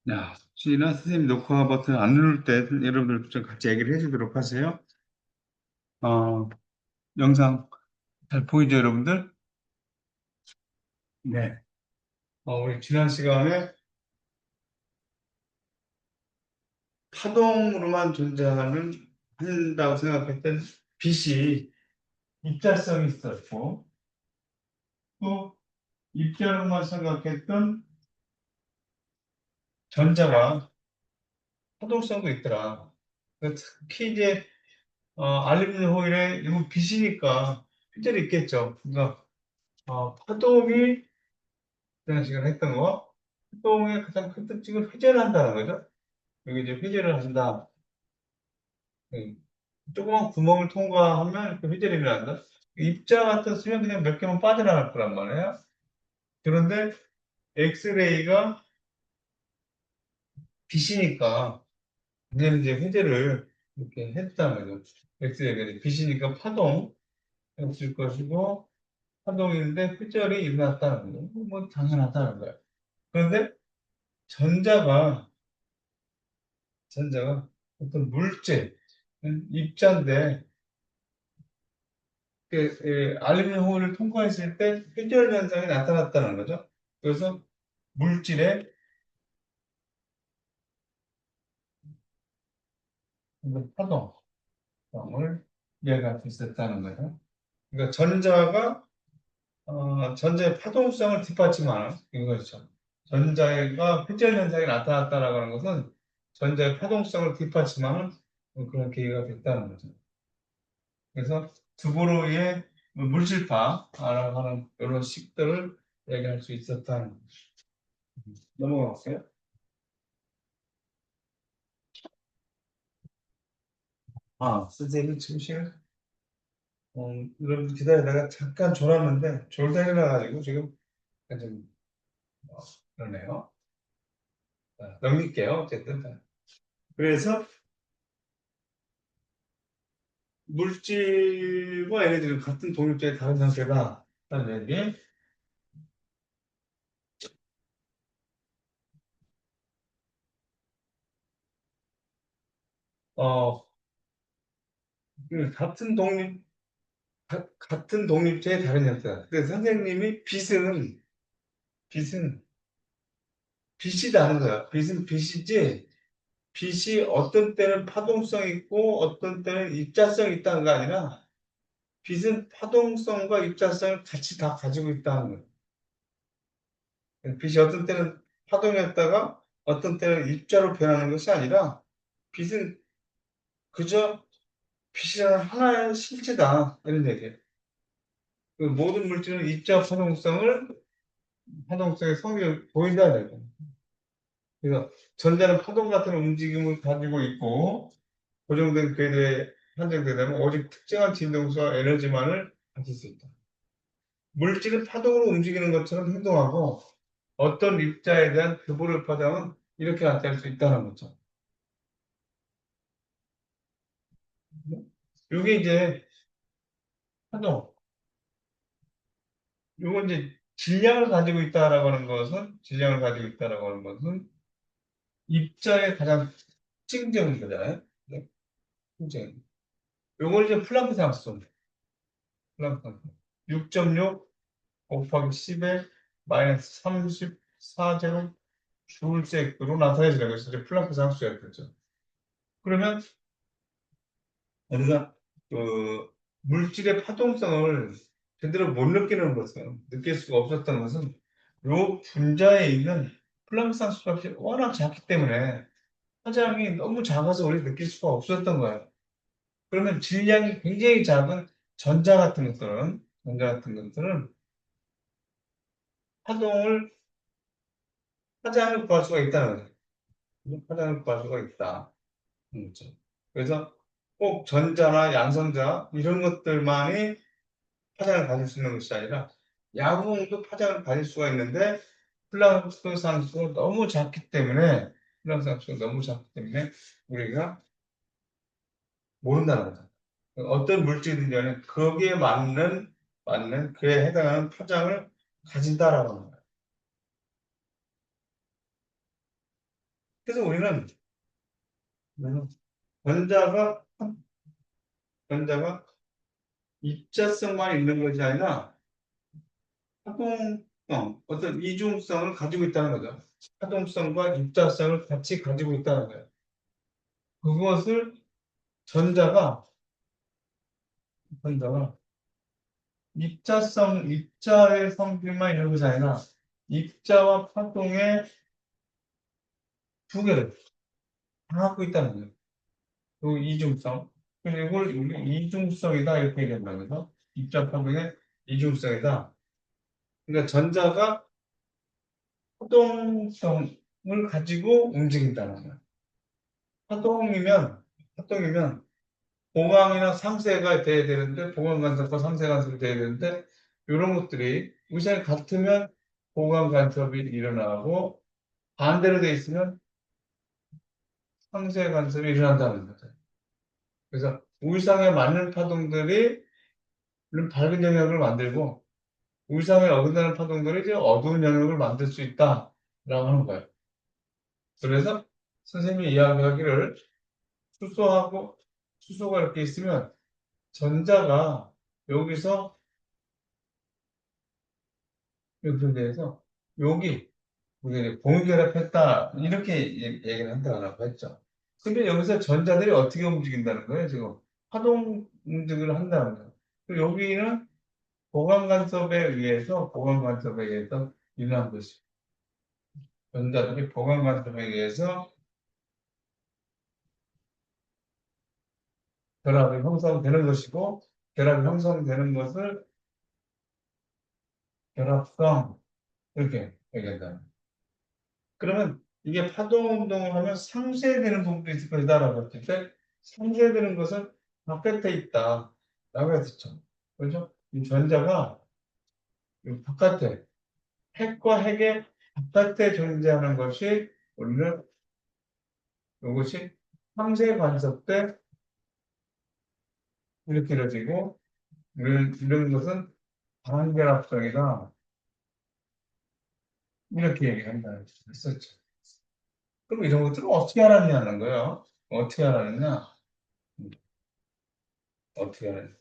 야, 혹시나 선생님 녹화 버튼 안 누를 때 여러분들 좀 같이 얘기를 해주도록 하세요. 어, 영상 잘 보이죠, 여러분들? 네. 우리 지난 시간에 파동으로만 한다고 생각했던 빛이 입자성이 있었고, 또 입자로만 생각했던 전자가 파동성도 있더라. 특히 이제, 알루미늄 호일에 이건 빛이니까 필тер이 있겠죠. 그러니까, 파동이 지난 시간에 했던 거, 활동의 가장 큰 특징은 회전을 한다는 거죠. 여기 이제 회전을 한다. 음, 조그만 구멍을 통과하면 이렇게 회전이 일어난다. 입자 같았으면 그냥 몇 개만 빠져나갈 거란 말이에요. 그런데 엑스레이가 빛이니까 그냥 이제 회전을 이렇게 했다는 거죠. 엑스레이가 이제 빛이니까 파동을 것이고, 파동인데 회전이 일어났다는 거죠. 뭐 당연하다는 거예요. 그런데 전자가 전자가 어떤 물질, 입자인데, 알루미늄 호일을 통과했을 때 회전 현상이 나타났다는 거죠. 그래서 물질의 파동을 이해할 수 있었다는 거죠. 그러니까 전자의 파동성을 뒷받침하는 이거죠. 전자가 회전 현상이 나타났다라고 하는 것은 전자의 파동성을 뒷받침하는 그런 계기가 됐다는 거죠. 그래서 두보로의 물질파라고 하는 이런 식들을 얘기할 수 있었다는 거죠. 넘어가 볼게요. 선생님 지금 시간, 여러분 기다리다가 잠깐 졸았는데 졸다 일어나가지고 지금 좀, 어, 그러네요. 넘길게요. 어쨌든. 그래서 물질과 얘네들은 같은 독립체의 다른 형태다. 라는 얘기. 어, 같은 같은 독립체의 다른 형태다. 그래서 선생님이 빛은 빛이 다른 거야. 빛은 빛이지, 빛이 어떤 때는 파동성 있고 어떤 때는 입자성 있다는 거 아니라 빛은 파동성과 입자성을 같이 다 가지고 있다는 거예요. 빛이 어떤 때는 파동이었다가 어떤 때는 입자로 변하는 것이 아니라 빛은 그저 빛이라는 하나의 실체다. 이런 얘기예요. 그 모든 물질은 입자 파동성의 성격을 보인다는 거예요. 그래서 전자는 파동 같은 움직임을 가지고 있고, 고정된 궤도에 한정되려면 오직 특정한 진동수와 에너지만을 가질 수 있다. 물질은 파동으로 움직이는 것처럼 행동하고 어떤 입자에 대한 교보를 파장은 이렇게 나타낼 수 있다는 거죠. 이게 이제 파동, 이건 이제 질량을 가지고 있다라고 하는 것은 입자의 가장 특징적인 거잖아요. 네, 특징. 요걸 이제 플랑크 상수, 플랑크 상수. 6.6 곱하기 10의 마이너스 34제곱 줄색으로 나타내지는 것이 이제 플랑크 상수였겠죠. 그러면 우리가 그 물질의 파동성을 제대로 못 느끼는 것은, 느낄 수가 없었던 것은 요 분자에 있는 플랑크 상수 값이 워낙 작기 때문에 파장이 너무 작아서 우리 느낄 수가 없었던 거예요. 그러면 질량이 굉장히 작은 전자 같은 것들은 파동을 파장을 구할 수가 있다는 거죠. 파장을 구할 수가 있다. 그렇죠. 그래서 꼭 전자나 양성자 이런 것들만이 파장을 가질 수 있는 것이 아니라 야구공도 파장을 가질 수가 있는데 플랑크 상수가 너무 작기 때문에 우리가 모른다는 거죠. 어떤 물질이든 간에 거기에 맞는 그에 해당하는 파장을 가진다라고 하는 거예요. 그래서 우리는 전자가, 전자가 입자성만 있는 것이 아니라 파동성, 어떤 이중성을 가지고 있다는 거죠. 파동성과 입자성을 같이 가지고 있다는 거예요. 그것을 전자가, 전자가 입자의 성질만 있는 것이 아니라 입자와 파동의 두 개를 다 갖고 있다는 거예요. 그 이중성. 그래서 이걸 우리 이중성이다 이렇게 얘기한다는 거죠. 입자 파동의 이중성이다. 그러니까 전자가 파동성을 가지고 움직인다는 거예요. 파동이면, 파동이면 보강이나 상쇄가 돼야 되는데, 보강 간섭과 상쇄 간섭이 돼야 되는데, 이런 것들이 우선 같으면 보강 간섭이 일어나고, 반대로 돼 있으면 상쇄 간섭이 일어난다는 거죠. 그래서 우상에 맞는 파동들이 밝은 영역을 만들고, 우상에 어긋나는 파동들이 이제 어두운 영역을 만들 수 있다라고 하는 거예요. 그래서 선생님이 이야기하기를 수소하고 수소가 이렇게 있으면 전자가 여기서 여기에 대해서 여기 우리가 이제 봉결합했다 이렇게 얘기를 한다고 했죠. 근데 여기서 전자들이 어떻게 움직인다는 거예요? 지금 파동 움직임을 한다는 거예요. 그리고 여기는 보강 간섭에 의해서 일어난 것이 전자들이 보강 간섭에 의해서 결합이 형성되는 것이고 결합이 형성되는 것을 결합성 이렇게 얘기한다. 그러면 이게 파동 운동을 하면 상쇄되는 부분도 있을 것이다라고 했을 때 상쇄되는 것은 바깥에 있다라고 했었죠. 그렇죠? 이 전자가 이 바깥에 핵과 핵의 바깥에 존재하는 것이 우리는 이것이 상쇄 관섭 때 일으켜지고 이런 것은 반결합성이다 이렇게 얘기한다는 했었죠. 그럼 이런 것들을 어떻게 알았냐는 거예요. 어떻게 알았느냐? 음, 어떻게 알았냐?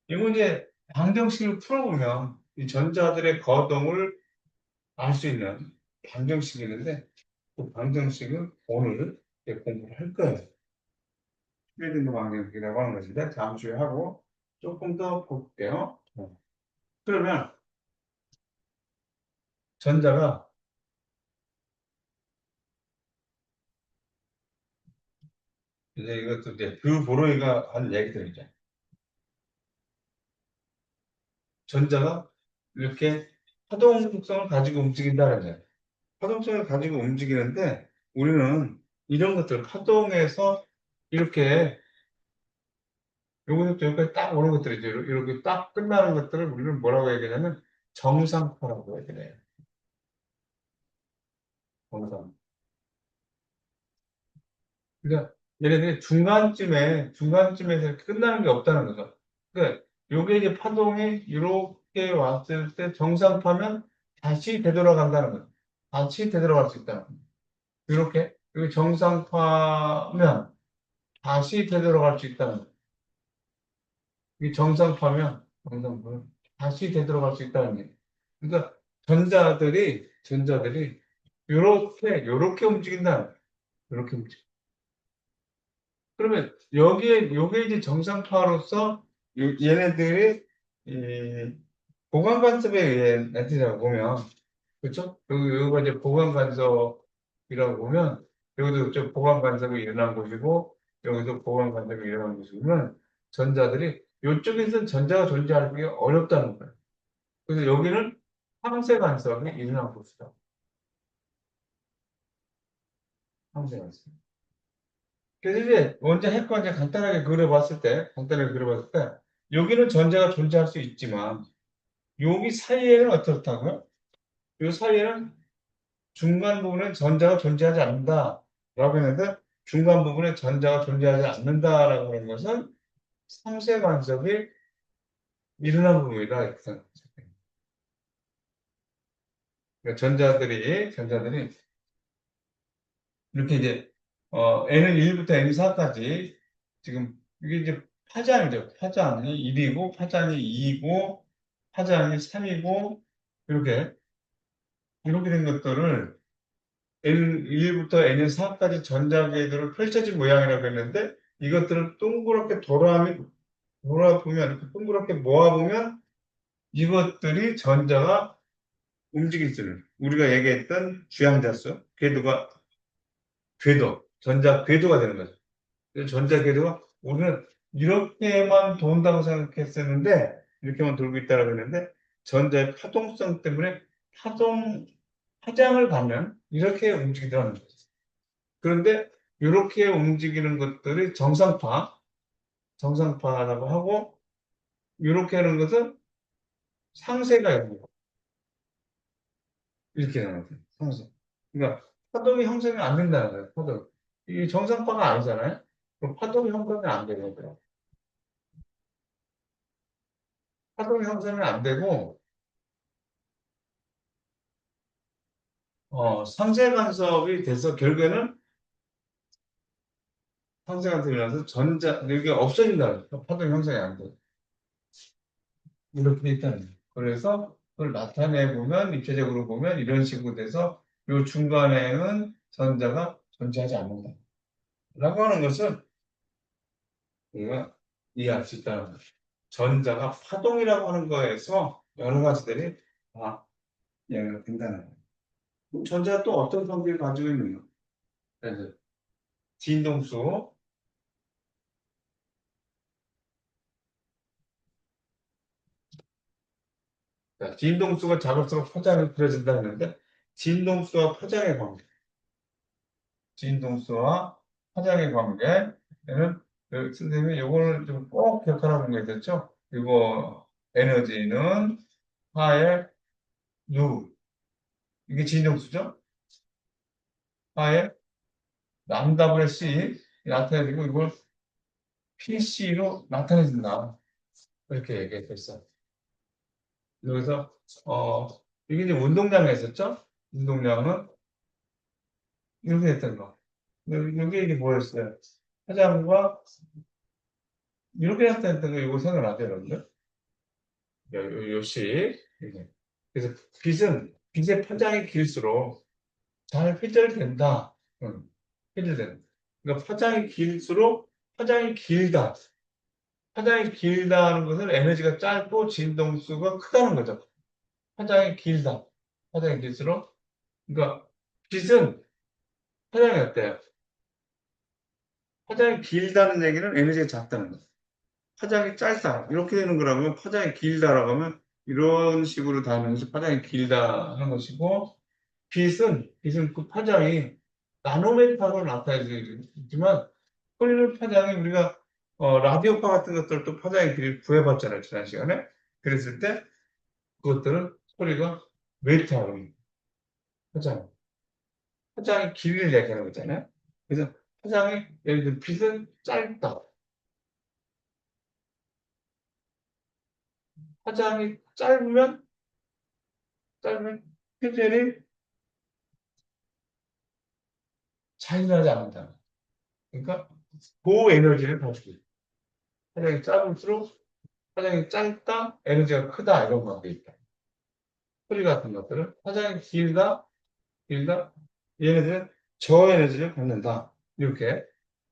이거 이제 방정식을 풀어보면 이 전자들의 거동을 알 수 있는 방정식이 있는데 그 방정식은 오늘 이제 공부를 할 거예요. 슈레딩거 방정식이라고 하는 것인데 잠시 후에 하고 조금 더 볼게요. 그러면 전자가 이제 이것도 이제 뷰보로이가 한 얘기들이죠. 전자가 이렇게 파동성을 가지고 움직인다는 거예요. 파동성을 가지고 움직이는데 우리는 이런 것들 파동에서 이렇게 요거부터 여기까지 딱 오는 것들이죠. 이렇게 딱 끝나는 것들을 우리는 뭐라고 얘기하냐면 정상파라고 얘기해요. 정상. 그러니까 얘네들이 중간쯤에서 이렇게 끝나는 게 없다는 거죠. 그러니까 요게 이제 파동이 이렇게 왔을 때 정상파면 다시 되돌아간다는 거죠. 다시 되돌아갈 수 있다는 거죠. 이렇게 여기 정상파면 다시 되돌아갈 수 있다는 거죠. 이게 정상파면 다시 되돌아갈 수 있다는 거예요. 그러니까 전자들이 요렇게 움직인다. 요렇게 움직여. 그러면 요게 이제 정상파로서 얘네들이 이 보강 간섭에 의해 나타나고 보면, 그렇죠? 여기가 이제 보강 간섭이라고 보면, 여기도 좀 보강 간섭이 일어난 곳이고, 여기도 보강 간섭이 일어난 곳이면, 전자들이, 요쪽에서는 전자가 존재하기 어렵다는 거예요. 그래서 여기는 상쇄 간섭이 일어난 곳이다. 상쇄 간섭. 그래서 이제 먼저 핵과 이제 간단하게 그려봤을 때, 여기는 전자가 존재할 수 있지만, 여기 사이에는 어떻다고요? 이 사이에는 중간 부분에 전자가 존재하지 않는다. 라고 했는데, 중간 부분에 전자가 존재하지 않는다라고 하는 것은 상쇄 간섭이 일어난 부분이다. 이렇게 생각해요. 그러니까 전자들이 이렇게 이제 n은 1부터 n4까지 지금 이게 이제 파장이죠. 파장이 1이고 파장이 2이고 파장이 3이고 이렇게 된 것들을 N1부터 N4까지 전자궤도를 펼쳐진 모양이라고 했는데 이것들을 동그랗게 돌아보면 이렇게 동그랗게 모아보면 이것들이 전자가 움직일 수 있는 우리가 얘기했던 주양자수 전자 궤도가 되는 거죠. 그래서 전자 궤도가 우리는 이렇게만 돈다고 생각했었는데 이렇게만 돌고 있다고 했는데 전자의 파동성 때문에 파동 파장을 받는 이렇게 움직이더라는 거죠. 그런데 이렇게 움직이는 것들이 정상파라고 하고 이렇게 하는 것은 상세가 있는 거예요. 이렇게 하는 거예요. 상세. 그러니까 파동이 형성이 안 된다는 거예요. 파동. 이 정상파가 아니잖아요. 그럼 파동이 형성이 안 되는 거예요. 파동이 형성이 안 되고 상세 간섭이 돼서 결국에는 상세 간섭이 나서 이게 없어진다는 거예요. 파동 형성이 안 돼. 이렇게 돼 있다는 거예요. 그래서 그걸 나타내 보면 입체적으로 보면 이런 식으로 돼서 이 중간에는 전자가 존재하지 않는다. 라고 하는 것은 우리가 이해할 수 있다는 거예요. 전자가 파동이라고 하는 거에서 여러 가지들이 다 이해가 된다는 거예요. 그럼 전자가 또 어떤 성질을 가지고 있는가? 그래서 진동수, 자, 진동수가 작을수록 파장이 그려진다 했는데 진동수와 파장의 관계, 진동수와 파장의 관계는 선생님이 이거를 좀 꼭 기억하라고 했었죠. 이거 에너지는 파의 U 이게 진동수죠. 파의 람다분의 C 나타내고 이걸 PC로 나타내준다. 이렇게 얘기했었어요. 그래서 이게 이제 운동량이 있었죠. 운동량은 이렇게 됐던 거. 이게 이게 뭐였어요? 화장과 이렇게 나타냈던 거 이거 생각나죠, 여러분들? 요시 이게. 그래서 빛의 파장이 길수록 잘 회절된다. 회절된다. 그러니까 파장이 길수록 파장이 길다. 파장이 길다는 것은 에너지가 짧고 진동수가 크다는 거죠. 파장이 길다. 파장이 길수록. 그러니까 빛은 파장이 어때요? 파장이 길다는 얘기는 에너지가 작다는 거죠. 파장이 짧다. 이렇게 되는 거라면 파장이 길다라고 하면 이런 식으로 다니면서 파장이 길다 하는 것이고 빛은 그 파장이 나노메타로 나타나지만 소리는 파장이 우리가 라디오파 같은 것들도 파장의 길이를 구해봤잖아요. 지난 시간에. 그랬을 때 그것들은 소리가 메타로 파장. 파장의 길이를 얘기하는 거잖아요. 그래서 파장이 예를 들어 빛은 짧다. 파장이 짧으면 회전이 잘 일어나지 않는다. 그러니까 고에너지를 가지고 있다. 파장이 짧을수록 파장이 짧다, 에너지가 크다 이런 관계 있다. 소리 같은 것들은 파장이 길다, 얘네들은 저에너지를 갖는다. 이렇게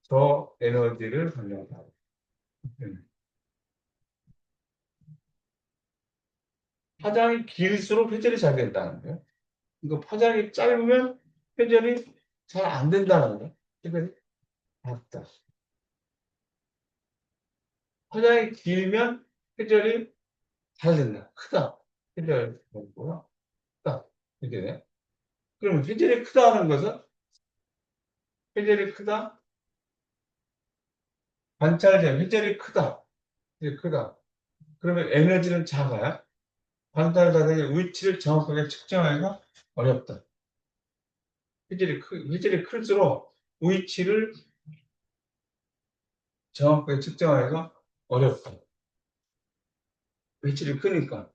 저에너지를 갖는다. 파장이 길수록 회전이 잘 된다는 거예요. 그러니까 파장이 짧으면 회전이 잘 안 된다는 거예요. 회전이 작다. 파장이 길면 회전이 잘 된다. 크다. 회전이 뭐야? 크다. 이렇게 돼. 그럼 회전이 크다는 것은 회전이 크다. 관찰된 회전이 크다. 이게 크다. 그러면 에너지는 작아요. 관찰자의 위치를 정확하게 측정하기가 어렵다. 회전이 클수록 위치를 정확하게 측정하기가 어렵다. 위치를 크니까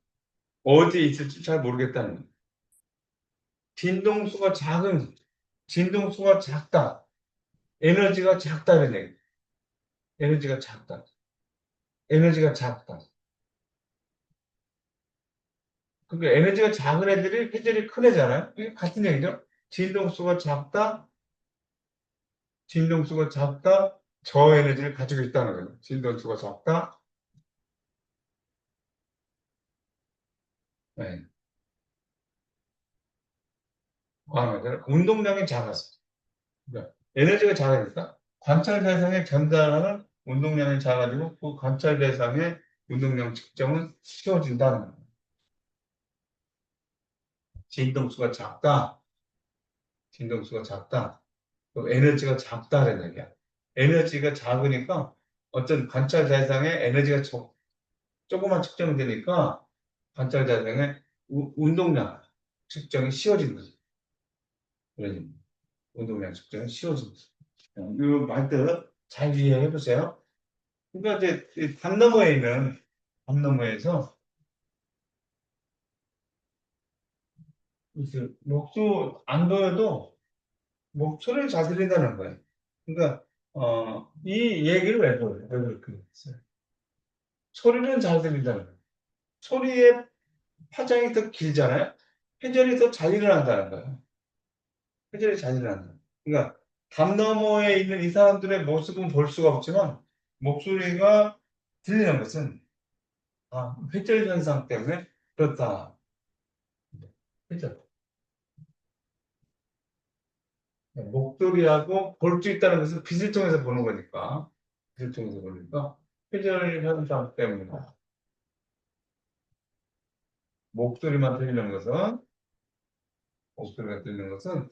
어디에 있을지 잘 모르겠다는 거예요. 진동수가 진동수가 작다. 에너지가 작다. 이런 얘기. 에너지가 작다. 에너지가 작다. 그러니까 에너지가 작은 애들이 회전이 큰 애잖아요. 이게 같은 얘기죠. 진동수가 작다. 진동수가 작다. 저에너지를 가지고 있다는 거예요. 진동수가 작다. 네. 맞아요. 운동량이 작았어. 그러니까 에너지가 작으니까 관찰 대상에 전달하는 운동량이 작아지고 그 관찰 대상의 운동량 측정은 쉬워진다는 거예요. 진동수가 작다. 진동수가 작다. 또 에너지가 작다는 얘기야. 에너지가 작으니까 어떤 관찰 대상의 에너지가 조금만 측정되니까 관찰 대상의 운동량 측정이 쉬워지는 거죠. 그러니 운동량 측정이 쉬워지는 거죠. 이 말들 잘 이해해 보세요. 그러니까 이제 이담 너머에 있는 담 너머에서 이제 목소 안 보여도 목소리를 잘 들린다는 거예요. 그러니까 이 얘기를 왜 그래요? 왜 그렇게 했어요? 소리는 잘 들린다는 거예요. 소리의 파장이 더 길잖아요. 회전이 더 잘 일어난다는 거예요. 회전이 잘 일어난다. 그러니까 담 너머에 있는 이 사람들의 모습은 볼 수가 없지만 목소리가 들리는 것은 회전 현상 때문에 그렇다. 회전. 목소리하고 볼 수 있다는 것은 빛을 통해서 보는 거니까. 빛을 통해서 보니까 회전 현상 때문에 목소리만 들리는 것은 목소리가 들리는 것은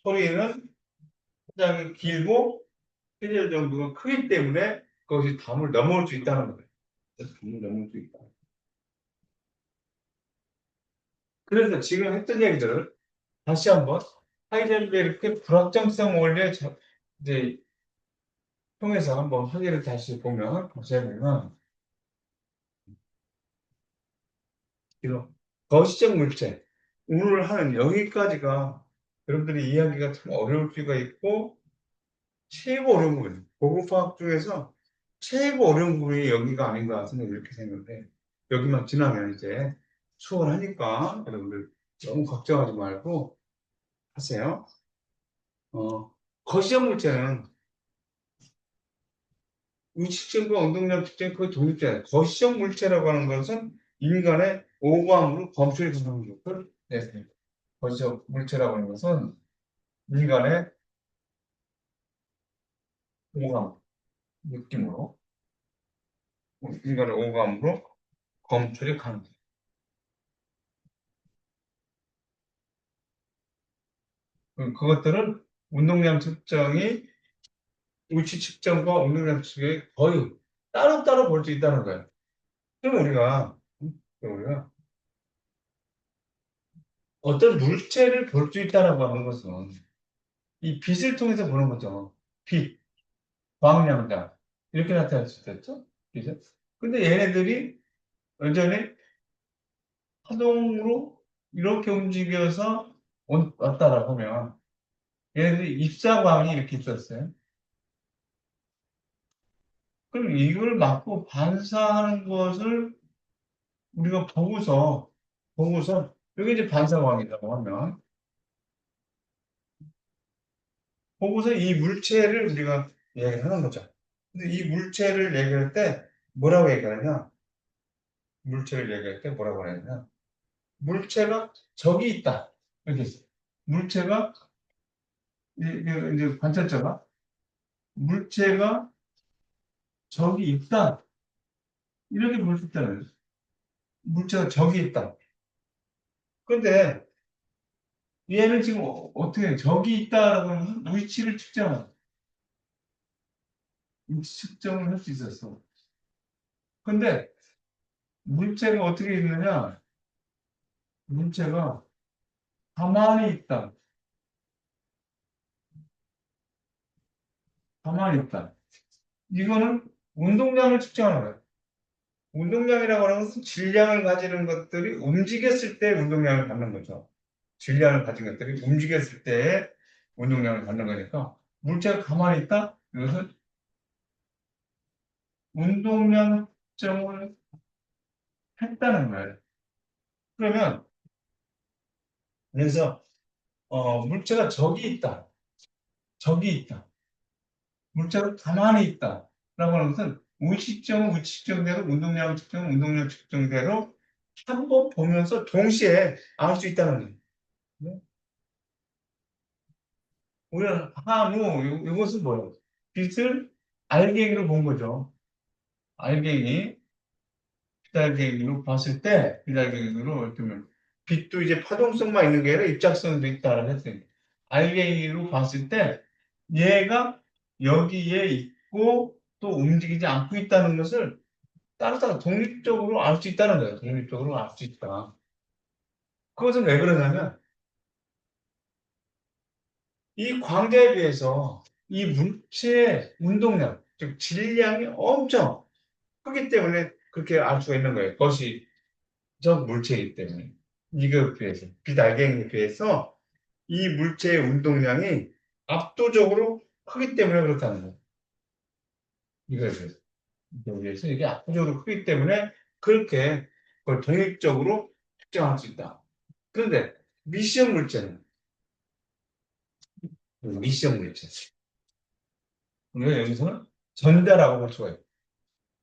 소리는 굉장히 길고 회전 정도가 크기 때문에 그것이 담을 넘어올 수 있다는 거예요. 담을 넘을 수 있다. 그래서 지금 했던 얘기들을 다시 한번 하이델베르크 불확정성 원리에 이제 통해서 한번 확인을 다시 보면 보시면 이런 거시적 물체 오늘 하는 여기까지가 여러분들이 이해하기가 참 어려울 수가 있고 최고 어려운 부분 고급화학 중에서 최고 어려운 부분이 여기가 아닌가 저는 이렇게 생각해. 여기만 지나면 이제 수월하니까 여러분들 너무 걱정하지 말고 하세요. 거시적 물체는 위치증과 운동량 측정이 거의 독립돼요. 거시적 물체라고 하는 것은 인간의 오감으로 검출이 되는 것을 냈습니다. 거시적 물체라고 하는 것은 인간의 오감, 느낌으로, 인간의 오감으로 검출이 가능해요. 그것들은 운동량 측정이 위치 측정과 운동량 측정이 거의 따로따로 볼 수 있다는 거예요. 그럼 우리가 어떤 물체를 볼 수 있다고 하는 것은 이 빛을 통해서 보는 거죠. 빛, 광량자 이렇게 나타날 수 있겠죠? 빛은. 근데 얘네들이 여전히 파동으로 이렇게 움직여서 왔다라고 하면 얘네들이 입사광이 이렇게 있었어요. 그럼 이걸 맞고 반사하는 것을 우리가 보고서 여기 이제 반사광이라고 하면 보고서 이 물체를 우리가 얘기하는 거죠. 근데 이 물체를 얘기할 때 뭐라고 얘기하냐? 물체를 얘기할 때 뭐라고 하냐면 물체가 저기 있다. 이렇게 있어요. 물체가 이제 관찰자가 물체가 저기 있다. 이렇게 볼 수 있다는 거예요. 물체가 저기 있다. 근데 얘는 지금 어떻게 해요? 저기 있다라고 하면 위치를 위치 측정을 할 수 있었어. 근데 물체가 어떻게 있느냐? 물체가 가만히 있다. 가만히 있다. 이거는 운동량을 측정하는 거예요. 운동량이라고 하는 것은 질량을 가지는 것들이 움직였을 때 운동량을 갖는 거죠. 질량을 가진 것들이 움직였을 때 운동량을 갖는 거니까 물체가 가만히 있다? 이것은 운동량 측정을 했다는 거예요. 그러면 그래서 물체가 저기 있다. 저기 있다. 물체가 가만히 있다. 라고 하는 것은 우식점은 우식점대로 운동량 측정은 운동량 측정대로 한 번 보면서 동시에 알 수 있다는 거예요. 네? 우리는 이것은 뭐예요? 빛을 알갱이로 본 거죠. 알갱이, 빛알갱이로 봤을 때, 빛알갱이로 이렇게 보면 빛도 이제 파동성만 있는 게 아니라 입작성도 있다라고 했어요. 알갱이로 봤을 때 얘가 여기에 있고 또 움직이지 않고 있다는 것을 따로따로 독립적으로 알 수 있다는 거예요. 독립적으로 알 수 있다. 그것은 왜 그러냐면 이 광대에 비해서 이 물체의 운동량, 즉 질량이 엄청 크기 때문에 그렇게 알 수가 있는 거예요. 그것이 저 물체이기 때문에. 이거에 비해서, 빛알갱이에 비해서 이 물체의 운동량이 압도적으로 크기 때문에 그렇다는 거예요. 이거에 비해서. 이거에 비해서 이게 압도적으로 크기 때문에 그렇게 그걸 독립적으로 측정할 수 있다. 그런데 미시형 물체는 미시형 물체. 우리가 여기서는 전자라고 볼 수가 있고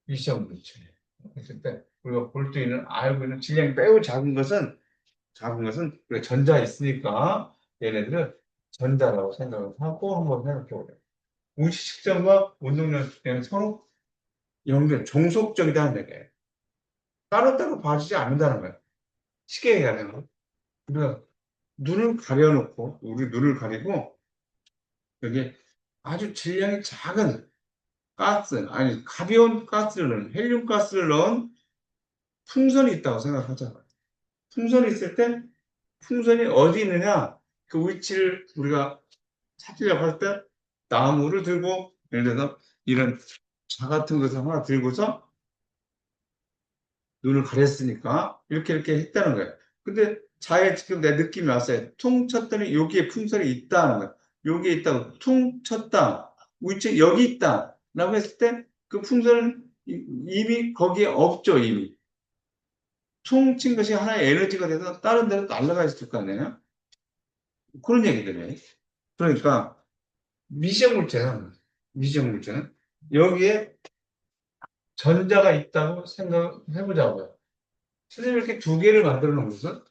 미시형 물체. 그랬을 때 우리가 볼 수 있는 알고 있는 질량이 매우 작은 것은 우리가 전자 있으니까 얘네들은 전자라고 생각을 하고 한번 생각해 보래요. 우주식점과 운동량 측정은 서로 종속적이다는 얘기예요. 따로따로 봐주지 않는다는 거예요. 쉽게 얘기하면 우리가 눈을 가려놓고 우리 눈을 가리고 여기 아주 질량이 작은 아니 가벼운 가스를 넣은 헬륨 가스를 넣은 풍선이 있다고 생각하잖아요. 풍선이 있을 때 풍선이 어디 있느냐 그 위치를 우리가 찾으려고 할 때 나무를 들고 예를 들어서 이런 자 같은 것을 하나 들고서 눈을 가렸으니까 이렇게 했다는 거예요. 근데 자에 지금 내 느낌이 왔어요. 퉁 쳤더니 여기에 풍선이 있다는 거예요. 여기에 있다고 퉁 쳤다. 위치 여기 있다. 라고 했을 때 그 풍선은 이미 거기에 없죠. 이미. 퉁 친 것이 하나의 에너지가 돼서 다른 데로 날아가 있을 거 아니에요. 그런 얘기들이에요. 그러니까 미시형 물체는 여기에 전자가 있다고 생각해 보자고요. 선생님이 이렇게 두 개를 만들어 놓은 것은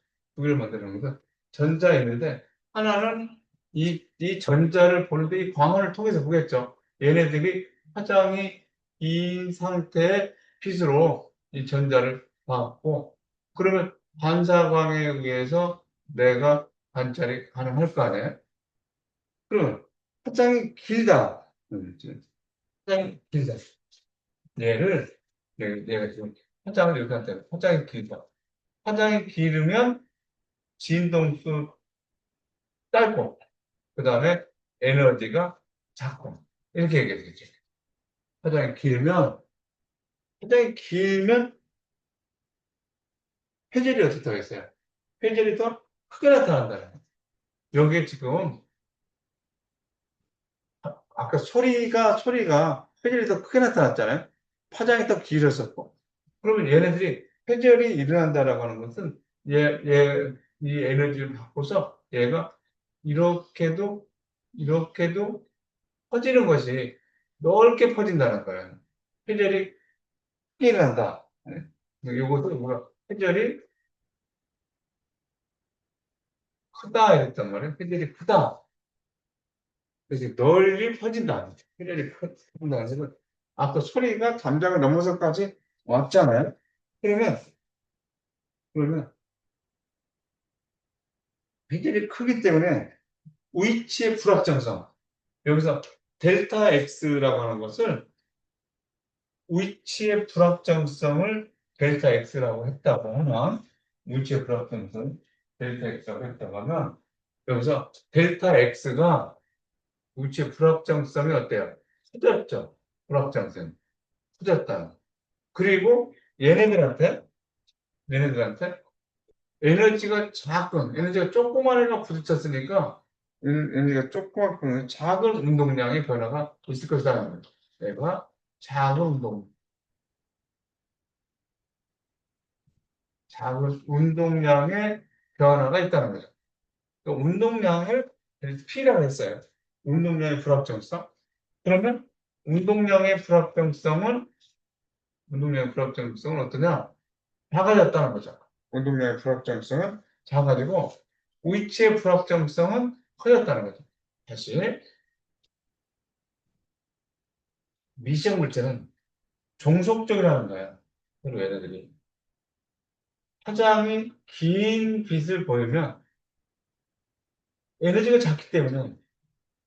전자가 있는데 하나는 이 전자를 보는데 이 광원을 통해서 보겠죠. 얘네들이 화장이 인 상태의 빛으로 이 전자를 받고 그러면 반사광에 의해서 내가 관찰이 가능할 거 아니에요? 그러면 화장이 길다. 화장이 길다. 얘를 얘가 지금 화장을 이렇게 한다. 화장이 길다. 화장이 길으면 진동수 짧고 그 다음에 에너지가 작고 이렇게 얘기했겠죠. 화장이 길면 화장이 길면 회전이 어떻게 하겠어요? 회전이 더 크게 나타난다는 거예요. 여기에 지금 아까 소리가 회전이 더 크게 나타났잖아요. 파장이 더 길었었고. 그러면 얘네들이 회전이 일어난다라고 하는 것은 이 에너지를 바꿔서 얘가 이렇게도 이렇게도 퍼지는 것이 넓게 퍼진다는 거예요. 회전이 크게 일어난다. 이것을 우리가 회전이 크다 이랬단 말이에요. 회전이 크다. 그래서 널리 퍼진다. 회전이 퍼진다. 그래서 아까 소리가 담장을 넘어서까지 왔잖아요. 그러면 그러면 회전이 크기 때문에 위치의 불확정성. 여기서 델타 X라고 하는 것을 위치의 불확정성을 델타 X라고 했다고 하면 위치의 불확정성 델타 X라고 했다고 하면 여기서 델타 X가 위치의 불확정성이 어때요? 커졌죠. 불확정성. 커졌다. 그리고 얘네들한테 에너지가 조그만 애가 부딪혔으니까 에너지가 조그맣고 작은 운동량의 변화가 있을 것이라는 거죠. 내가 작은 운동, 작은 운동량의 변화가 있다는 거죠. 그 운동량을 P라고 했어요. 운동량의 불확정성. 그러면 운동량의 불확정성은 운동량의 불확정성은 어떠냐? 작아졌다는 거죠. 운동량의 불확정성은 작아지고 위치의 불확정성은 커졌다는 거죠. 다시 미시형 물체는 종속적이라는 거야. 그리고 얘네들이 파장이 긴 빛을 보이면 에너지가 작기 때문에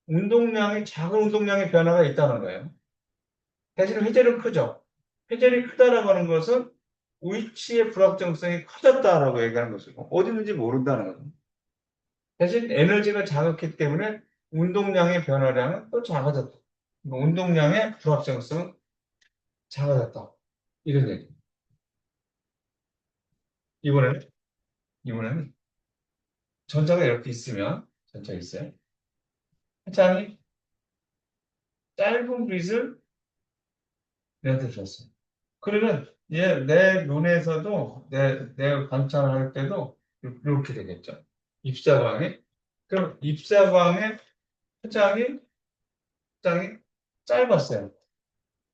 운동량이 작은 운동량의 변화가 있다는 거예요. 대신 회전은 크죠. 회전이 크다라고 하는 것은 위치의 불확정성이 커졌다라고 얘기하는 것이고 어디 있는지 모른다는 거죠. 대신 에너지가 작았기 때문에 운동량의 변화량은 또 작아졌다. 운동량의 불확정성은 작아졌다. 이런 얘기. 이번에는, 이번에는 전자가 이렇게 있으면, 전자가 있어요. 화장이 짧은 빛을 내한테 줬어요. 그러면 얘, 내 눈에서도, 내 관찰할 때도 이렇게 되겠죠. 입사광이. 그럼 입사광의 화장이 짧았어요.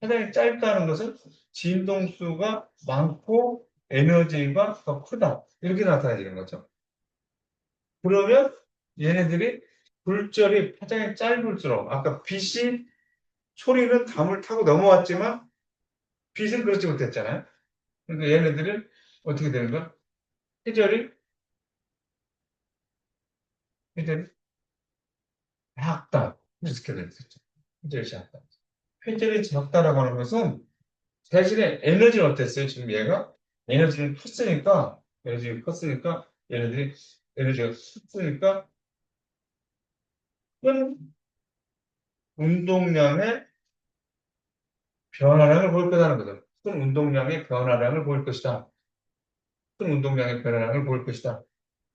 화장이 짧다는 것은 진동수가 많고 에너지가 더 크다. 이렇게 나타내지는 거죠. 그러면 얘네들이 굴절이 화장이 짧을수록 아까 빛이 소리는 담을 타고 넘어왔지만 빛은 그렇지 못했잖아요. 그러니까 얘네들은 어떻게 되는 거야? 회절이 회절이 작다. 이렇게 됐었죠. 회절이 작다. 회절이 작다라고 하는 것은 대신에 에너지는 어땠어요? 지금 얘가 에너지는 컸으니까 얘네들이 에너지가 컸으니까 큰 운동량의 변화량을 보일 거라는 거죠. 큰 운동량의 변화량을 보일 것이다. 큰 운동량의 변화량을 보일 것이다.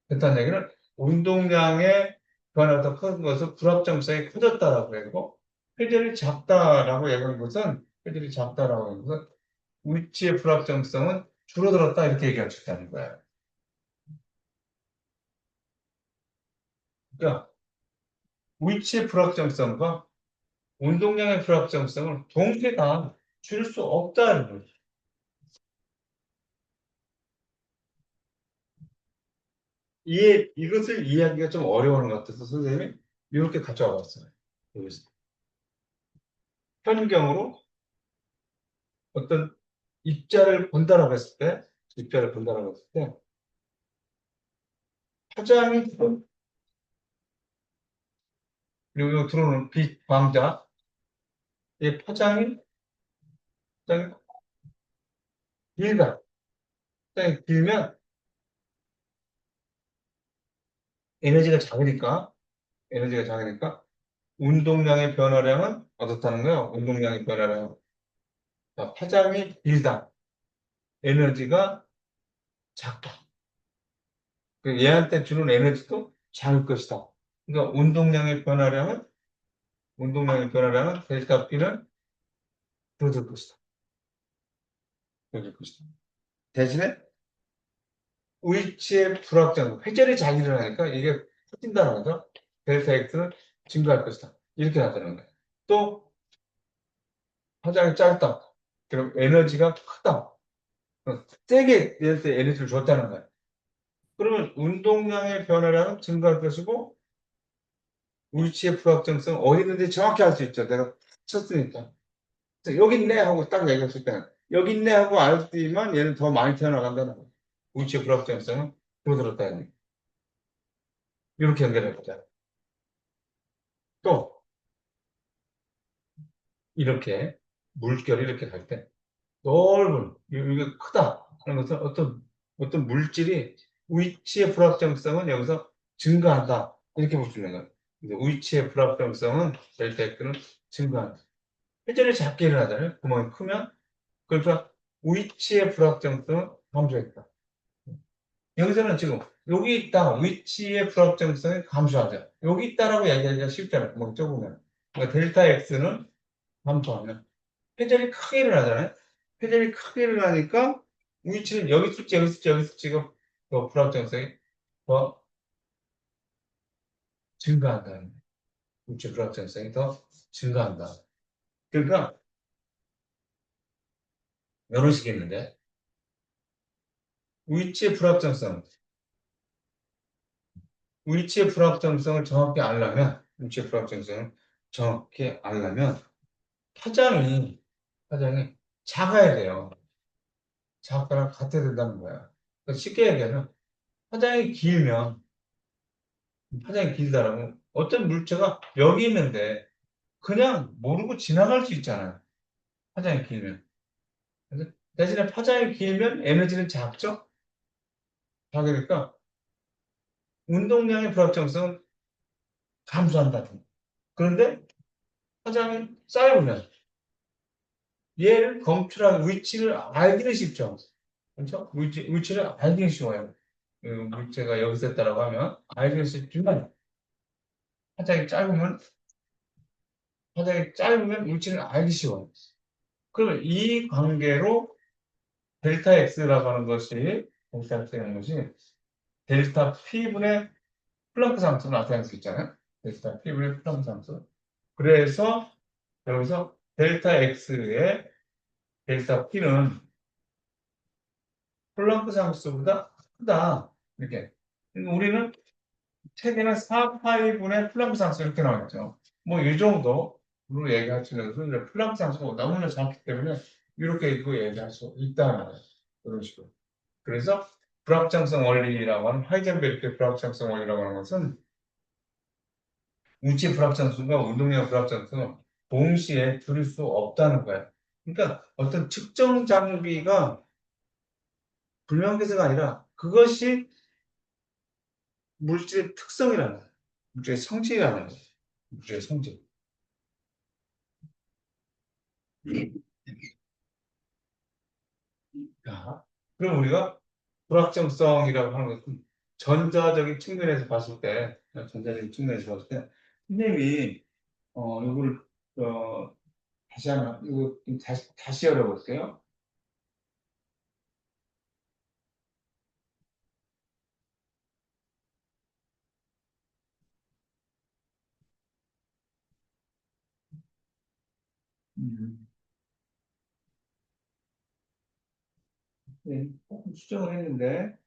그렇다는 얘기는 운동량의 변화가 더 큰 것은 불합정성이 커졌다라고 했고 회전이 작다라고 얘기한 것은 회전이 작다라고 하는 것은 위치의 불합정성은 줄어들었다 이렇게 얘기할 수 있다는 거예요. 그러니까 위치의 불확정성과 운동량의 불확정성을 동시에 다 줄 수 없다는 거죠. 이것을 이해하기가 좀 어려운 것 같아서 선생님이 이렇게 가져와 봤어요. 여기서. 현경으로 어떤 입자를 본다라고 했을 때, 파장이, 그리고 들어오는 빛, 광자, 이 파장이 길다. 파장이 길면 에너지가 작으니까, 에너지가 작으니까, 운동량의 변화량은 어떻다는 거예요? 운동량의 변화량. 자, 파장이 길다. 에너지가 작다. 얘한테 주는 에너지도 작을 것이다. 그러니까 운동량의 변화량은 델타 P는 줄어들 것이다. 줄어들 것이다. 대신에 위치의 불확정, 회전이 잘 일어나니까 이게 커진다는 거죠. 델타 X는 증가할 것이다. 이렇게 나타나는 거예요. 또 화장이 짧다. 그럼 에너지가 크다. 세게 얘한테 에너지를 줬다는 거예요. 그러면 운동량의 변화량은 증가할 것이고 위치의 불확정성 어디 있는지 정확히 알 수 있죠. 내가 쳤으니까. 여기 있네 하고 딱 얘기했을 때는 여기 있네 하고 알지만 얘는 더 많이 튀어나간다는 거예요. 우치의 불확정성은 줄어들었다는 얘기. 이렇게 연결해 보자. 또 이렇게 물결이 이렇게 갈 때 넓은 이게 크다 하는 것은 어떤 물질이 위치의 불확정성은 여기서 증가한다 이렇게 볼 수 있는 거예요. 근데 위치의 불확정성은 델타 X는 증가한다. 회전이 작게 일어나잖아요. 구멍이 크면 그러니까 위치의 불확정성은 감소했다. 여기서는 지금 여기 있다 위치의 불확정성이 감소하죠. 여기 있다라고 얘기하기가 쉽잖아요. 뭐 적으면. 그러니까 델타 X는 감소하면 회전이 크게 일어나잖아요. 회전이 크게 일어나니까 위치는 여기 있을지 여기 있을지 여기 있을지 더 불확정성이 더 증가한다는 거예요. 위치 불확정성이 더 증가한다. 그러니까 이런 식이 있는데 위치의 불확정성 위치의 불확정성을 정확히 알려면 위치의 불확정성을 정확히 알려면 파장이 파장이 작아야 돼요. 작거나 같아야 된다는 거야. 그러니까 쉽게 얘기하면 파장이 길면 파장이 길다라면 어떤 물체가 여기 있는데 그냥 모르고 지나갈 수 있잖아요. 파장이 길면. 근데 대신에 파장이 길면 에너지는 작죠? 작으니까 운동량의 불확정성은 감소한다. 그런데 파장이 짧으면 얘를 검출한 위치를 알기는 쉽죠. 그렇죠? 위치를 알기는 쉬워요. 그 물체가 여기서 있다라고 하면 알기는 쉽지만 파장이 짧으면 위치를 알기 쉬워요. 그러면 이 관계로 델타 X라고 하는 것이 델타 P분의 플랑크 상수로 나타낼 수 있잖아요. 델타 P분의 플랑크 상수. 그래서 여기서 델타 X의 델타 P는 플랑크 상수보다 크다. 이렇게. 그러니까 우리는 책에는 4파이분의 플랑크 상수 이렇게 나와 있죠. 뭐 이 정도로 얘기하시면서 이제 플랑크 상수가 너무나 작기 때문에 이렇게 읽고 얘기할 수 있다는 거예요. 이런 식으로. 그래서 불확정성 원리라고 하는 하이젠베르크의 불확정성 원리라고 하는 것은 우치 불확정성과 운동량 불확정성을 동시에 줄일 수 없다는 거예요. 그러니까 어떤 측정 장비가 불명계수가 아니라 그것이 물질의 특성이라는 거예요. 물질의 성질이라는 거예요. 물질의 성질. 자, 그럼 우리가 불확정성이라고 하는 것은 전자적인 측면에서 봤을 때, 선생님이, 이걸, 다시 한번, 이거 다시 열어볼게요. 음, 네, 조금 수정을 했는데,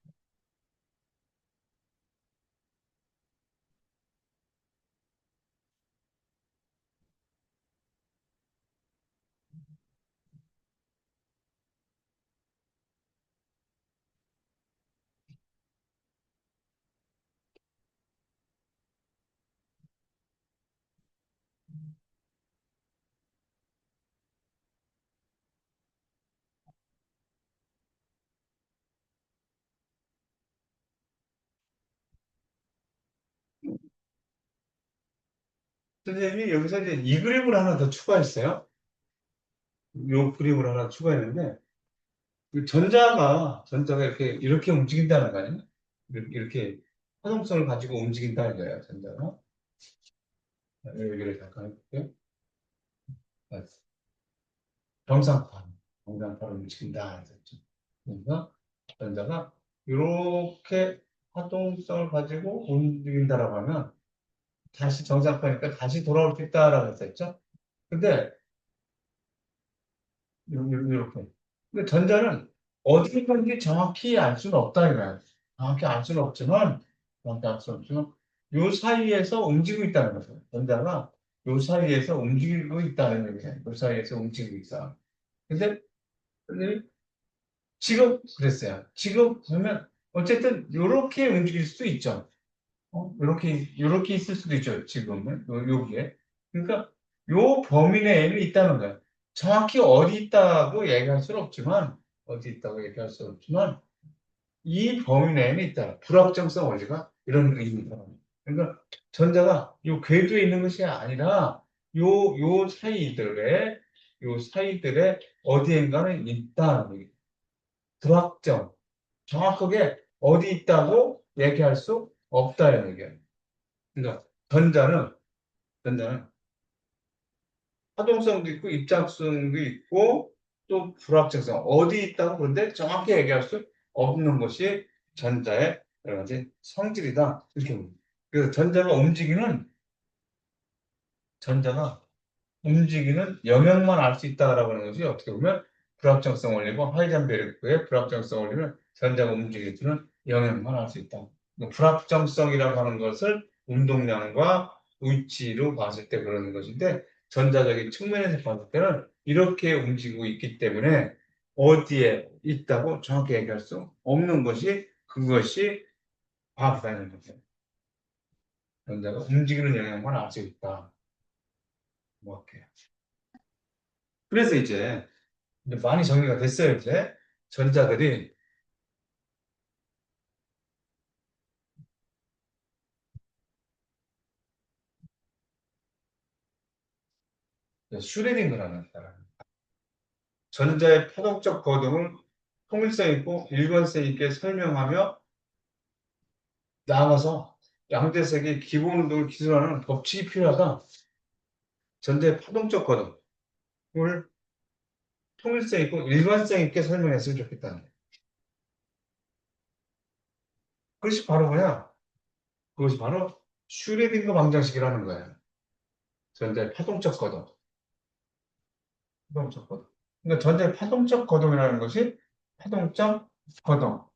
선생님이 여기서 이제 이 그림을 하나 더 추가했어요. 요 그림을 하나 추가했는데, 그 전자가 이렇게 움직인다는 거 아니에요? 이렇게 화동성을 가지고 움직인다는 거예요, 전자가. 여기를 잠깐 해볼게요. 아, 정상판, 정상판을 움직인다. 했었죠. 그러니까 전자가 이렇게 화동성을 가지고 움직인다라고 하면 다시 정상판이니까 다시 돌아올 수 있다라고 했었죠. 근데 이렇게. 근데 전자는 어디 있는지 정확히 알 수는 없다 이거야. 정확히 알 수는 없지만, 정확히 알 수는 없지만, 요 사이에서 움직이고 있다는 거죠. 전자가 요 사이에서 움직이고 있다는 얘기예요. 요 사이에서 움직이고 있어. 근데 지금 그랬어요. 지금 보면 어쨌든 요렇게 움직일 수도 있죠. 요렇게 있을 수도 있죠. 지금은 여기에. 그러니까 요 범위 내에는 있다는 거예요. 정확히 어디 있다고 얘기할 수는 없지만 어디 있다고 얘기할 수는 없지만 이 범위 내에는 있다. 불확정성 원리가 이런 의미입니다. 그러니까 전자가 요 궤도에 있는 것이 아니라 요 사이들의 어디엔가는 있다는 얘기. 불확정. 정확하게 어디 있다고 얘기할 수 없다는 얘기예요. 그러니까 전자는 하동성도 있고 입장성도 있고 또 불확정성 어디 있다고 그런데 정확히 얘기할 수 없는 것이 전자의 여러 가지 성질이다 이렇게 봅니다. 그래서 전자가 움직이는 영역만 알 수 있다라고 하는 것이 어떻게 보면 불확정성 원리고 하이젠베르크의 불확정성 원리는 전자가 움직이는 영역만 알 수 있다. 불확정성이라고 하는 것을 운동량과 위치로 봤을 때 그러는 것인데 전자적인 측면에서 봤을 때는 이렇게 움직이고 있기 때문에 어디에 있다고 정확히 얘기할 수 없는 것이 그것이 과학이라는 거죠. 전자가 움직이는 영역만 알 수 있다. 뭐 이렇게. 그래서 이제 많이 정리가 됐어요, 이제. 전자들이 슈레딩거라는 사람. 전자의 파동적 거동을 통일성 있고 일관성 있게 설명하며 나아가서 양대색의 기본 운동을 기술하는 법칙이 필요하다. 전자의 파동적 거동을 통일성 있고 일관성 있게 설명했으면 좋겠다는 거예요. 그것이 바로 뭐야? 그것이 바로 슈레딩거 방정식이라는 거예요. 전자의 파동적 거동. 파동적 거동. 그러니까 전자의 파동적 거동이라는 것이 파동적 거동.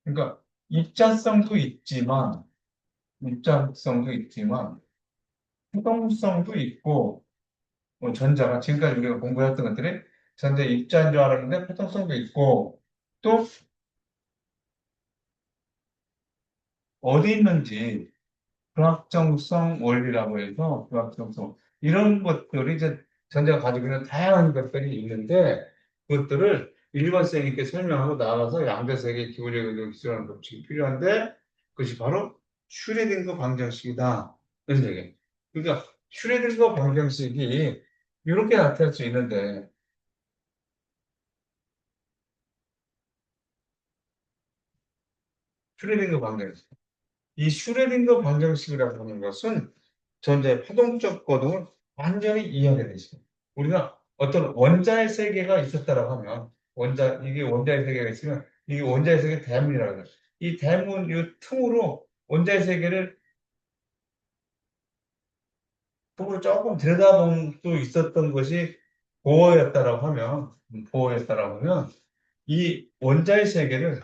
그러니까 입자성도 있지만 입자성도 있지만 수동성도 있고 전자가 지금까지 우리가 공부했던 것들이 전자 입자인 줄 알았는데 파동성도 있고 또 어디 있는지 불확정성 원리라고 해서 불확정성 이런 것들이 이제 전자가 가지고 있는 다양한 것들이 있는데 그것들을 일관성 있게 설명하고 나아가서 양대색의 기본적인 기술하는 법칙이 필요한데 그것이 바로 슈레딩거 방정식이다. 이런 얘기예요. 그러니까 슈레딩거 방정식이 이렇게 나타날 수 있는데 슈레딩거 방정식. 이 슈레딩거 방정식이라고 하는 것은 전자의 파동적 거동을 완전히 이해하게 되죠. 우리가 어떤 원자의 세계가 있었다라고 하면 이게 원자의 세계가 있으면 이게 원자의 세계 대문이라고 해요. 이 대문 이 틈으로 원자의 세계를 틈으로 조금 들여다볼 수 있었던 것이 보어였다라고 하면 이 원자의 세계를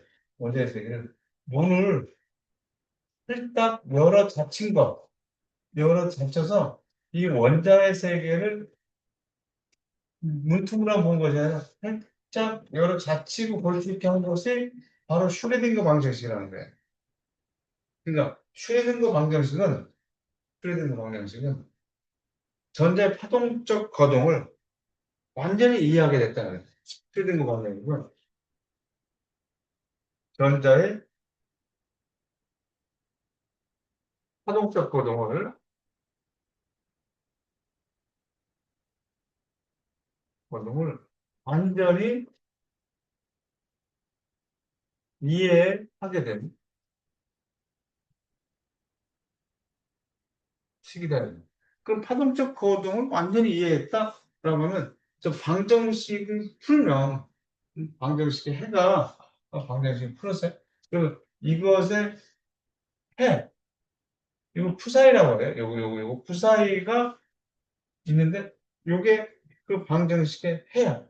문을 살짝 열어 젖혀서 이 원자의 세계를 문틈으로 본 것이 아니라 살짝 열어 젖히고 볼 수 있게 한 것이 바로 슈레딩거 방정식이라는 거예요. 그러니까 슈레딩거 방정식은 전자의 파동적 거동을 완전히 이해하게 됐다는 거예요. 슈레딩거 방정식은 전자의 파동적 거동을 완전히 이해하게 된 식이다. 그럼 파동적 거동을 완전히 이해했다? 그러면은 저 방정식을 풀면 방정식의 해가 방정식 풀었어요. 그럼 이것의 해 이거 푸사이라고 해요. 요거 푸사이가 있는데 요게 그 방정식의 해야.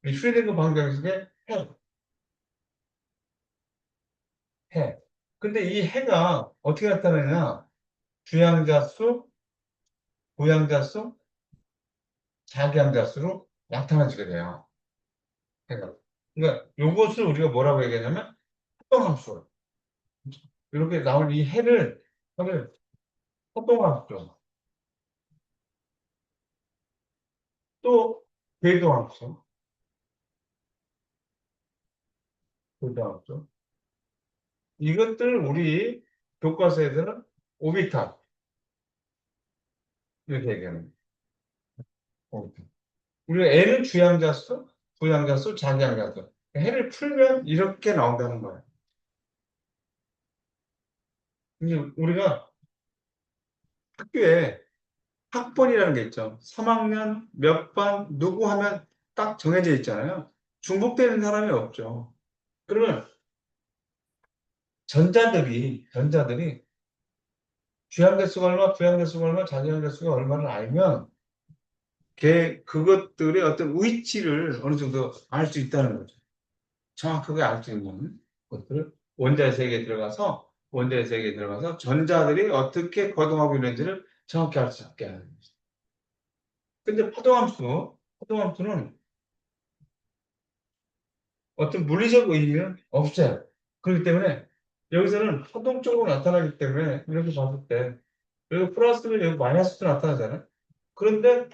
이 슈레딩거 방정식의 해. 근데 이 해가 어떻게 나타나냐? 주양자수, 고양자수, 작양자수로 나타나지게 돼요. 해가. 그러니까 요것을 우리가 뭐라고 얘기하냐면 합동함수. 이렇게 나올 이 해를 합동함수. 또 궤도함수. 궤도함수. 이것들 우리 교과서에서는 오비타 이렇게 얘기하는 거예요. 우리가 N은 주양자수, 부양자수, 작양자수. 해를 풀면 이렇게 나온다는 거예요. 이제 우리가 학교에 학번이라는 게 있죠. 3학년 몇 반 누구 하면 딱 정해져 있잖아요. 중복되는 사람이 없죠. 그러면 전자들이 주양대수가 얼마, 부양대수가 얼마, 자기양대수가 얼마를 알면 그것들의 어떤 위치를 어느 정도 알 수 있다는 거죠. 정확하게 알 수 있는 것들을 원자의 세계에 들어가서 전자들이 어떻게 거동하고 있는지를 정확히 알 수 있게 하는 거죠. 근데 파동함수는 어떤 물리적 의미는 없어요. 그렇기 때문에 여기서는 파동적으로 나타나기 때문에 이렇게 봤을 때 여기 플러스면 여기 마이너스도 나타나잖아요. 그런데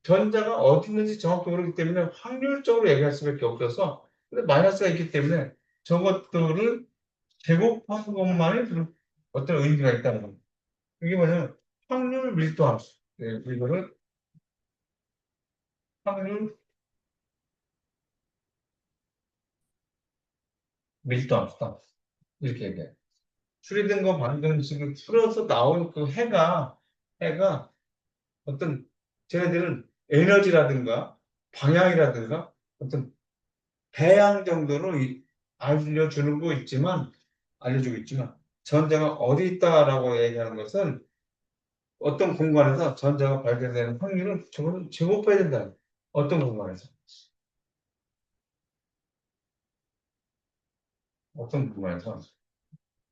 전자가 어디 있는지 정확히 모르기 때문에 확률적으로 얘기할 수밖에 없어서 근데 마이너스가 있기 때문에 저것들을 제곱한 것만이 어떤 의미가 있다는 겁니다. 이게 뭐냐면 확률 밀도 함수. 네, 이거를 확률 밀도 함수다. 이렇게 얘기해요. 슈리딩거 방정식을 풀어서 나온 그 해가 어떤 쟤네들은 에너지라든가 방향이라든가 어떤 배양 정도로 알려주고 있지만 전자가 어디 있다라고 얘기하는 것은 어떤 공간에서 전자가 발견되는 확률을 저거는 제곱해야 된다. 어떤 공간에서 어떤 공간에서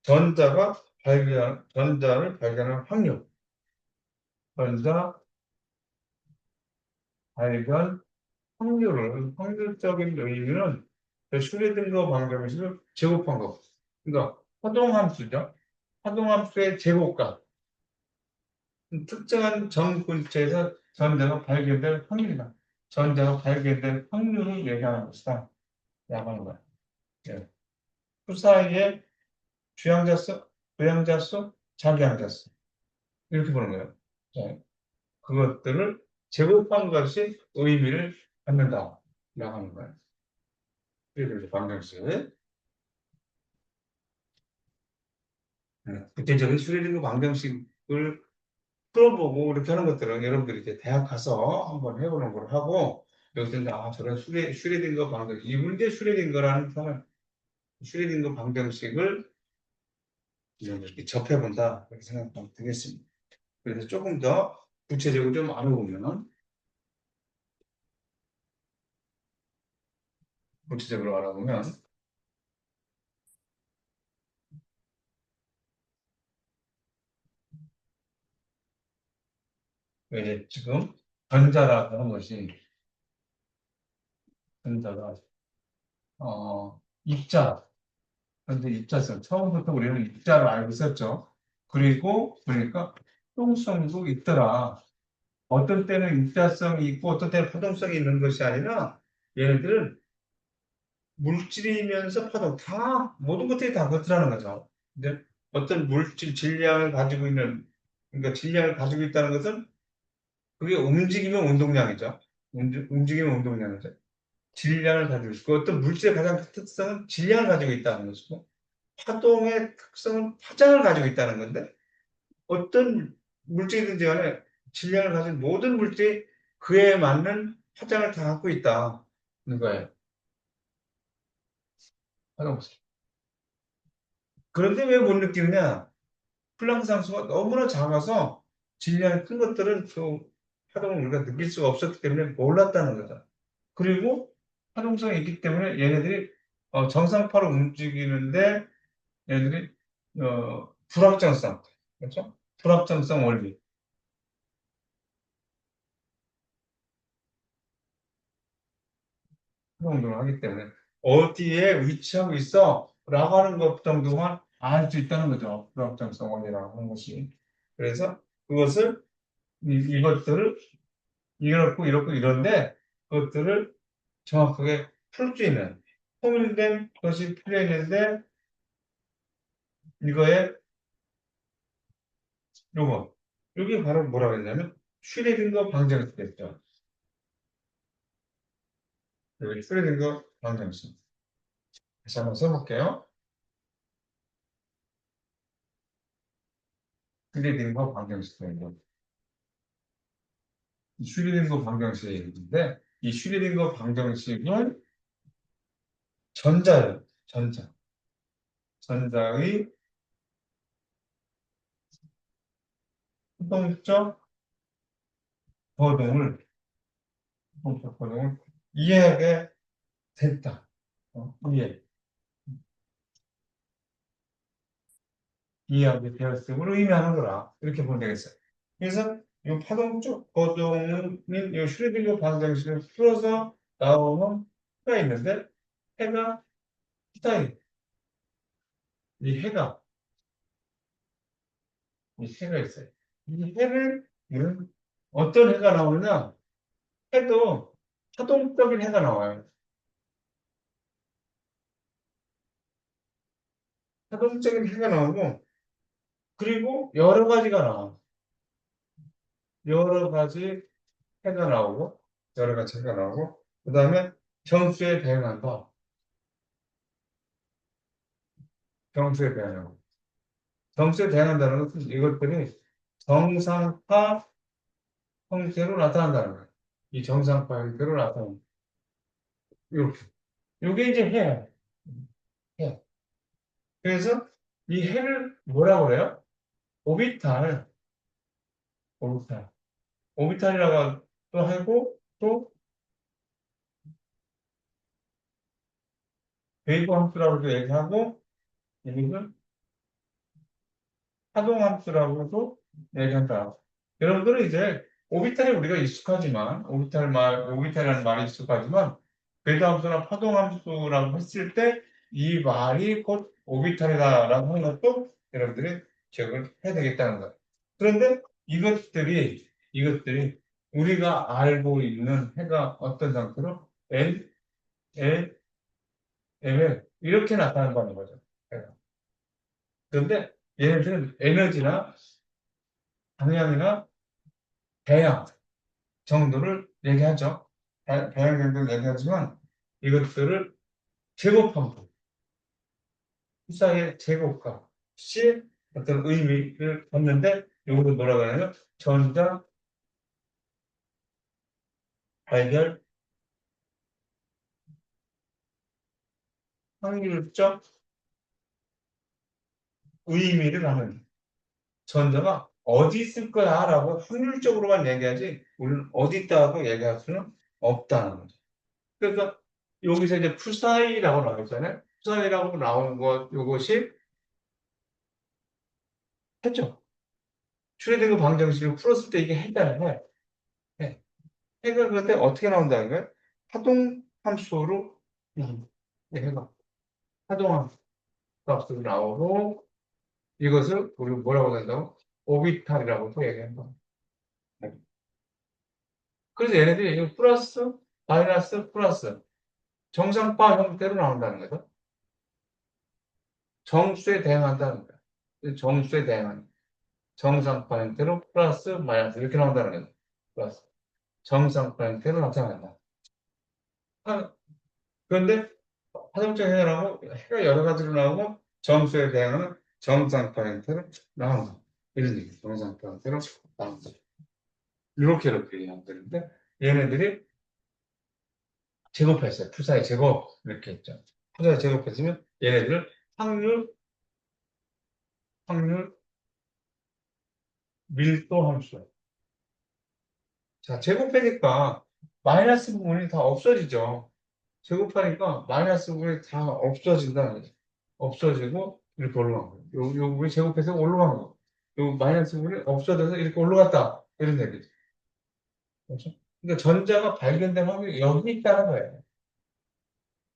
전자를 발견할 전자 발견 확률적인 의미는 슈레딩거 방정식을 제곱한 거. 그러니까 파동함수죠. 파동함수의 제곱값. 특정한 점근처에서 전자가 발견될 확률을 얘기하는 것이다. 라고 거야. 예. 그 사이에 주양자수, 부양자수, 자기양자수. 이렇게 보는 거예요. 예. 그것들을 제곱한 것이 의미를 갖는다. 라고 하는 거예요. 그래서 방정식. 구체적인 슈레딩거 방정식을 풀어보고 이렇게 하는 것들은 여러분들이 이제 대학 가서 한번 해보는 걸 하고 여기서 이제 저런 슈레딩거 방정식 이 문제 슈레딩거라는 슈레딩거 방정식을 이렇게 접해본다 이렇게 생각하면 되겠습니다. 그래서 조금 더 구체적으로 좀 알아보면 이제 지금 전자라는 것이 전자가 입자 그런데 입자성 처음부터 우리는 입자로 알고 있었죠. 그리고 보니까 활동성도 있더라. 어떤 때는 입자성이 있고 어떤 때는 파동성이 있는 것이 아니라 얘네들은 물질이면서 파동 모든 것들이 다 그렇더라는 거죠. 근데 어떤 물질 질량을 가지고 있는 그러니까 질량을 가지고 있다는 것은 그게 움직이면 운동량이죠. 움직이면 운동량이죠. 질량을 가지고 있고 어떤 물질의 가장 큰 특성은 질량을 가지고 있다는 것이고 파동의 특성은 파장을 가지고 있다는 건데 어떤 물질이든지 간에 질량을 가진 모든 물질이 그에 맞는 파장을 다 갖고 있다는 거예요. 파동성. 그런데 왜 못 느끼느냐? 플랑크 상수가 너무나 작아서 질량이 큰 것들은 그 파동을 우리가 느낄 수가 없었기 때문에 몰랐다는 거죠. 그리고 파동성이 있기 때문에 얘네들이 정상파로 움직이는데 얘네들이 불확정성, 그렇죠? 불확정성 원리. 정도를 하기 때문에 어디에 위치하고 있어? 라고 하는 것 정도만 알 수 있다는 거죠. 불확정성 원리라고 하는 것이. 그래서 그것을 이것들을 이렇고 이런데 그것들을 정확하게 풀 수 있는 통일된 것이 풀려 있는데 이거에 요거 이게 바로 뭐라고 했냐면 슈레딩거 방정식 됐죠. 여기 슈레딩거 방정식 다시 한번 써볼게요. 슈리딩거 방정식인데 슈리딩거 방정식인데 이 슈리딩거 방정식은 전자예요. 전자. 전자의 수동적 거동을 수동적 거동을 이해하게 됐다. 이해. 이해하게 되었음을 의미하는 거라. 이렇게 보면 되겠어요. 그래서 이 파동적 거동인 이 슈리딩거 방정식을 풀어서 나오는 해가 있는데 해가 스타일. 이 해가 이 해가 있어요. 이 해를 어떤 해가 나오느냐? 해도 파동적인 해가 나와요. 파동적인 해가 나오고 그리고 여러 가지가 나와. 여러 가지 해가 나오고 여러 가지 해가 나오고 그 다음에 정수에 대응한다. 정수에 대응하고 정수에 대응한다는 것은 이것들이 정상파 형태로 나타난다는 거예요. 이 정상파 형태로 나타나는 이렇게. 이게 이제 해예요. 해. 그래서 이 해를 뭐라고 그래요? 오비탈. 오비탈. 오비탈이라고 또 하고 또 웨이브 함수라고도 얘기하고 이것은 파동 함수라고도 얘기한다. 여러분들은 이제 오비탈에 우리가 익숙하지만 오비탈이라는 말이 익숙하지만 궤도 함수나 파동 함수라고 했을 때 이 말이 곧 오비탈이다라고 하는 것도 여러분들이 기억을 해야 되겠다는 거예요. 그런데 이것들이 우리가 알고 있는 해가 어떤 상태로 L, L, ML 이렇게 나타난다는 거죠. 그런데 얘네들은 에너지나 방향이나 배양 정도를 얘기하죠. 배양 정도를 얘기하지만 이것들을 제곱함수, 수사의 제곱값이 어떤 의미를 갖는데 이것을 뭐라고 하냐면 전자 발견 확률적 의미를 하는 전자가 어디 있을 거야라고 확률적으로만 얘기하지 우리는 어디 있다고 얘기할 수는 없다는 거죠. 그러니까 여기서 이제 푸사이라고 나왔잖아요. 푸사이라고 나온 것 이것이 했죠. 슈레딩거 방정식을 풀었을 때 이게 해잖아요. 해. 해. 해가 그런데 어떻게 나온다는 거예요? 파동 함수로 해가 파동 함수 값으로 나오고 이것을 우리 뭐라고 한다고? 오비탈이라고도 얘기한다. 그래서 얘네들이 이거 플러스, 마이너스, 플러스 정상파 형태로 나온다는 거죠. 정수에 대응한다는 거예요. 정수에 대응하는 정상파 형태로 플러스, 마이너스 이렇게 나온다는 거죠. 플러스. 정상파 형태로 나타난다. 그런데 화성적 해라고 해가 여러 가지로 나오고 정수에 대응하는 정상파 형태로 나온다. 이런 얘기. 정상파 형태로 나온다. 이렇게 얘기하면 되는데 얘네들이 제곱했어요. 푸사의 제곱 이렇게 했죠. 푸사의 제곱했으면 얘네들 확률, 확률, 밀도 함수. 자, 제곱하니까 마이너스 부분이 다 없어지죠. 제곱하니까 마이너스 부분이 다 없어진다는 거죠. 없어지고 이렇게 올라간 거예요. 요 부분이 제곱해서 올라간 거예요. 요 마이너스 부분이 없어져서 이렇게 올라갔다. 이런 얘기죠. 그렇죠? 그러니까 전자가 발견된 확률이 여기 있다는 거예요.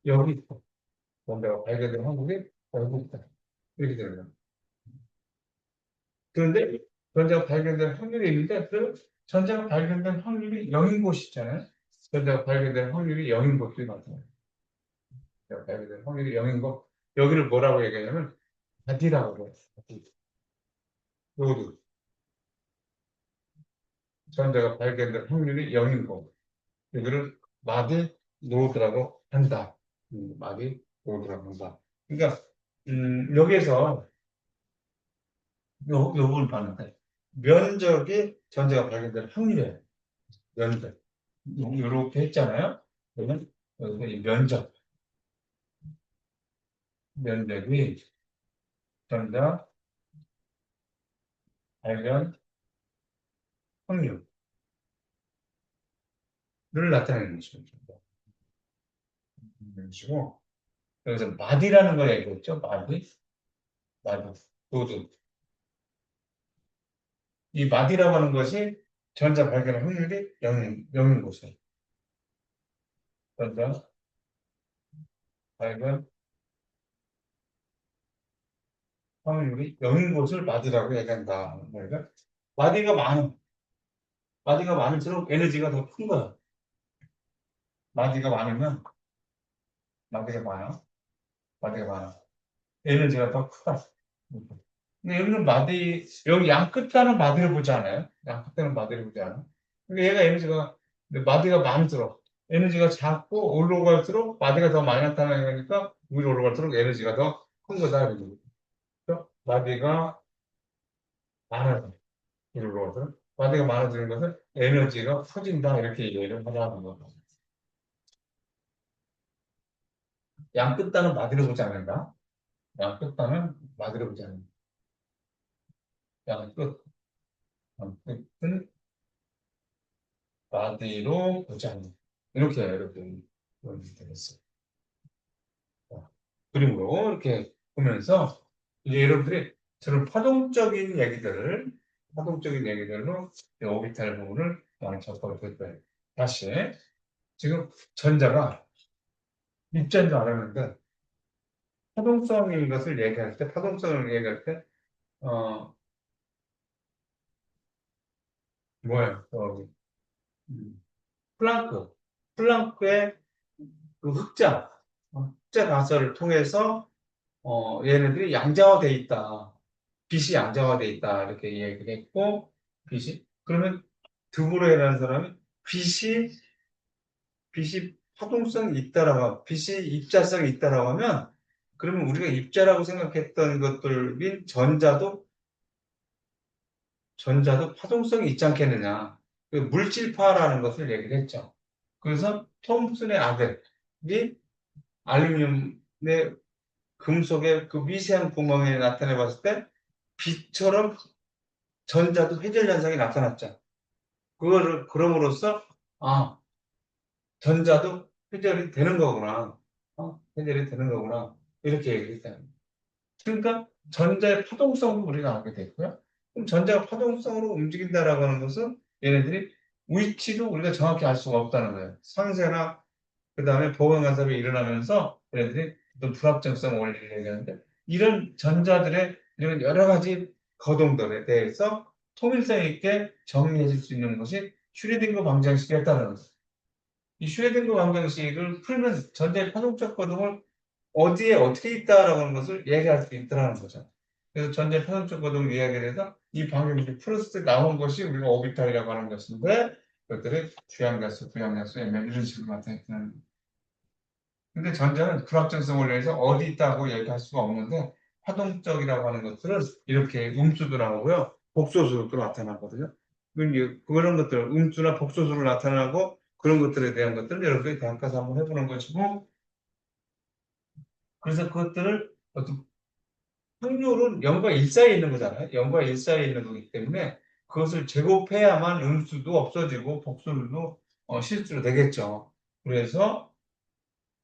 여기 있다. 전자가 발견된 확률이 여기 있다. 이렇게 되는 거예요. 그런데 전자가 발견된 확률이 있는데 그 전자가 발견된 확률이 0인 곳이 있잖아요. 전자가 발견된 확률이 0인 곳이 나타나요. 전자가 발견된 확률이 0인 곳. 여기를 뭐라고 얘기하냐면 바디라고 그래요. 바디. 로드. 전자가 발견된 확률이 0인 곳. 여기를 마디 노드라고 한다. 마디 노드라고 한다. 그러니까 여기에서 요 부분 봤는데 면적이 전자가 발견될 확률이에요. 면적. 요렇게 했잖아요. 그러면 여기서 이 면적이 전자 발견 확률을 나타내는 것입니다. 이런 식으로. 그래서 마디라는 걸 얘기했죠. 마디. 도드. 이 마디라고 하는 것이 전자 발견 확률이 0인 곳이에요. 전자 발견 확률이 0인 곳을 마디라고 얘기한다. 그러니까 마디가 많은, 마디가 많을수록 에너지가 더 큰 거야. 마디가 많으면, 마디가 많아. 마디가 많아. 에너지가 더 크다. 근데 여기는 여기 양 끝에는 마디를 보지 않아요? 양 끝에는 마디를 보지 않아? 근데 얘가 근데 마디가 많을수록, 에너지가 작고 올라갈수록 마디가 더 많이 나타나니까 위로 올라갈수록 에너지가 더 큰 거다. 그죠? 마디가 많아서, 위로 올라갈수록. 마디가 많아지는 것은 에너지가 커진다. 이렇게 얘기를 하자는 거죠. 양 끝단은 마디를 보지 않는다. 양 끝단은 마디를 보지 않는다. 양 끝, 양 끝은 마디로 보지 않는다. 이렇게 보면 되겠어요. 자, 그림으로 이렇게 보면서 이제 여러분들이 저런 파동적인 얘기들로 이 오비탈 부분을 많이 접하게 될 거예요. 다시 지금 전자가 입자인 줄 알았는데 파동성인 것을 얘기할 때 파동성을 얘기할 때 뭐예요? 음, 플랑크 플랑크의 그 흑자 가설을 통해서 얘네들이 양자화돼 있다. 빛이 양자화돼 있다. 이렇게 얘기를 했고, 그러면 드브로이라는 사람이 빛이, 파동성이 있다라고, 빛이 입자성이 있다라고 하면, 그러면 우리가 입자라고 생각했던 것들 및 전자도 파동성이 있지 않겠느냐. 그 물질파라는 것을 얘기를 했죠. 그래서 톰슨의 아들이 알루미늄의 금속의 그 미세한 구멍에 나타내 봤을 때 빛처럼 전자도 회전 현상이 나타났죠. 그거를 그럼으로써 아 전자도 회전이 되는 거구나. 회전이 되는 거구나. 이렇게 얘기를 했다. 그러니까 전자의 파동성을 우리가 알게 됐고요. 그럼 전자가 파동성으로 움직인다라고 하는 것은 얘네들이 위치도 우리가 정확히 알 수가 없다는 거예요. 상세나 그다음에 보강 간섭이 일어나면서 얘네들이 어떤 불합정성 원리를 얘기하는데 이런 전자들의 이런 여러 가지 거동들에 대해서 통일성 있게 정리해 줄 수 있는 것이 슈레딩거 방정식이었다는 거죠. 이 슈레딩거 방정식을 풀면 전자의 파동적 거동을 어디에 어떻게 있다라고 하는 것을 얘기할 수 있다는 거죠. 그래서 전자의 파동적 거동을 이야기를 해서 이 방정식 풀었을 때 나온 것이 우리가 오비탈이라고 하는 것인데 그것들을 주양가스, 부양가스, 이런 식으로 나타냈다는 거죠. 근데 전자는 불확정성을 내서 어디 있다고 얘기할 수가 없는데 파동적이라고 하는 것들은 이렇게 음수도 나오고요. 복소수도 나타나거든요. 그런 것들, 음수나 복소수로 나타나고 그런 것들에 대한 것들을 여러분들이 대학가서 한번 해보는 것이고 그래서 그것들을 어떤 확률은 0과 1 사이에 있는 거잖아요. 0과 1 사이에 있는 거기 때문에 그것을 제곱해야만 음수도 없어지고 복소수도 실수로 되겠죠. 그래서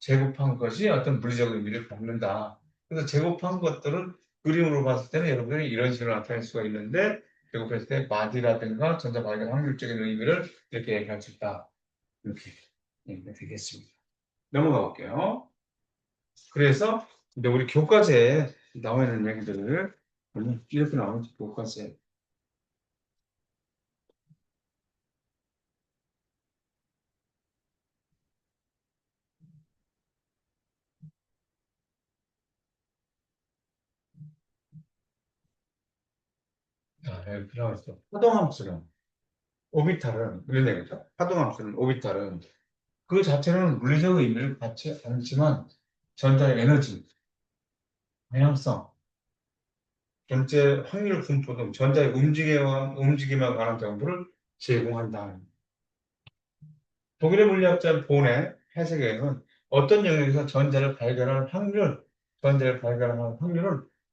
제곱한 것이 어떤 물리적 의미를 갖는다. 그래서 제곱한 것들은 그림으로 봤을 때는 여러분들이 이런 식으로 나타낼 수가 있는데 제곱했을 때 마디라든가 전자 발견 확률적인 의미를 이렇게 얘기할 수 있다. 이렇게 얘기가 되겠습니다. 넘어가 볼게요. 그래서 이제 우리 교과서에 나와 있는 얘기들을 이렇게 나오는 교과서에 여기 나와 있어. 파동함수는 오비탈은 이런 얘기죠. 파동함수는 오비탈은 그 자체는 물리적 의미를 갖지 않지만 전자의 에너지, 방향성, 전체 확률 분포 등 전자의 움직임에 관한 정보를 제공한다. 독일의 물리학자 본의 해석에는 어떤 영역에서 전자를 발견하는 확률은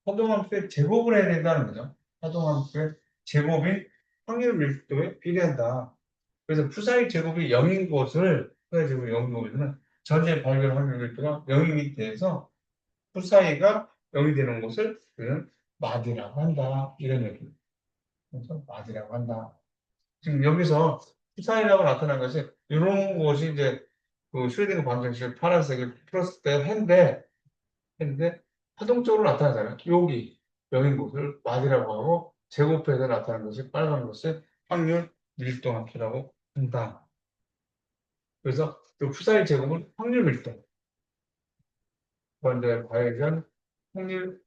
파동함수의 제곱을 해야 된다는 거죠. 파동함수의 제곱이 확률 밀도에 비례한다. 그래서 푸사의 제곱이 0인 곳에는 전자의 발견 확률 밀도가 0이 돼서 푸사이가 0이 되는 곳을 우리는 마디라고 한다. 이런 얘기. 그래서 마디라고 한다. 지금 여기서 푸사이라고 나타난 것이 이런 곳이 이제 그 슈레딩거 방정식을 파란색을 풀었을 때 했는데 파동적으로 나타나잖아요. 여기 0인 곳을 마디라고 하고 제곱해서 나타난 것이 빨간 것을 확률 밀도함수라고 한다. 그래서 그 푸사이 제곱은 확률 밀도, 번째 과외전 확률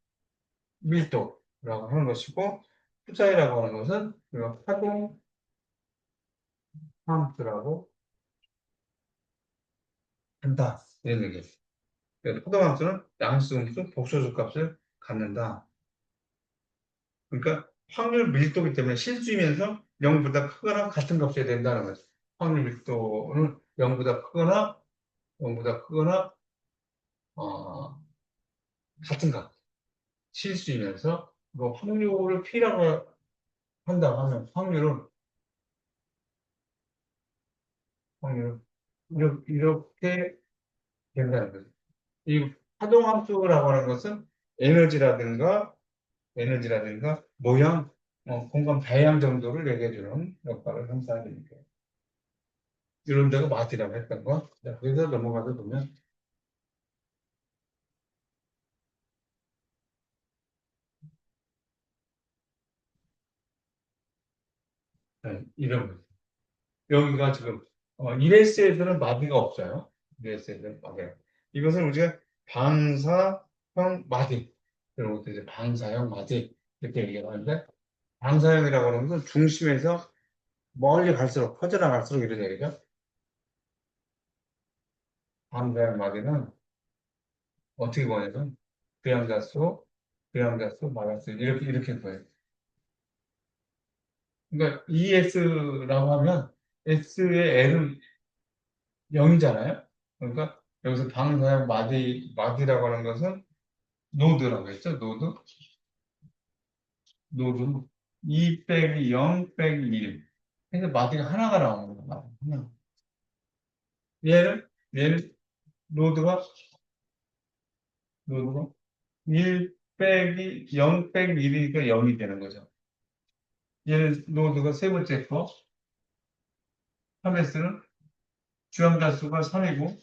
밀도라고 하는 것이고 푸사이라고 하는 것은 그 파동 함수라고 한다. 이런 얘기예요. 그래서 파동 함수는 양수음수, 복소수 값을 갖는다. 그러니까 확률 밀도기 때문에 실수이면서 0보다 크거나 같은 값이 된다는 거죠. 확률 밀도는 0보다 크거나 어, 같은 값. 실수이면서 뭐 확률을 P라고 한다고 하면 확률 이렇게 된다는 거죠. 이 파동함수라고 하는 것은 에너지라든가 모양, 공간 배양 정도를 얘기해주는 역할을 행사하니까 이런 데가 마디라고 했던 거. 자, 그래서 넘어가서 보면 이런 거. 여기가 지금 1S에서는 마디가 없어요. 1S에서는 마디가. 이것은 우리가 방사형 마디. 그리고 또 이제 방사형 마디 이렇게 얘기하는데 방사형이라고 하는 것은 중심에서 멀리 갈수록 퍼져나갈수록 이런 얘기죠. 방사형 마디는 어떻게 보냐면 그양자수, 마이너스 이렇게 보여요. 그러니까 ES라고 하면 S의 L은 0이잖아요. 그러니까 여기서 방사형 마디라고 하는 것은 노드라고 했죠. 노드 2 빼기 0 빼기 1. 그래서 마디가 하나가 나오는 거야. 하나. 얘는 노드가 노드가 1 빼기 0 빼기 1이니까 0이 되는 거죠. 얘는 노드가 세 번째 거 3S는 주행자수가 3이고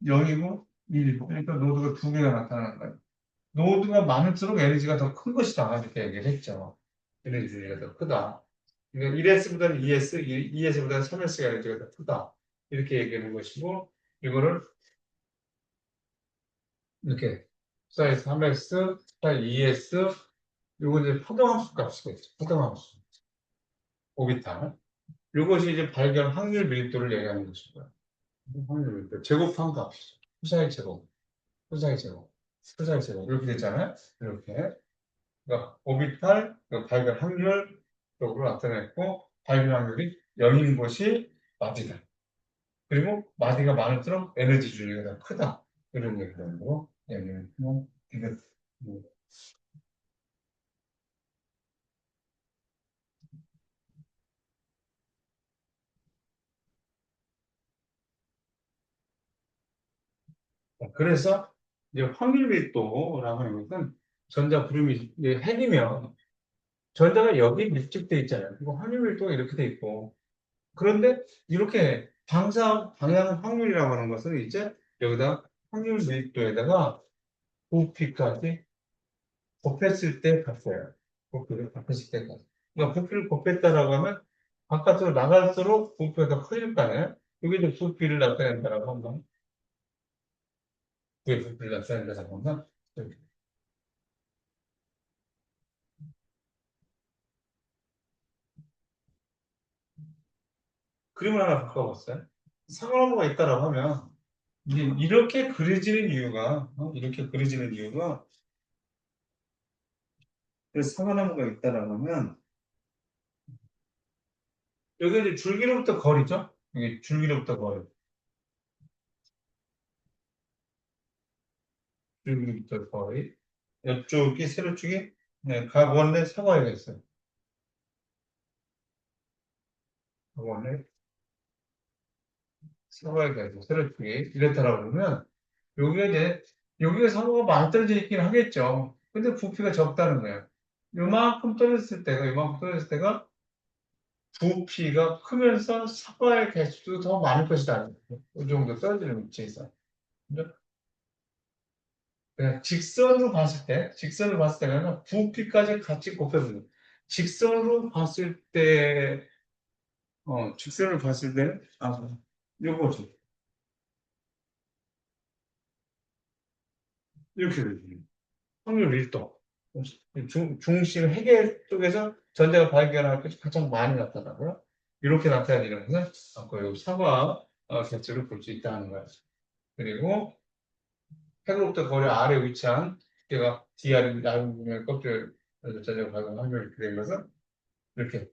0이고 1이고 그러니까 노드가 두 개가 나타나는 거예요. 노드가 많을수록 에너지가 더 큰 것이다. 이렇게 얘기를 했죠. 에너지 분리가 더 크다. 그러니까 1S보다는 2S, 2S보다는 3S가 에너지가 더 크다. 이렇게 얘기하는 것이고, 이거를 이렇게 사이 3S, 사이 2S, 요거 이제 파동함수 값이겠죠. 파동함수. 오비탈. 이것이 이제 발견 확률 밀도를 얘기하는 것이고요. 확률 밀도. 제곱한 값이죠. 후사의 제곱, 후사의 제곱, 후사의 제곱. 이렇게 됐잖아요. 이렇게. 그러니까 오비탈, 그 발견 확률 쪽으로 나타냈고 발견 확률이 0인 것이 마디다. 그리고 마디가 많을수록 에너지 줄기가 더 크다. 이런 얘기를 하는 거고 얘기는 이게 뭐, 그래서 이제 확률 밀도라고 하는 것은 전자 부름이 이제 핵이면 전자가 여기 밀집돼 있잖아요. 그리고 확률 밀도가 이렇게 돼 있고 그런데 이렇게 방향 확률이라고 하는 것은 이제 여기다 확률 밀도에다가 부피까지 곱했을 때 값이에요. 부피를 곱했을 때 값. 그러니까 부피를 곱했다라고 하면 바깥으로 나갈수록 부피가 더 커질 거 아니에요? 이게 이제 부피를 나타낸다라고 한번 부피를 나타낸다라고 한번 그림을 하나 바꿔봤어요. 상관어가 있다라고 하면 이제 이렇게 그려지는 이유가 그래서 사과나무가 있다라고 하면, 여기 이제 줄기로부터 거리죠? 여기 줄기로부터 거리. 줄기로부터 거리. 이쪽이, 세로쪽이, 네, 각 원래 사과가 있어요. 각 원래 사과가 있고, 세로쪽이. 이렇다라고 그러면, 여기가 이제, 여기가 사과가 많이 떨어져 있긴 하겠죠. 근데 부피가 적다는 거예요. 요만큼 떨어졌을 때가, 요만큼 떨어졌을 때가 부피가 크면서 사과의 개수도 더 많을 것이다. 이 정도 떨어지는 위치에서. 그죠? 그냥 직선으로 봤을 때는 부피까지 같이 곱해보는 거예요. 직선으로 봤을 때, 직선을 봤을 때는, 요거죠. 이렇게 되죠. 확률 1도. 중심 회계 쪽에서 전자가 발견할 것이 가장 많이 나타나고요. 이렇게 나타내는 것은 아까 요 사과 개수를 볼 수 있다는 거예요. 그리고 해로부터 거리 아래 위치한 두께가 Dr 얇은 부분의 껍질 전자가 발견 확률이 이렇게 된 것은 이렇게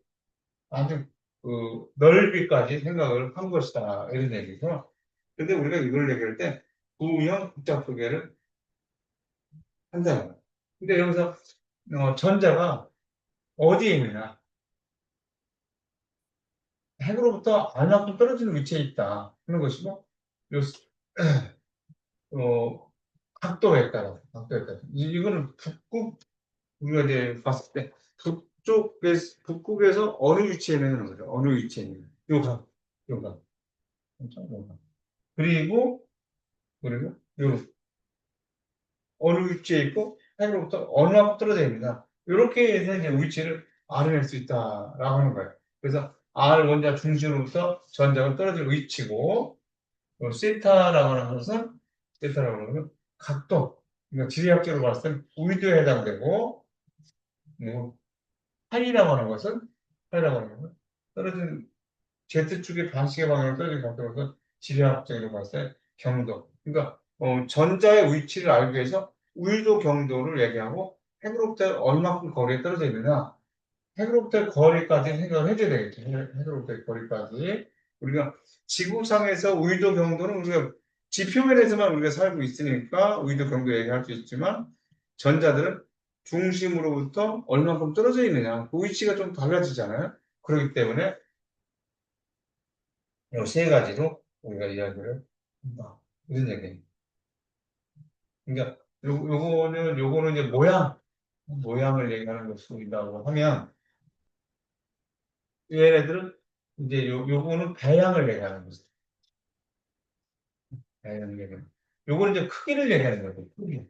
아주 그 넓이까지 생각을 한 것이다. 이런 얘기죠. 근데 우리가 이걸 얘기할 때 구형 복잡소개를 한다는 거예요. 근데 여기서 전자가 어디에 있느냐? 핵으로부터 안만큼 떨어지는 위치에 있다. 그런 것이고, 요, 어, 각도에 따라, 각도에 따라. 이거는 우리가 이제 봤을 때, 북극에서 어느 위치에 있는 거죠. 어느 위치에 있는. 요 각. 요 각. 그리고, 요, 어느 위치에 있고, 핵으로부터 어느 만큼 떨어져 있느냐. 이렇게 해서 이제 위치를 알아낼 수 있다라고 하는 거예요. 그래서 R 원자 중심으로부터 전자가 떨어질 위치고, 세타라고 하는 것은, 세타라고 하는 것은 각도, 그러니까 지리학적으로 봤을 때 우주에 해당되고, 뭐, 파이라고 하는 것은, 파이라고 하는 것은 떨어진 Z축의 반시계 방향으로 떨어진 각도로서 지리학적으로 봤을 때 경도. 그러니까, 전자의 위치를 알기 위해서 우유도 경도를 얘기하고, 핵으로부터 얼마큼 거리에 떨어져 있느냐, 핵으로부터의 거리까지 생각을 해줘야 되겠죠. 핵으로부터의 거리까지. 우리가 지구상에서 의도 경도는 우리가 지표면에서만 우리가 살고 있으니까 의도 경도 얘기할 수 있지만 전자들은 중심으로부터 얼마큼 떨어져 있느냐. 그 위치가 좀 달라지잖아요. 그렇기 때문에 이 세 가지로 우리가 이야기를 한다. 무슨 얘기예요? 그러니까 요거는 이제 모양을 얘기하는 것이라고 하면 얘네들은 이제 요거는 배양을 얘기하는 거죠. 배양을 얘기하는. 요거는 이제 크기를 얘기하는 거죠. 크기.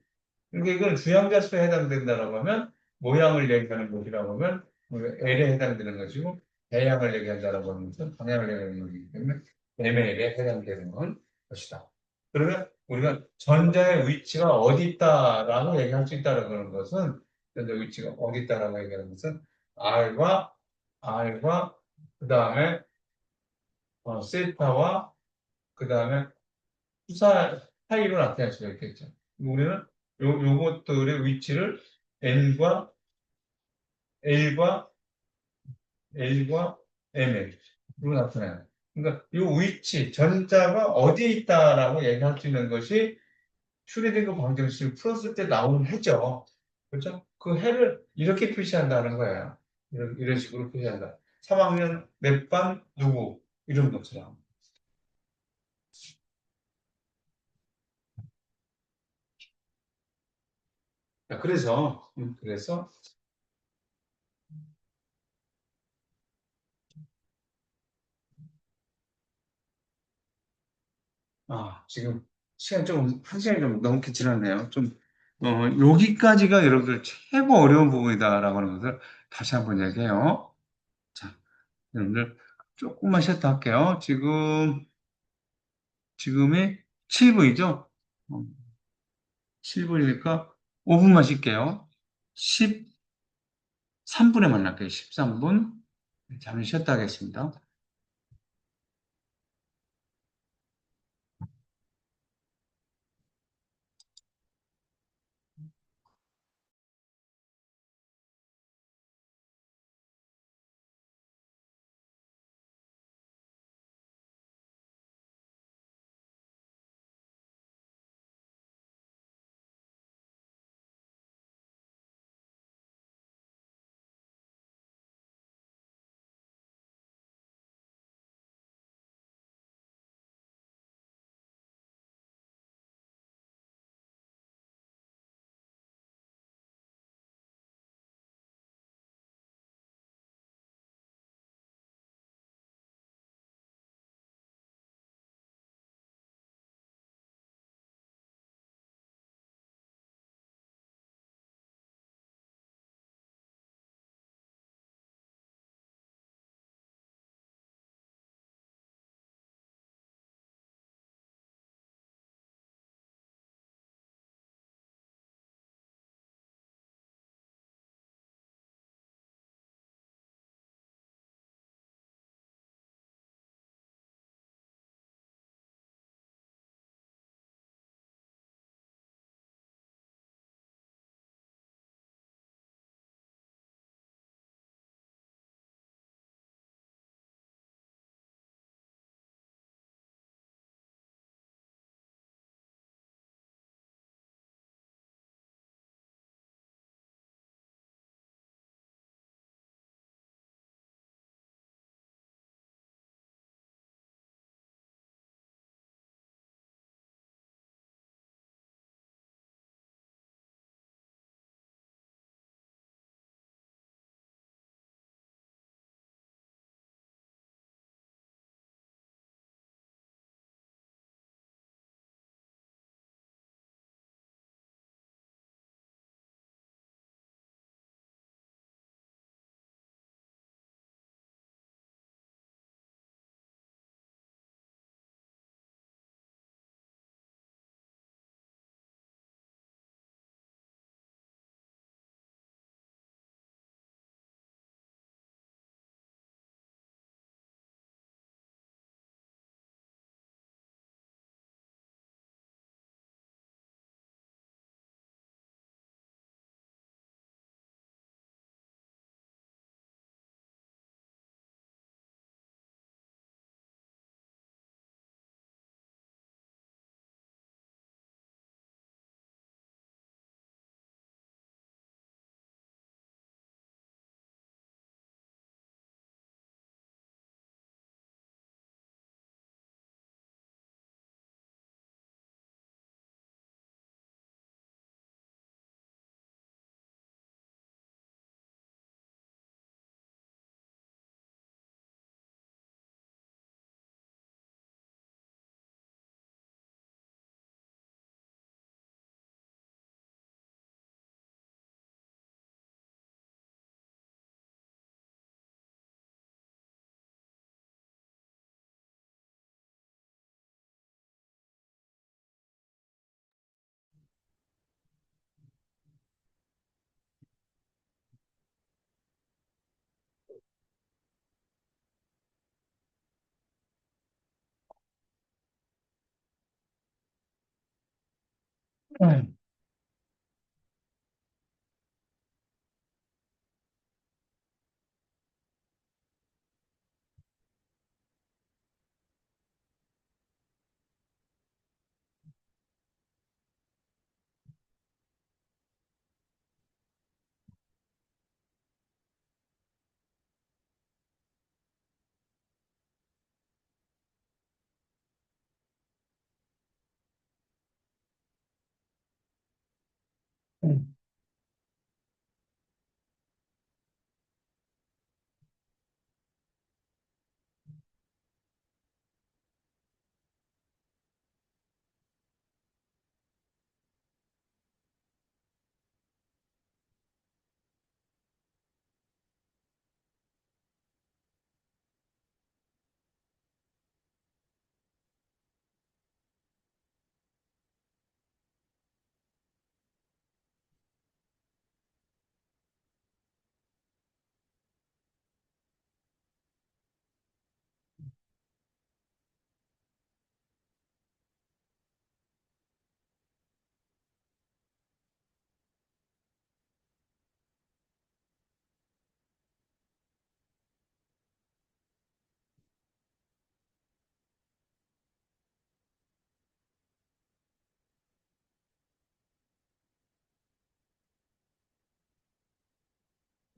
그러니까 이건 주양자수에 해당된다라고 하면 모양을 얘기하는 것이라고 하면 L에 해당되는 것이고 배양을 얘기한다라고 하는 것은 방향을 얘기하는 것이기 때문에 ML에 해당되는 것이다. 그러면 우리가 전자의 위치가 어디 있다라고 얘기할 수 있다라는 것은 전자 위치가 어디 있다라고 얘기하는 것은 R과 그 다음에 세타와 그 다음에 수사 사이로 나타낼 수가 있겠죠. 우리는 요것들의 위치를 N과 L과 L과 ML로 나타내요. 그러니까 이 위치, 전자가 어디에 있다라고 얘기할 수 있는 것이 슈레딩거 방정식을 풀었을 때 나오는 해죠. 그렇죠? 그 해를 이렇게 표시한다는 거예요. 이런 식으로 표시한다. 3학년 몇 반 누구 이런 것처럼. 자, 그래서 지금 한 시간이 좀 넘게 지났네요. 여기까지가 여러분들 최고 어려운 부분이다라고 하는 것을 다시 한번 얘기해요. 자, 여러분들 조금만 쉬었다 할게요. 지금이 7분이죠? 7분이니까 5분만 쉴게요. 13분에 만날게요. 13분. 잠시 쉬었다 하겠습니다. 음.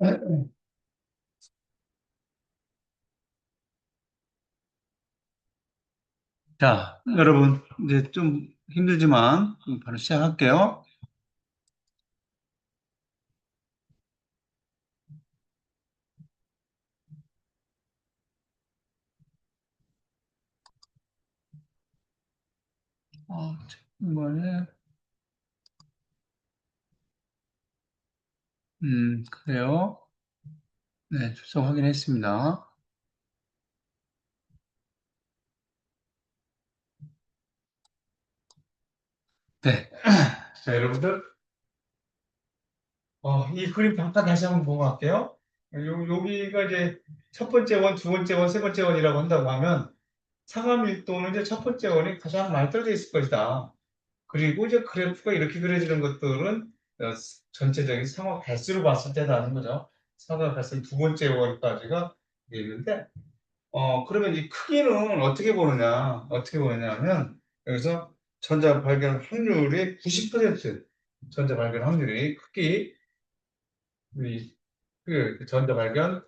음. 자, 여러분, 이제 좀 힘들지만 바로 시작할게요. 이번에, 그래요. 네, 출석 확인했습니다. 네. 자, 여러분들, 이 그림 잠깐 다시 한번 보고 갈게요. 여기가 이제 첫 번째 원, 두 번째 원, 세 번째 원이라고 한다고 하면 상암일도는 이제 첫 번째 원이 가장 많이 떨어져 있을 것이다. 그리고 이제 그래프가 이렇게 그려지는 것들은 어, 전체적인 상황 배수로 봤을 때라는 거죠. 상황 배수 두 번째 월까지가 있는데, 그러면 이 크기는 어떻게 보느냐 하면, 여기서 전자 발견 확률이 90%, 전자 발견 확률이 이, 그 전자 발견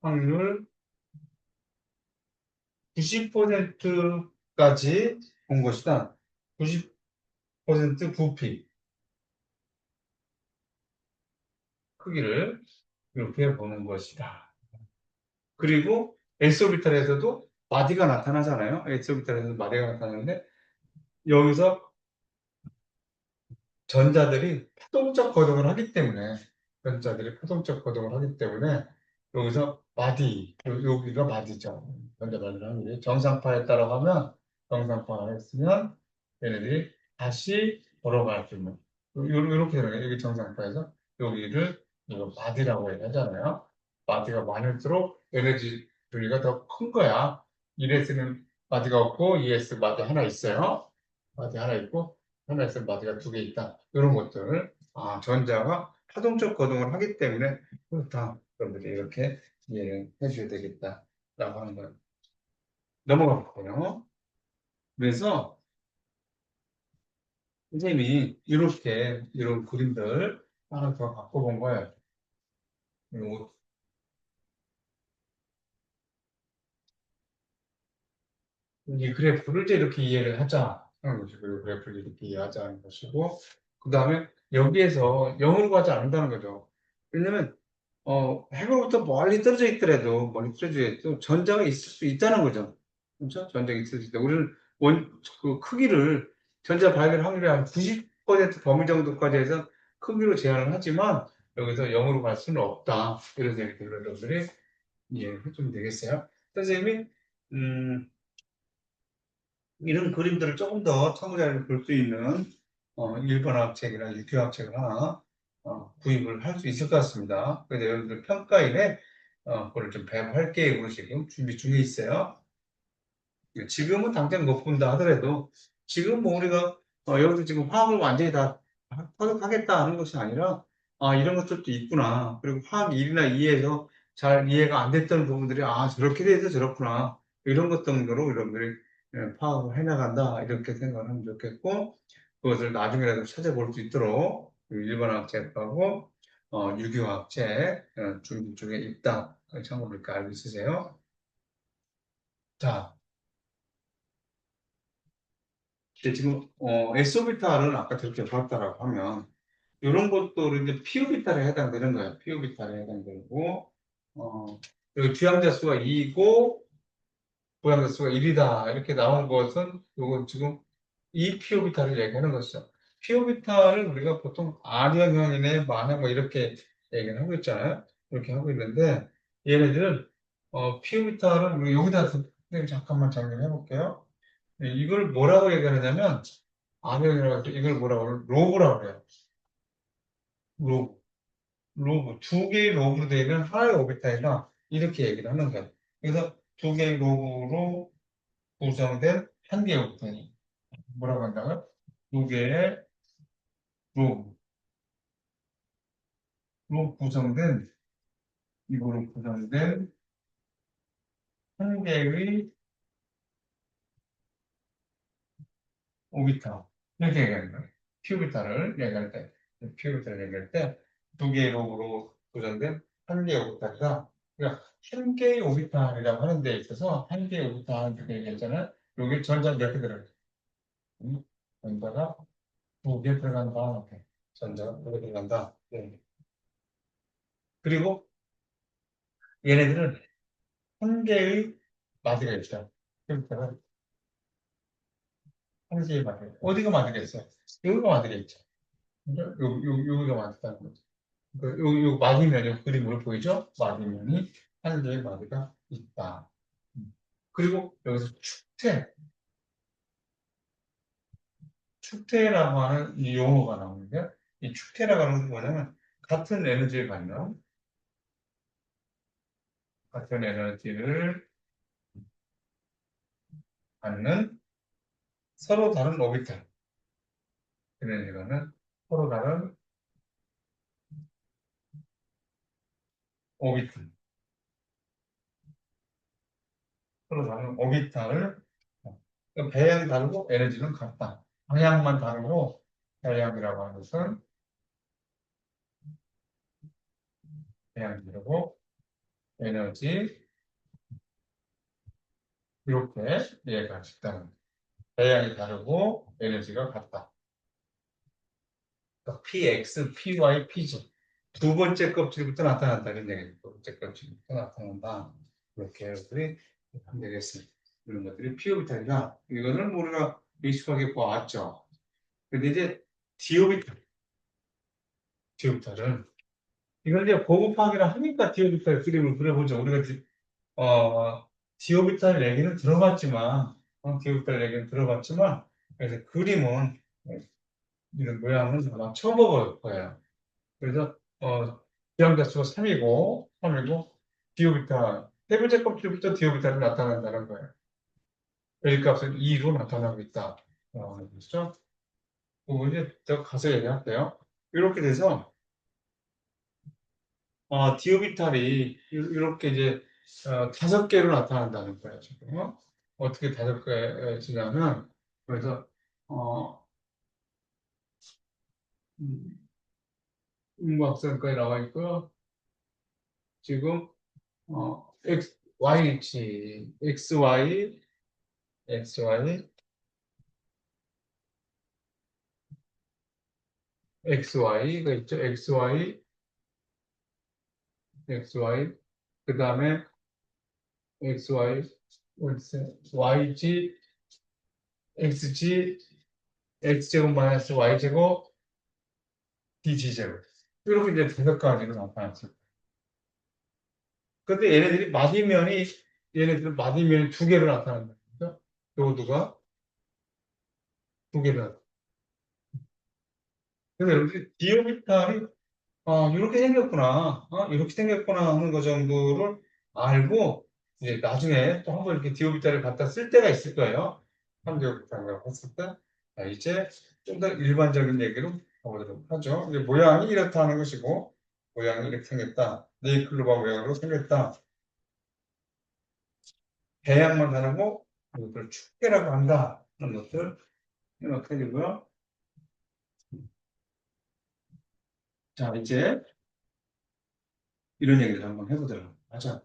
확률 90%까지 본 것이다. 90% 부피 크기를 이렇게 보는 것이다. 그리고 엑소비탈에서도 마디가 나타나잖아요. 엑소비탈에서 마디가 나타나는데 여기서 전자들이 파동적 거동을 하기 때문에 전자들이 파동적 거동을 하기 때문에 여기서 여기가 마디죠. 전자 마디를 하는 정상파에 따라 가면 정상파가 했으면 얘네들이 다시 돌아갈 수 있는 이렇게 되는 거예요. 여기 정상파에서 여기를 이거 마디라고 하잖아요. 마디가 많을수록 에너지 분리가 더 큰 거야. 1S는 마디가 없고 2S 마디 하나 있어요. 마디 하나 있고 하나 있으면 마디가 두 개 있다. 이런 것들을 전자가 파동적 거동을 하기 때문에 그렇다. 여러분들이 이렇게 이해를 해줘야 되겠다라고 하는 거예요. 넘어가 볼게요. 그래서 선생님이 이렇게 이런 그림들 하나 더 갖고 본 거예요. 요- 이 그래프를 이제 이렇게 이해를 하자 하는 것이고, 이 그래프를 이렇게 이해하자는 것이고, 그 다음에 여기에서 0으로 가지 않는다는 거죠. 왜냐면 해로부터 멀리 떨어져 있도 전자가 있을 수 있다는 거죠. 그렇죠? 전자가 있을 수 있다. 우리는 그 크기를 전자 발견 확률이 한 90% 범위 정도까지 해서 크기로 제한을 하지만 여기서 0으로 갈 수는 없다. 이런 얘기들을 여러분들이 이해해 주면 되겠어요. 선생님이 음, 이런 그림들을 조금 더 청구자를 볼 수 있는 일본어학책이나 유교학책을 하나 구입을 할 수 있을 것 같습니다. 그래서 여러분들 평가일에 그걸 좀 배부할 계획으로 지금 준비 중에 있어요. 지금은 당장 못 본다 하더라도 지금 뭐 우리가 여기서 지금 화학을 완전히 다 터득하겠다 하는 것이 아니라 이런 것들도 있구나. 그리고 화학 1이나 2에서 잘 이해가 안 됐던 부분들이 저렇게 돼서 저렇구나. 이런 것 정도로 여러분들이 파악을 해나간다. 이렇게 생각하면 좋겠고 그것을 나중에라도 찾아볼 수 있도록 일반학책하고 유교학책 준비 중에 있다. 참고로 이렇게 알고 있으세요. 자, 근데 지금 에소비탈을 아까 저렇게 봤다라고 하면 이런 것도 이제 피오비탈에 해당되는 거예요. 피오비탈에 해당되고 여기 주양자 수가 2고 부양자 수가 1이다 이렇게 나온 것은 이건 지금 이 피오비탈을 얘기하는 것이죠. 피오비탈을 우리가 보통 아량형이네 마녀 뭐 이렇게 얘기를 하고 있잖아요. 이렇게 하고 있는데 얘네들은 피오비탈은 우리 여기다 선생님 잠깐만 정리해 볼게요. 이걸 뭐라고 얘기하냐면 암형이라고 해서 이걸 뭐라고 그래요? 로브라고 그래요. 로브. 로브. 두 개의 로브로 되어 있는 하나의 오비탈이다. 이렇게 얘기를 하는 거예요. 그래서 두 개의 로브로 구성된 한 개의 오비탈이 뭐라고 한다고요? 두 개의 로브. 로 구성된 이거로 구성된 한 개의 오비탈. 이렇게 얘기하는 거예요. 큐비탈을 얘기할 때, 큐비탈을 얘기할 때 두 개의 로브로 구성된 한 개의 오비탈이다. 그러니까 한 개의 오비탈이라고 하는 데 있어서 한 개의 오비탈 이렇게 얘기했잖아요. 여기 전자 몇 개 들어가요? 전자가 두 개 들어간다. 이렇게. 전자가 두 개 들어간다. 네. 그리고 얘네들은 한 개의 마디가 있어요. 큐비탈은 한 개의 마디. 어디가 마디가 있어요? 여기가 마디가 있죠. 여기가 마디다는 거죠. 요 마디면, 요 그림으로 보이죠? 마디면이 한 개의 마디가 있다. 그리고 여기서 축태라고 하는 이 용어가 나오는데, 이 축태라고 하는 건 뭐냐면, 같은 에너지를 같은 에너지를 갖는 서로 다른 오비탈. 에너지가는 서로 다른 오비탈. 서로 다른 오비탈을, 배양이 다르고 에너지는 같다. 방향만 다르고, 배양이라고 하는 것은 배양이 다르고, 에너지, 이렇게 이해가 쉽다는 배양이 다르고 에너지가 같다. 그러니까 PX, PY, PZ 두 번째 껍질부터 나타난다는 얘기죠. 두 번째 껍질부터 나타난다. 이렇게 여러분들이 하면 되겠습니다. 이런 것들이 피오비탈이다. 이거는 우리가 익숙하게 보았죠. 근데 이제 디오비탈, 디오비탈은 이걸 이제 고급학이라 하니까 디오비탈 그림을 그려보죠. 우리가 디오비탈 얘기는 들어봤지만, 디오비탈 얘기는 들어봤지만, 그래서 그림은 이런 모양은 아마 처음 먹을 거예요. 그래서 기항자수가 3이고 디오비타 세 번째 껍질부터 디오비타로 나타난다는 거예요. L 값은 2로 나타나고 있다. 그렇죠? 그거 이제 더 가서 얘기할게요. 이렇게 돼서 디오비탈이 이렇게 이제 5개로 나타난다는 거예요. 지금 어떻게 5개지냐면 그래서 어, 음, 문학성과에 나와 있고요. 지금 YH, XY, XY, XY가 있죠. XY, XY, 그 다음에 XY, YG, XG, X제곱 마이너스 Y제곱, DG제곱. 이렇게 이제 5가지로 나타났어요. 근데 얘네들은 맞이면이 2개로 나타난다. 그죠? 요두가 2개로 나타난다. 그래서 여러분들이 디오비탈이 이렇게 생겼구나. 이렇게 생겼구나 하는 거 정도를 알고, 이제 나중에 또 한번 이렇게 디오비타를 갖다 쓸 때가 있을 거예요. 3디오비타라고 했을 때. 자, 이제 좀 더 일반적인 얘기로 가보도록 하죠. 이제 모양이 이렇다 하는 것이고, 모양이 이렇게 생겼다. 네이클로바 모양으로 생겼다. 배양만 하고, 이것을 축계라고 한다. 하는 것들 이렇게 되고요. 자, 이제 이런 얘기를 한번 해보도록 하죠.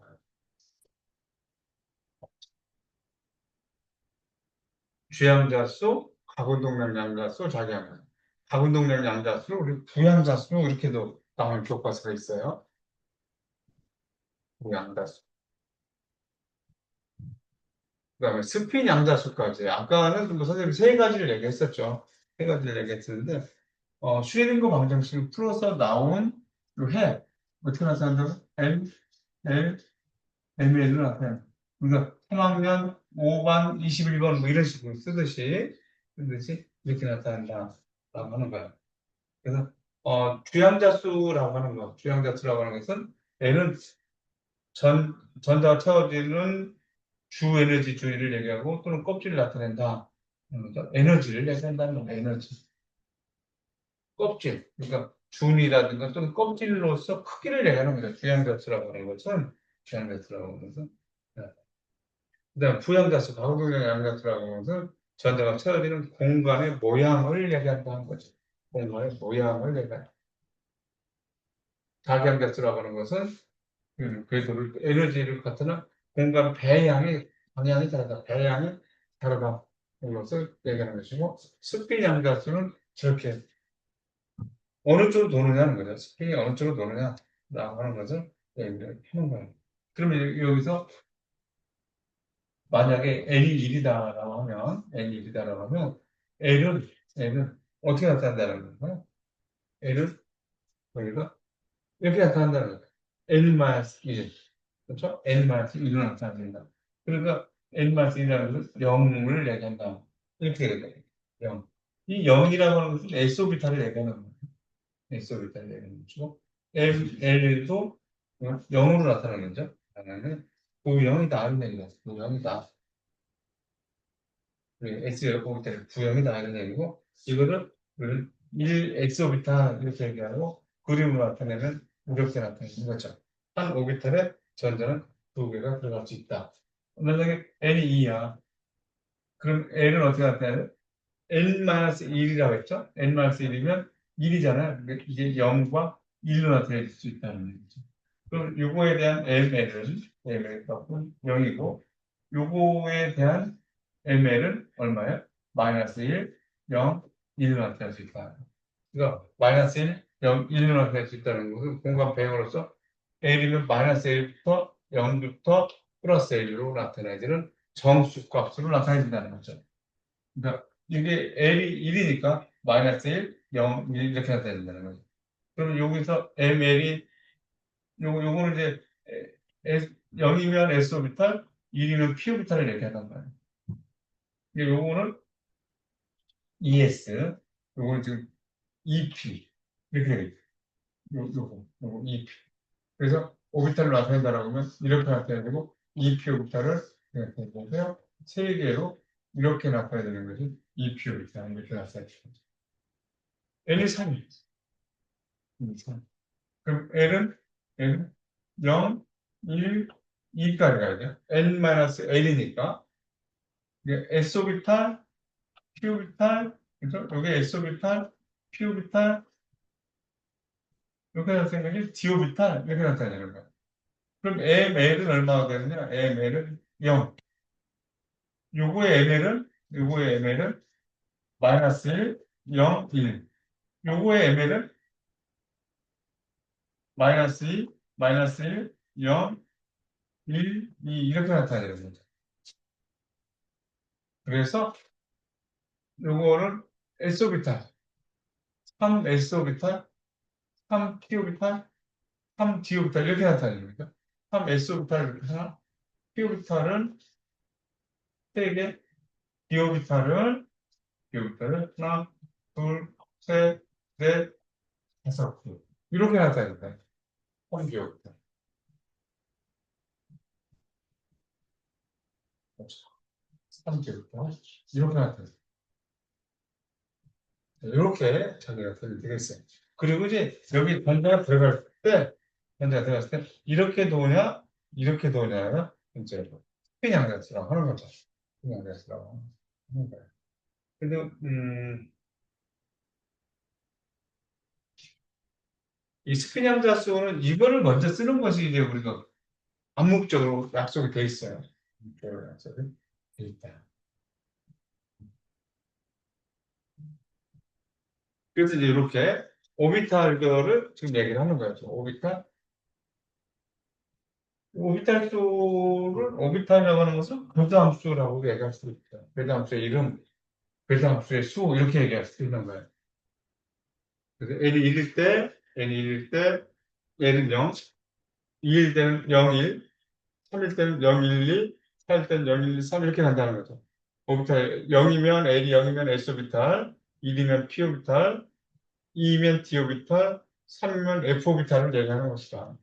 주양자수, 가운동량 양자수, 자기양자. 가운동량 양자수, 우리 부양자수 이렇게도 나오는 교과서가 있어요. 부양자수. 그다음에 스핀 양자수까지. 아까는 뭐 선생님이 세 가지를 얘기했었죠. 세 가지를 얘기했었는데 슈레딩거 방정식을 풀어서 나온 그 해 어떻게 나타난다고? L, ML로 나타나요. 그러니까 3학년 5반 21번 뭐 이런 식으로 쓰듯이 이렇게 나타난다라고 하는 거예요. 그래서 주양자수라고 하는 거, 주양자수라고 하는 것은 N은 전자가 채워지는 주 에너지 주의를 얘기하고 또는 껍질을 나타낸다. 그러면서 에너지를 얘기한다는 거예요. 에너지. 껍질. 그러니까 준이라든가 또는 껍질로서 크기를 얘기하는 거죠. 주양자수라고 하는 것은 주양자수라고 하는 것은. 그다음 부양자수, 가우동량 양자수라고 하는 것은 전자가 채워지는 공간의 모양을 얘기한다는 거죠. 공간의 모양을 얘기한다. 다기양자수라고 하는 것은 궤도를 에너지를 갖다는 공간 배양이 방향이 다르다. 배양이 다르다. 이것을 얘기하는 것이고 스피인 양자수는 저렇게 어느 쪽으로 도느냐는 거죠. 스피이 어느 쪽으로 도느냐라고 하는 것을 얘기를 하는 거예요. 그러면 여기서 만약에 L이 1이다라고 하면 L이 1이다라고 하면 L은 어떻게 나타난다는 거예요? L은 여기가 이렇게 나타난다는 거예요. L-1 그렇죠? N-1로 나타납니다. 그러니까 N-1이라는 것은 0을 얘기한다. 이렇게 되거든요. 0. 이 0이라고 하는 것은 S오비타를 얘기하는 거예요. S오비타를 얘기하는 것이고 L도 0으로 나타나는 거죠. 그러면 부영이다 이런 얘기가 부영이다. S오비타를 부영이다 이런 얘기고 이거를 1 S오비타 이렇게 얘기하고 그림으로 나타내면 이렇게 나타내는 거죠. 한 오비탈에 전자는 두 개가 들어갈 수 있다. 만약에 N이 2야. 그럼 L은 어떻게 나타나요? N-1이라고 했죠? N-1이면 1이잖아요. 이게 0과 1로 나타낼 수 있다는 얘기죠. 그럼 요거에 대한 ML은 0이고, 요거에 대한 ML은 얼마예요? 마이너스 1, 0, 1로 나타낼 수 있다. 그러니까 마이너스 1, 0, 1로 나타낼 수 있다는 것은 공간 배열로서 L이면 마이너스 1부터 0부터 플러스 1로 나타내야 되는 정수값으로 나타내진다는 거죠. 그러니까 이게 L이 1이니까 마이너스 1, 0, 1 이렇게 나타낸다는 거죠. 그러면 여기서 ML이 요거는 이제 0이면 S오비탈, 1이면 P오비탈을 얘기하는 거예요. 근데 요거는 ES, 요거는 지금 EP 이렇게 되겠죠. 요거 EP. 그래서 오비탈로 나타낸다라고 하면 이렇게 나타내야 되고 EP 오비탈을 이렇게 보세요. 세 개로 이렇게 나타내야 되는 것이 EP 오비탈 이렇게 나타내야 되죠. L이 3이 3. 그럼 L은 0, 1, 2까지 가야 돼요. N-L이니까 S오비탈, P오비탈, 그죠? 여기 S오비탈, P오비탈 이렇게 나타내는 게 D오비탈 이렇게 나타내는 거예요. 그럼 ML은 얼마가 되느냐? ML은 0. 요거의 ML은 마이너스 1, 0, 1. 요거의 ML은 마이너스 2, 마이너스 1, 0, 1, 2 이렇게 나타내는 거죠. 그래서 요거는 S오비탈, 3S오비탈, 3P오비탈, 3D오비탈 이렇게 나타내는 거죠. 3S오비탈 이렇게 하나, P오비탈은 3개, D오비탈은 하나, 둘, 셋, 넷, 다섯 개. 이렇게 나타낸다. 홈기오비탈. 3제곱이다. 이렇게 나타났어요. 이렇게 전개가 되겠어요. 그리고 이제 여기 전자가 들어갈 때, 전자가 들어갔을 때, 이렇게 도냐, 이렇게 도냐가 이제 스피인 양자수라고 하는 거죠. 스피인 양자수라고 하는 거예요. 근데, 이 스피인 양자수는 이거를 먼저 쓰는 것이 이제 우리가 암묵적으로 약속이 돼 있어요. 암묵적으로 약속이 돼 있다. 그래서 이제 이렇게 오비탈 거를 지금 얘기를 하는 거예요. 오비탈이라고 하는 것은 배도함수라고 얘기할 수 있죠. 배도함수의 이름, 배도함수의 수, 이렇게 얘기할 수 있는 거예요. 그래서 n이 1일 때, n은 0, 2일 때는 0, 1, 3일 때는 0, 1, 2, 4일 때는 0, 1, 2, 3 이렇게 간다는 거죠. 오비탈 0이면 n이 0이면 s오비탈, 1이면 p오비탈, 2이면 d오비탈, 3이면 f오비탈을 얘기하는 것이다.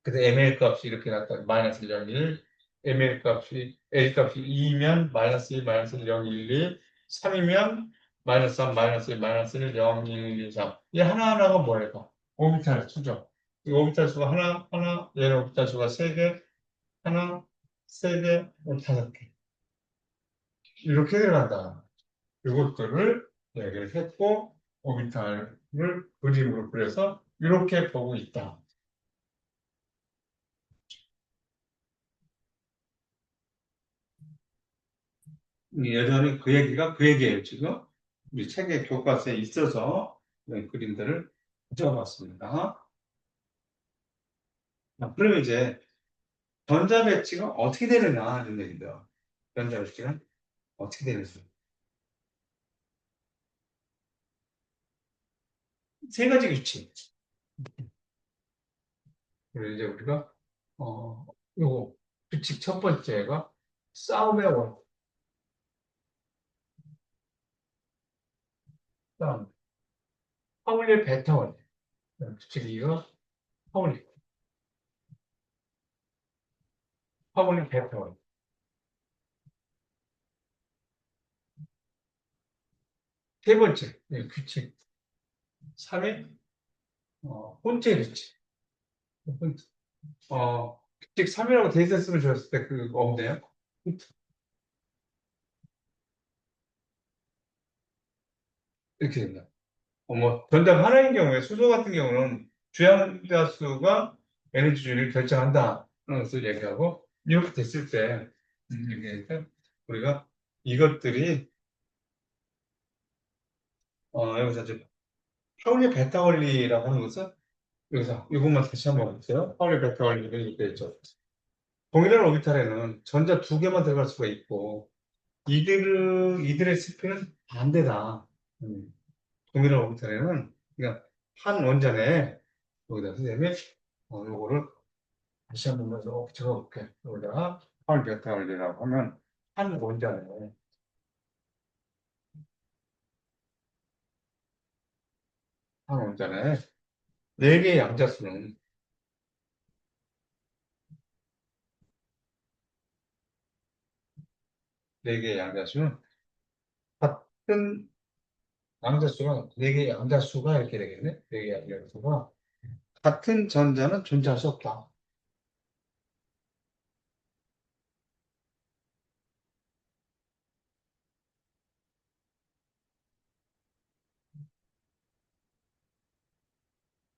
그래서 ml 값이 이렇게 나타나 마이너스 0, 1, ml 값이 L 값이 2면 마이너스 1, 마이너스 1, 0, 1, 2, 3이면 마이너스 3, 마이너스 1, 마이너스 1, 0, 1, 2, 3. 이 하나하나가 뭐예요? 오비탈 수죠. 이 오비탈 수가 얘는 오비탈 수가 3개, 하나, 3개, 5개. 이렇게 들어간다. 이것들을 얘기를 했고, 오비탈을 그림으로 그려서 이렇게 보고 있다. 예전에 그 얘기가 그 얘기예요, 지금. 우리 책의 교과서에 있어서 네, 그림들을 적어봤습니다. 그러면 이제 전자배치가 어떻게 되느냐, 이런 얘기인데요. 전자배치가 어떻게 되느냐. 세 가지 규칙. 그리고 이제 우리가, 요거, 규칙 첫 번째가 싸움의 원. 싸움. 파울리의 베타 원. 규칙 2가 파울리. 파울리 베타 원. 세 번째, 규칙 3의 혼재 규칙. 규칙 3이라고 돼 있었으면 좋았을 때 그거 없네요. 이렇게 됩니다. 전자 하나인 경우에 수소 같은 경우는 주양자수가 에너지 주를 결정한다는 것을 얘기하고 이렇게 됐을 때 이게 우리가 이것들이 여기서 이제 파울리 베타 원리라고 하는 것은 여기서 이것만 다시 한번 볼게요. 파울리 베타 원리는 이렇게 있죠. 동일한 오비탈에는 전자 두 개만 들어갈 수가 있고 이들의 스피는 반대다. 동일한 오비탈에는 그러니까 한 원전에 여기다 선생님이 요거를 다시 한 번만 이렇게 적어볼게. 여기다가 파울 베타 원리라고 하면 한 원전에 네 개의 양자수는 네 개의 양자수는 같은 양자수가 네 개의 양자수가 이렇게 되겠네. 네 개의 양자수가 같은 전자는 존재할 수 없다.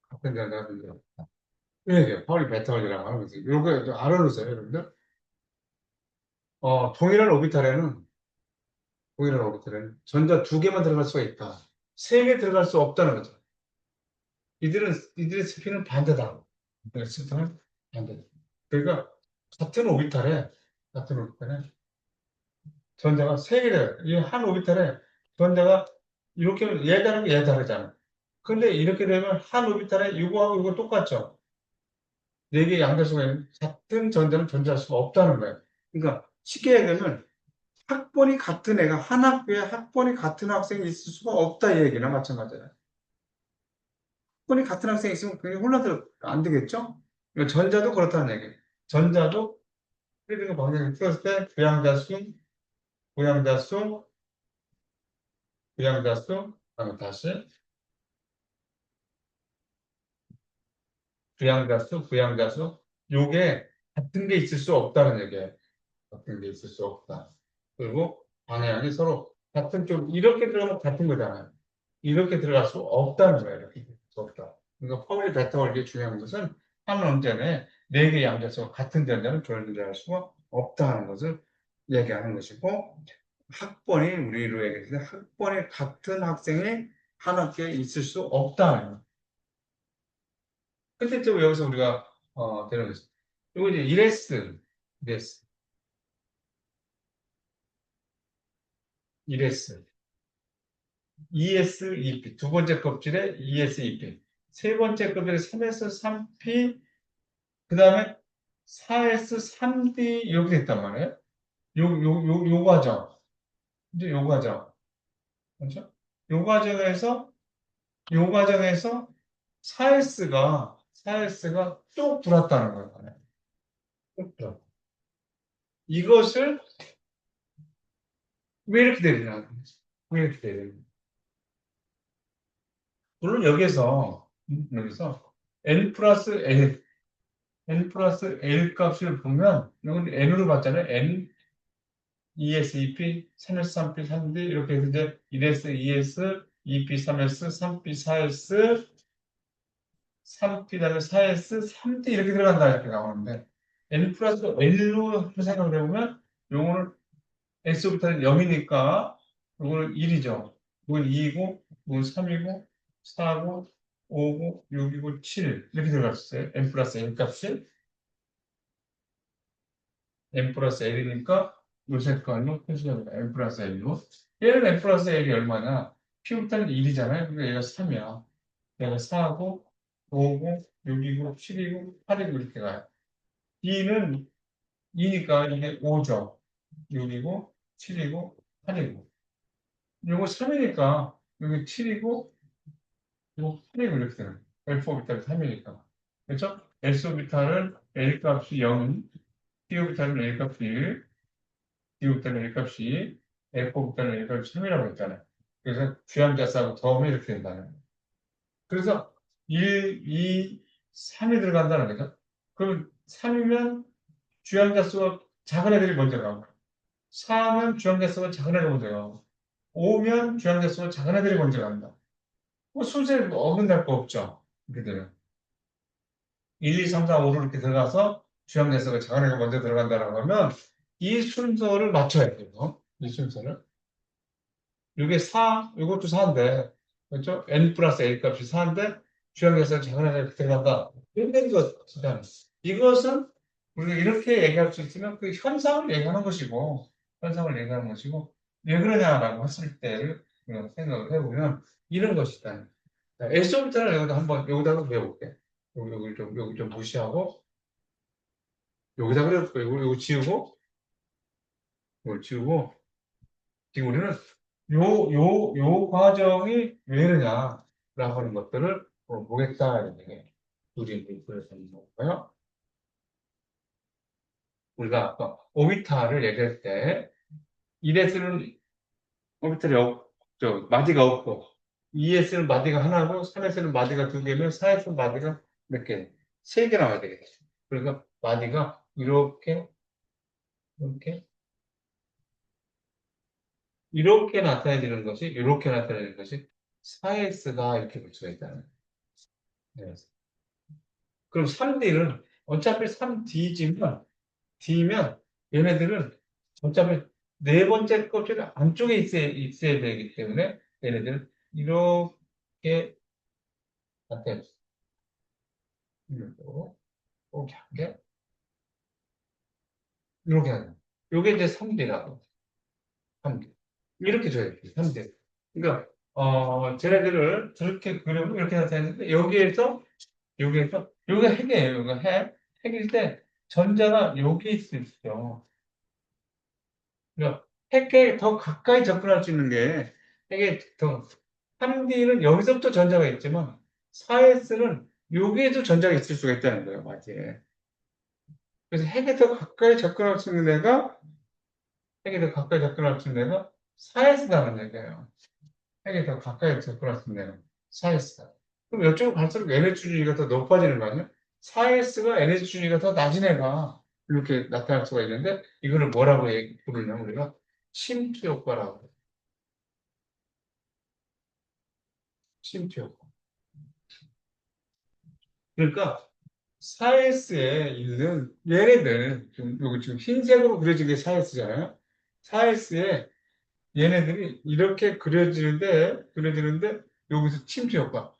같은 전자가 존재할 수 없다. 이게 파울 베타 원리라고 하는 거지. 이거 알아두세요, 여러분들. 동일한 오비탈에는 전자 두 개만 들어갈 수가 있다. 세 개 들어갈 수 없다는 거죠. 이들의 스피는 반대다. 이들의 스피는 반대다. 그러니까 같은 오비탈에 전자가 세 개래요. 이 한 오비탈에 전자가 이렇게 얘 다르고 얘 다르잖아. 근데 이렇게 되면 한 오비탈에 이거하고 이거 똑같죠. 네 개의 양자수가 있는 같은 전자는 존재할 수가 없다는 거예요. 그러니까 쉽게 얘기하면 학번이 같은 애가 한 학교에 학번이 같은 학생이 있을 수가 없다 이 얘기나 마찬가지예요. 학번이 같은 학생이 있으면 굉장히 혼란스럽 안 되겠죠? 그러니까 전자도 그렇다는 얘기예요. 전자도 그러니까 방향을 풀었을 때 부양자수, 부양자수, 그다음에 다시 부양자수. 요게 같은 게 있을 수 없다는 얘기예요. 같은 게 있을 수 없다. 그리고 방향이 서로 같은 쪽, 이렇게 들어가면 같은 거잖아요. 이렇게 들어갈 수 없다는 거예요. 이렇게 들어갈 수 없다. 그러니까 퍼블릭 베타가 이게 중요한 것은 한 원전에 네 개의 양자수가 같은 전자는 존재할 수가 없다는 것을 얘기하는 것이고, 학번이 우리로 얘기해서 학번이 같은 학생이 한 학교에 있을 수 없다는 거예요. 근데 또 여기서 우리가 되는 거죠. 그리고 이제 이레스, ES2P, 두 번째 껍질에 ES2P, 세 번째 껍질에 3S3P, 그 다음에 4S3D 이렇게 됐단 말이에요. 요 과정. 이제 요 과정. 그렇죠? 요 과정에서 4S가 또 불었다는 거예요. 또 불어. 이것을 왜 이렇게 되느냐. 왜 이렇게 되느냐. 물론 여기서 n 플러스 L 값을 보면, 이건 n으로 봤잖아요. n, ES2P, 3S, 3P, 3D, 이렇게 해서 이제 1S, 2S, 2P, 3S, 3P, 4S, 3P, 다음에 4S, 3D 이렇게 들어간다 이렇게 나오는데, n 플러스 L로 생각을 해보면, 요거는 X부터는 0이니까, 요거는 1이죠. 이건 2이고, 이건 3이고, 4고, 5고, 6이고, 7 이렇게 들어갔어요. n 플러스 L 값이. n 플러스 L이니까 요새 걸로 표시합니다. n 플러스 L로. 얘는 n 플러스 L이 얼마냐? P부터는 1이잖아요. 그러니까 얘가 3이야. 얘가 4고, 5고, 6이고, 7이고, 8이고 이렇게 가요. D는 2니까 이게 5죠. 6이고, 7이고, 8이고. 요거 3이니까 여기 7이고, 요거 8이고 이렇게 되는 거예요. L4비타는 3이니까. 그렇죠? S오비타는 L 값이 0, P오비타는 L 값이 1, D국자는 L값이 F국자는 L값이 3이라고 했잖아요. 그래서 주양자싸고 더하면 이렇게 된다는 거예요. 그래서 1, 2, 3이 들어간다는 거죠. 그럼 3이면 주양자수가 작은 애들이 먼저 가고, 4면 주양자수가 작은 애들이 먼저 가고, 5면 주양자수가 작은 애들이 먼저 간다. 뭐 순서에 어긋날 거 없죠. 이렇게 되면. 1, 2, 3, 4, 5로 이렇게 들어가서 주양자수가 작은 애가 먼저 들어간다라고 하면 이 순서를 맞춰야 돼요. 이 순서를. 이게 4, 이것도 4인데, 그렇죠? n 플러스 a 값이 4인데, 주양계산 작은 하나 이렇게 들어간다. 이런 것이다. 이것은 우리가 이렇게 얘기할 수 있으면 그 현상을 얘기하는 것이고, 왜 그러냐라고 했을 때를 우리가 생각을 해보면, 이런 것이다. S부터는 여기다가 배워볼게. 여기 좀 무시하고, 여기다 그래볼게. 이거 지우고, 이걸 지우고, 지금 우리는 요 과정이 왜 이러냐라고 하는 것들을 보겠다. 이런 얘기. 우리 그래서 있는 거고요. 우리가 아까 오비타를 얘기할 때, 1S는 오비타를 마디가 없고, 2S는 마디가 하나고, 3S는 마디가 두 개면, 4S는 마디가 몇 개? 세 개 나와야 되겠죠. 그래서 마디가 이렇게, 이렇게 나타내는 것이 4S가 이렇게 볼 수가 있다는 거예요. 그럼 3D는 어차피 3D면 얘네들은 어차피 네 번째 껍질 안쪽에 있어야 되기 때문에 얘네들은 이렇게 나타내요. 이렇게 한 게, 이렇게 하는 거. 요게 이제 3D라고. 3D. 이렇게 줘야 돼요. 3D. 그러니까, 쟤네들을 저렇게 그려면 이렇게 나타내는데 여기에서, 요게 핵이에요. 요거 핵. 핵일 때 전자가 여기 있을 수 있죠. 그러니까 핵에 더 가까이 접근할 수 있는 게 핵에 더 3D는 여기서부터 전자가 있지만 4S는 여기에도 전자가 있을 수가 있다는 거예요. 맞지? 그래서 핵에 더 가까이 접근할 수 있는 애가, 핵에 더 가까이 접근할 수 있는 애가 4S라는 얘기예요. 핵에 더 가까이 접근할 수 있는 애가 4S. 그럼 이쪽으로 갈수록 에너지 준위가 더 높아지는 거 아니야? 4S가 에너지 준위가 더 낮은 애가 이렇게 나타날 수가 있는데, 이거를 뭐라고 부르냐면 우리가 침투 효과라고 해요. 침투 효과. 그러니까 4S에 있는 얘네들, 여기 지금 흰색으로 그려진 게 4S잖아요. 4S에 얘네들이 이렇게 그려지는데 여기서 침투 효과.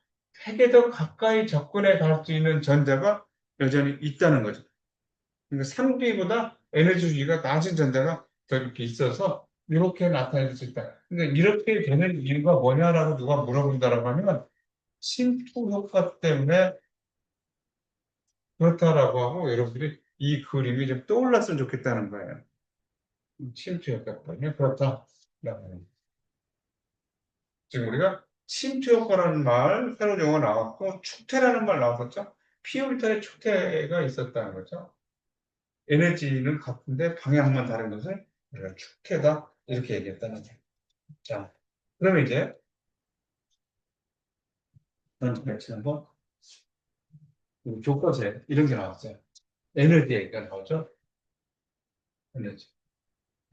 핵에 더 가까이 접근해 갈 수 있는 전자가 여전히 있다는 거죠. 그러니까 3B보다 에너지 주기가 낮은 전자가 더 이렇게 있어서 이렇게 나타낼 수 있다. 그러니까 이렇게 되는 이유가 뭐냐라고 누가 물어본다라고 하면 침투 효과 때문에 그렇다라고 하고, 여러분들이 이 그림이 좀 떠올랐으면 좋겠다는 거예요. 침투 효과거든요. 그렇다. 지금 우리가 침투 효과라는 말, 새로운 용어가 나왔고, 축태라는 말 나왔었죠? 피오르타의 축태가 있었다는 거죠. 에너지는 같은데 방향만 다른 것을 우리가 축태다, 이렇게 얘기했다는 거예요. 자, 그러면 이제 같이 한번 교과서에 이런 게 나왔어요. 에너지 얘기가 나오죠? 에너지.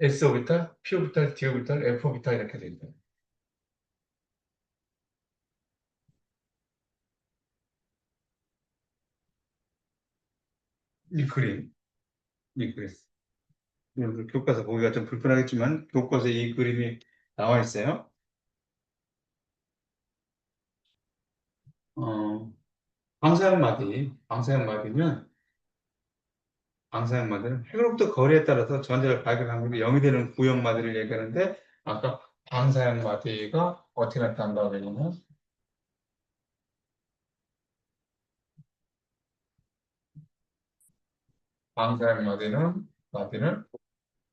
S 오비탈, P 오비탈, D 오비탈, F 오비탈 이렇게 돼 있어요. 이 그림, 이 그림. 교과서 보기가 좀 불편하겠지만 교과서에 이 그림이 나와 있어요. 어, 방사형마디는 핵으로부터 거리에 따라서 전자를 발견 확률이 0이 되는 구형마디를 얘기하는데, 아까 방사형마디가 어떻게 나타난다고 했냐면, 마디는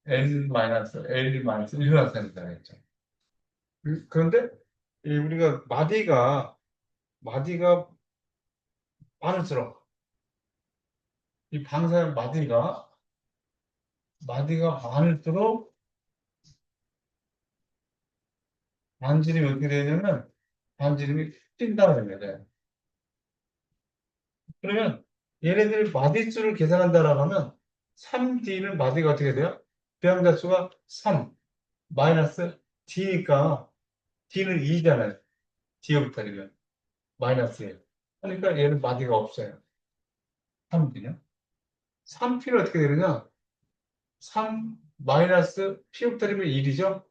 L-1로 나타낸다고 했죠. 그런데 우리가 마디가 많을수록, 이 방사형 마디가 많을수록 반지름이 어떻게 되냐면 반지름이 뛴다는 거예요. 그러면 얘네들이 마디수를 계산한다라고 하면 3D는 마디가 어떻게 돼요? 배양자 수가 3 마이너스 D니까 D는 2잖아요. D오비탈이면 마이너스 1. 그러니까 얘는 마디가 없어요. 3D는. 3P는 어떻게 되느냐? 3 마이너스 P오비탈이면 1이죠?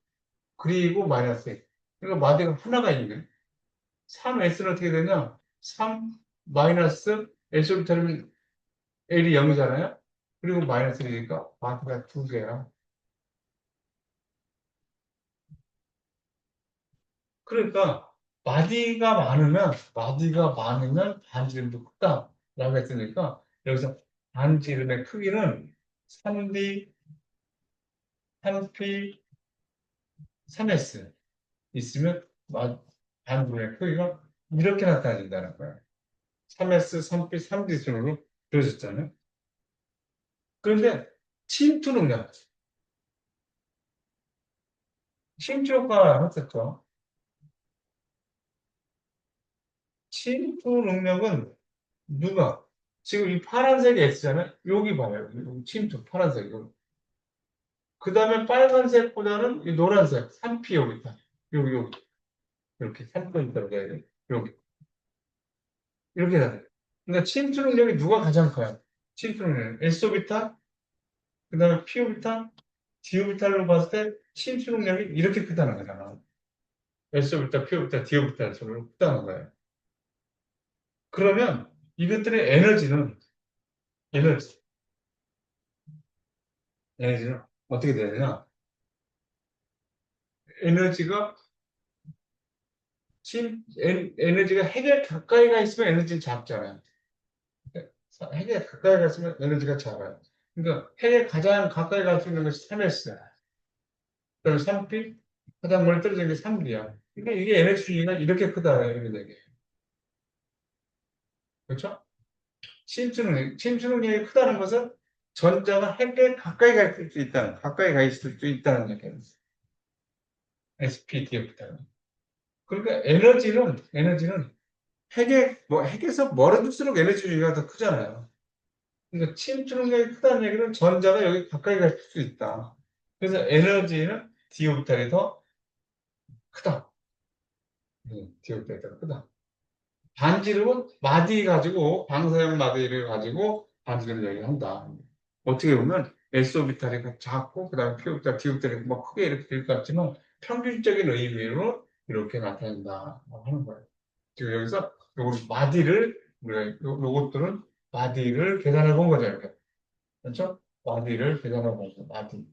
그리고 마이너스 1. 그러니까 마디가 하나가 있는 거예요. 3S는 어떻게 되냐? 3 마이너스 S오비탈이면 L이 0이잖아요? 그리고 마이너스 1이니까 마디가 두 개야. 그러니까 마디가 많으면 반지름도 크다라고 했으니까, 여기서 반지름의 크기는 3D, 3P, 3S 있으면 반지름의 크기가 이렇게 나타나진다는 거예요. 3S, 3P, 3D 순으로 그려졌잖아요. 그런데 침투 능력, 침투 효과 했었죠. 침투 능력은 누가? 지금 이 파란색이 S잖아요. 여기 봐요. 여기 침투 파란색. 그 다음에 빨간색보다는 이 노란색, 3P 여기 있다. 여기. 이렇게 3P 있다고 해야 돼. 여기. 이렇게 다 돼. 그러니까 침투 능력이 누가 가장 커요? 침투 능력. S오비탈, 그 다음에 P오비탈, D오비탈로 봤을 때 침투 능력이 이렇게 크다는 거잖아. S오비탈, P오비탈, D오비탈 서로 크다는 거예요. 그러면 이것들의 에너지, 에너지는 어떻게 되느냐? 에너지가 에너지가 핵에 가까이 가 있으면 에너지는 작잖아요. 핵에 가까이 갔으면 에너지가 작아요. 그러니까 핵에 가장 가까이 갈 수 있는 것이 3S. 그리고 3P, 가장 멀리 떨어지는 게 3D야. 그러니까 이게 에너지 주기가 이렇게 크다, 이런 얘기예요. 그렇죠? 침투 능력이 크다는 것은 전자가 핵에 가까이 갈 수 있다는, 가까이 가 있을 수 있다는 얘기예요. SPDF다. 그러니까 에너지는 핵에서 멀어질수록 에너지 유의가 더 크잖아요. 그러니까 침투능력이 크다는 얘기는 전자가 여기 가까이 갈 수 있다. 그래서 에너지는 디오비탈이 더 크다. 디오비탈이 더 크다. 반지름은 마디 가지고, 방사형 마디를 가지고 반지름 얘기한다. 어떻게 보면 S오비탈이 작고, 그 다음에 P오비탈, D오비탈이 뭐 크게 이렇게 될 것 같지만 평균적인 의미로 이렇게 나타낸다 하는 거예요. 지금 여기서 요 마디를, 요것들은 마디를 계산해 본 거죠. 이렇게. 그렇죠? 마디를 계산해 본 거죠. 마디.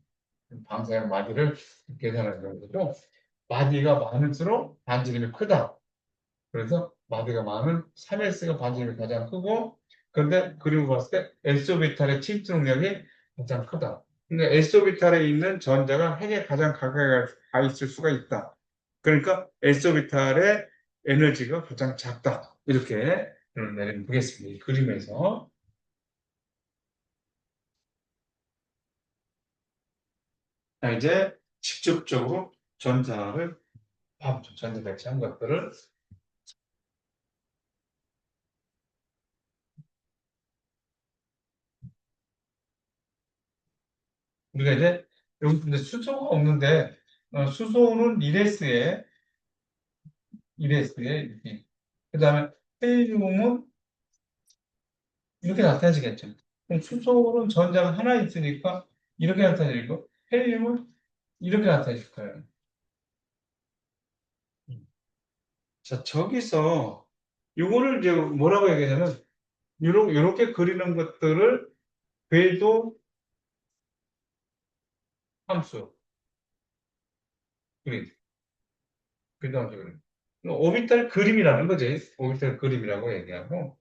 방사형 마디를 계산해 본 거죠. 마디가 많을수록 반지름이 크다. 그래서 마디가 많은 3S가 반지름이 가장 크고, 그런데 그림을 봤을 때 S오비탈의 침투 능력이 가장 크다. 그러니까 S오비탈에 있는 전자가 핵에 가장 가까이 가 있을 수가 있다. 그러니까 S오비탈의 에너지가 가장 작다. 이렇게 내려보겠습니다. 이 그림에서. 자, 이제 직접적으로 전자를, 전자 배치한 것들을 우리가 이제 여기 근데 수소가 없는데 수소는 1S에 이렇게. 그다음에 헬륨은 이렇게 나타내지겠죠. 그럼 수소는 전자가 하나 있으니까 이렇게 나타내고 헬륨은 이렇게 나타내질 거예요. 자, 저기서 이거를 이제 뭐라고 얘기하냐면 요렇게 그리는 것들을 궤도 함수 그림, 궤도 함수 그림. 오비탈 그림이라는 거지. 오비탈 그림이라고 얘기하고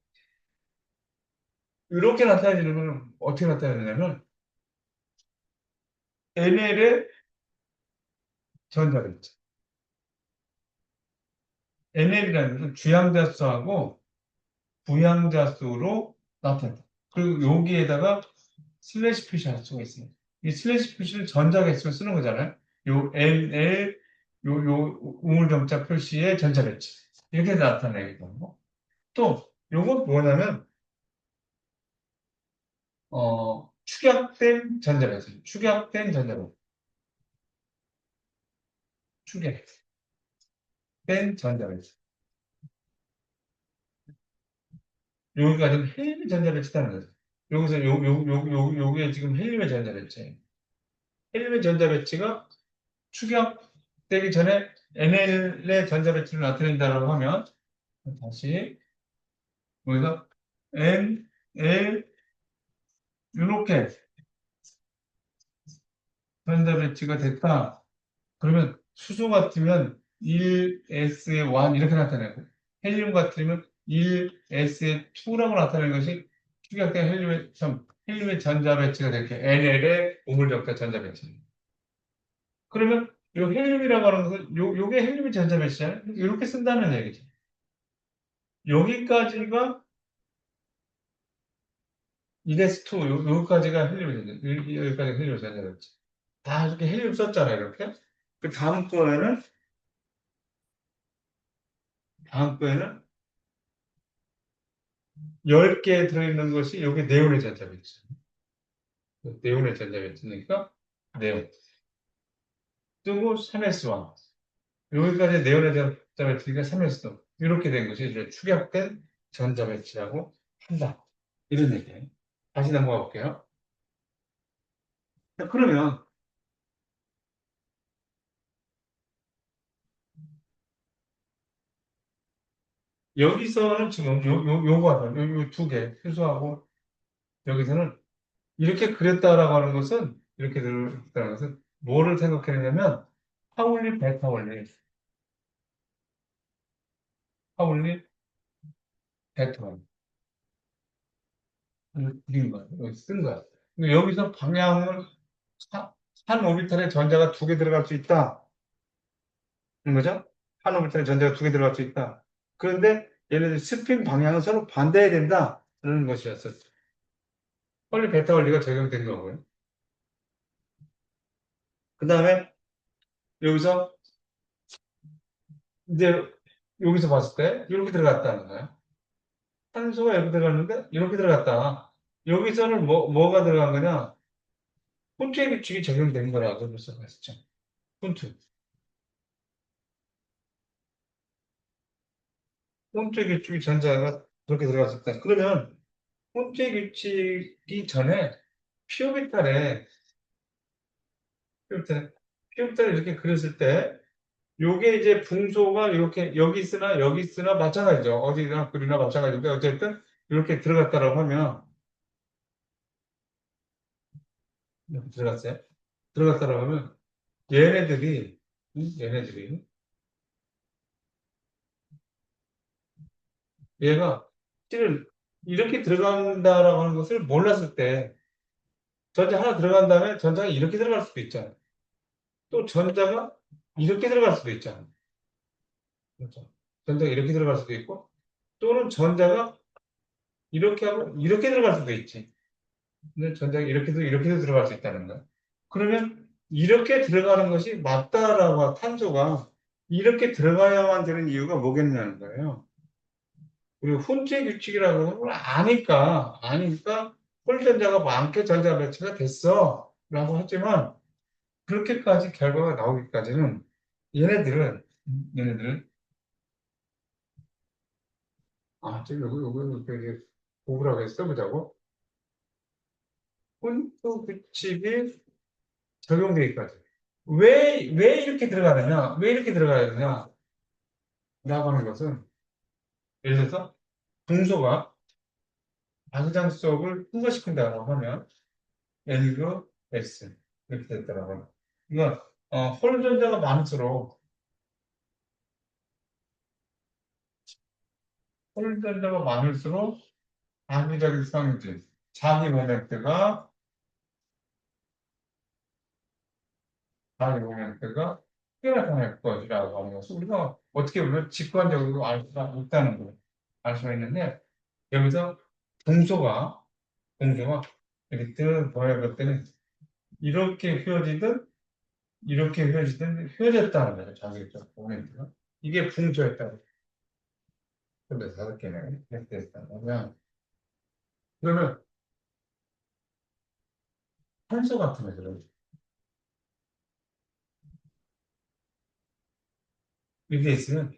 이렇게 나타내는 건 어떻게 나타내냐면 NL의 전자를 NL이라는 것은 주양자수하고 부양자수로 나타낸다. 그리고 여기에다가 슬래시 표시할 수가 있습니다. 이 슬래시 표시를 전자개수로 쓰는 거잖아요. 요 NL, 요 우물정자 표시의 전자배치. 이렇게 나타내거든요. 또, 요건 뭐냐면, 축약된 전자배치. 축약된 전자배치. 축약된 전자배치. 여기가 지금 헬륨의 전자배치라는 거죠. 여기서 요게 지금 헬륨의 전자배치. 헬륨의 전자배치가 축약되기 전에 NL의 전자배치를 나타낸다고 하면, 다시, 여기서 N, L, 이렇게 전자배치가 됐다. 그러면 수소 같으면 1S의 1 이렇게 나타내고, 헬륨 같으면 1S의 2라고 나타내는 것이 축약된 헬륨의 전자배치가 될게 NL의 우물적자 전자배치. 그러면 요 헬륨이라고 하는 것은 요게 헬륨의 전자배치잖아요. 이렇게 쓴다는 얘기죠. 여기까지가 1S2, 여기까지가 여기까지 헬륨 전자배치. 다 이렇게 헬륨 썼잖아요, 이렇게. 그 다음 거에는 10개 들어있는 것이 여기 네온의 전자배치. 네온의 전자배치니까 네온. 뜨고 3S1. 여기까지 네온의 전자배치니까 3S2. 이렇게 된 것이 이제 축약된 전자배치라고 한다. 이런 얘기예요. 다시 넘어가 볼게요. 자, 그러면 여기서는 지금 요거 두 개, 수소하고 여기서는 이렇게 그렸다라고 하는 것은 이렇게 그렸다는 것은 뭐를 생각해내냐면 파울리 베타올리 파울리 베타올리 그린 거야. 여기 쓴 거야. 근데 여기서 방향을 한 오비탈에 전자가 두 개 들어갈 수 있다. 는 거죠? 한 오비탈에 전자가 두 개 들어갈 수 있다. 그런데 얘네들 스핀 방향은 서로 반대해야 된다. 그런 것이었었죠. 원리 베타 원리가 적용된 거고요. 그 다음에 여기서 이제 여기서 봤을 때 이렇게 들어갔다는 거예요. 탄소가 이렇게 들어갔는데 이렇게 들어갔다. 여기서는 뭐가 들어간 거냐? 폰트의 규칙이 적용된 거라고 벌써 봤었죠. 폰트. 폰트의 규칙이 전자가 그렇게 들어갔었다. 그러면 폰트의 규칙이 전에 피오비탈에 피오비탈에 피오비탈을 이렇게 그렸을 때 요게 이제 분소가 이렇게 여기 있으나 마찬가지죠. 어디나 그리나 마찬가지인데 어쨌든 이렇게 들어갔다라고 하면 이렇게 들어갔어요. 들어갔다라고 하면 얘네들이 얘네들이 얘가 실은 이렇게 들어간다라고 하는 것을 몰랐을 때 전자 하나 들어간 다음에 전자가 이렇게 들어갈 수도 있잖아요. 또 전자가 이렇게 들어갈 수도 있잖아요. 그렇죠? 전자가 이렇게 들어갈 수도 있고 또는 전자가 이렇게 하고 이렇게 들어갈 수도 있지. 근데 전자가 이렇게도 들어갈 수 있다는 거야. 그러면 이렇게 들어가는 것이 맞다라고 탄소가 이렇게 들어가야만 되는 이유가 뭐겠냐는 거예요. 그리고 훈제 규칙이라고 걸 아니까 홀전자가 많게 전자 배치가 됐어 라고 하지만 그렇게까지 결과가 나오기까지는 얘네들은 지금 요거 되게 고구라고 해서 써보자고 훈수 규칙이 적용되기까지 왜 이렇게 들어가느냐 왜 이렇게 들어가야 되냐 라고 하는 것은 예를 들어서 동소가 방장속을 풍부시킨다고 하면 N그 S 이렇게 됐다라고 하면 그러니까 홀전자가 많을수록 홀전자가 많을수록 장기적인 성질 자기 모멘트가 자기 모멘트가 크게 나타날 것이라고 하는 것을 우리가 어떻게 보면 직관적으로 알 수가 있다는 거 알 수가 있는데 여기서 동소가 이렇게 뜨 보여볼 때는 이렇게 휘어지든 이렇게 휘어지든 휘어졌다는 거죠. 자기적 모멘트가. 이게 붕조였다고. 근데 다섯 개네. 이렇게 됐다. 그러면 탄소 같은 애들은 이렇게 있으면